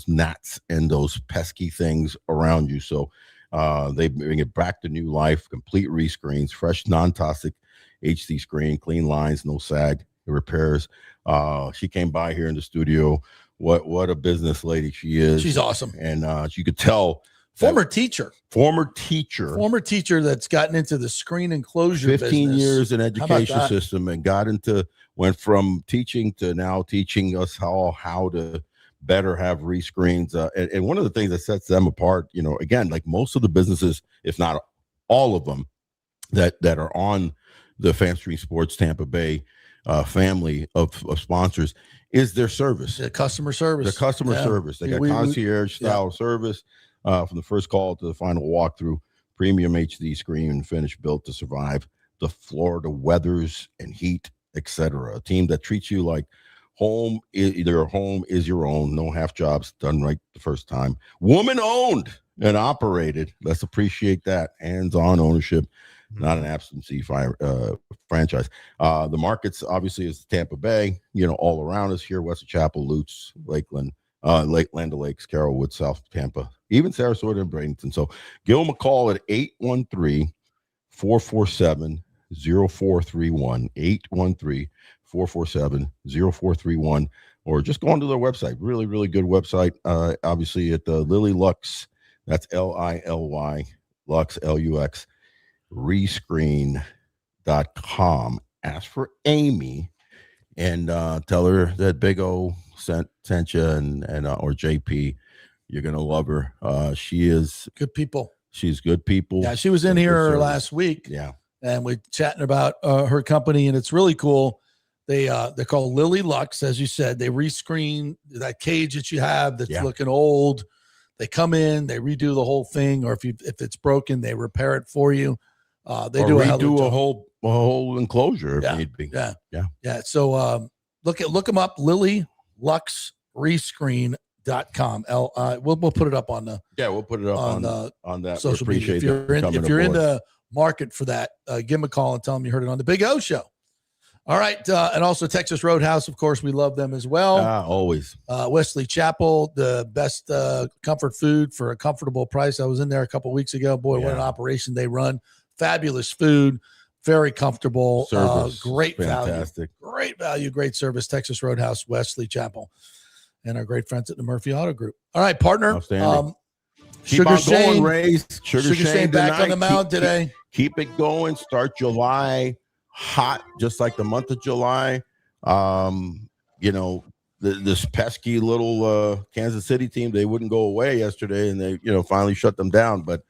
gnats and those pesky things around you. So they bring it back to new life, complete rescreens, fresh, non-toxic HD screen, clean lines, no sag, repairs. She came by here in the studio. What a business lady she is. She's awesome. And you could tell. Former teacher that's gotten into the screen enclosure 15 business. years in education system and went from teaching to now teaching us how to better have rescreens. And one of the things that sets them apart, again, like most of the businesses, if not all of them that are on the FanStream Sports Tampa Bay family of sponsors, is their service. The customer service. They got concierge style service. From the first call to the final walkthrough, premium HD screen and finish built to survive the Florida weathers and heat, etc. A team that treats you like home. Their home is your own. No half jobs, done right the first time. Woman owned and operated. Let's appreciate that. Hands-on ownership, not an absentee franchise. The markets obviously is Tampa Bay. All around us here: West Chapel, Lutz, Lakeland. Land O'Lakes, Carrollwood, South Tampa, even Sarasota and Bradenton. So give them a call at 813-447-0431, 813-447-0431, or just go onto their website. Really, really good website. Obviously at the Lily Lux, that's Lily, Lux, Lux, rescreen.com. Ask for Amy and tell her that Big O sent you and or JP. You're gonna love her. She is good people. She's good people. Yeah, she was in here last week. Yeah, and we're chatting about her company, and it's really cool. They're called Lily Lux, as you said. They rescreen that cage that you have that's looking old. They come in, they redo the whole thing, or if it's broken, they repair it for you. They do redo a whole enclosure if need be. Yeah. So look them up, LilyLuxRescreen.com. We'll put it up on the we'll put it up on that social media. If you're in the market for that, give them a call and tell them you heard it on the Big O Show. All right, and also Texas Roadhouse, of course, we love them as well. Always. Wesley Chapel, the best comfort food for a comfortable price. I was in there a couple weeks ago. Boy, what an operation they run! Fabulous food, very comfortable, service, great fantastic. value, great service. Texas Roadhouse, Wesley Chapel, and our great friends at the Murphy Auto Group. All right, partner. Sugar Shane, Rays. Sugar Shane back on the mound today. Keep it going. Start July hot, just like the month of July. This pesky little Kansas City team, they wouldn't go away yesterday, and they finally shut them down. But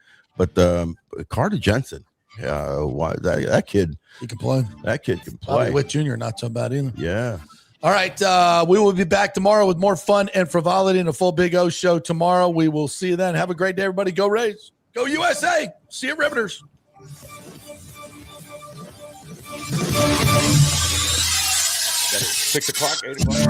Carter Jensen. That kid, he can play. That kid can play. Witt Jr. not so bad either. Yeah. All right. We will be back tomorrow with more fun and frivolity and a full Big O show tomorrow. We will see you then. Have a great day, everybody. Go Rays. Go USA. See you, Riveters. That is 6 o'clock, 8 o'clock.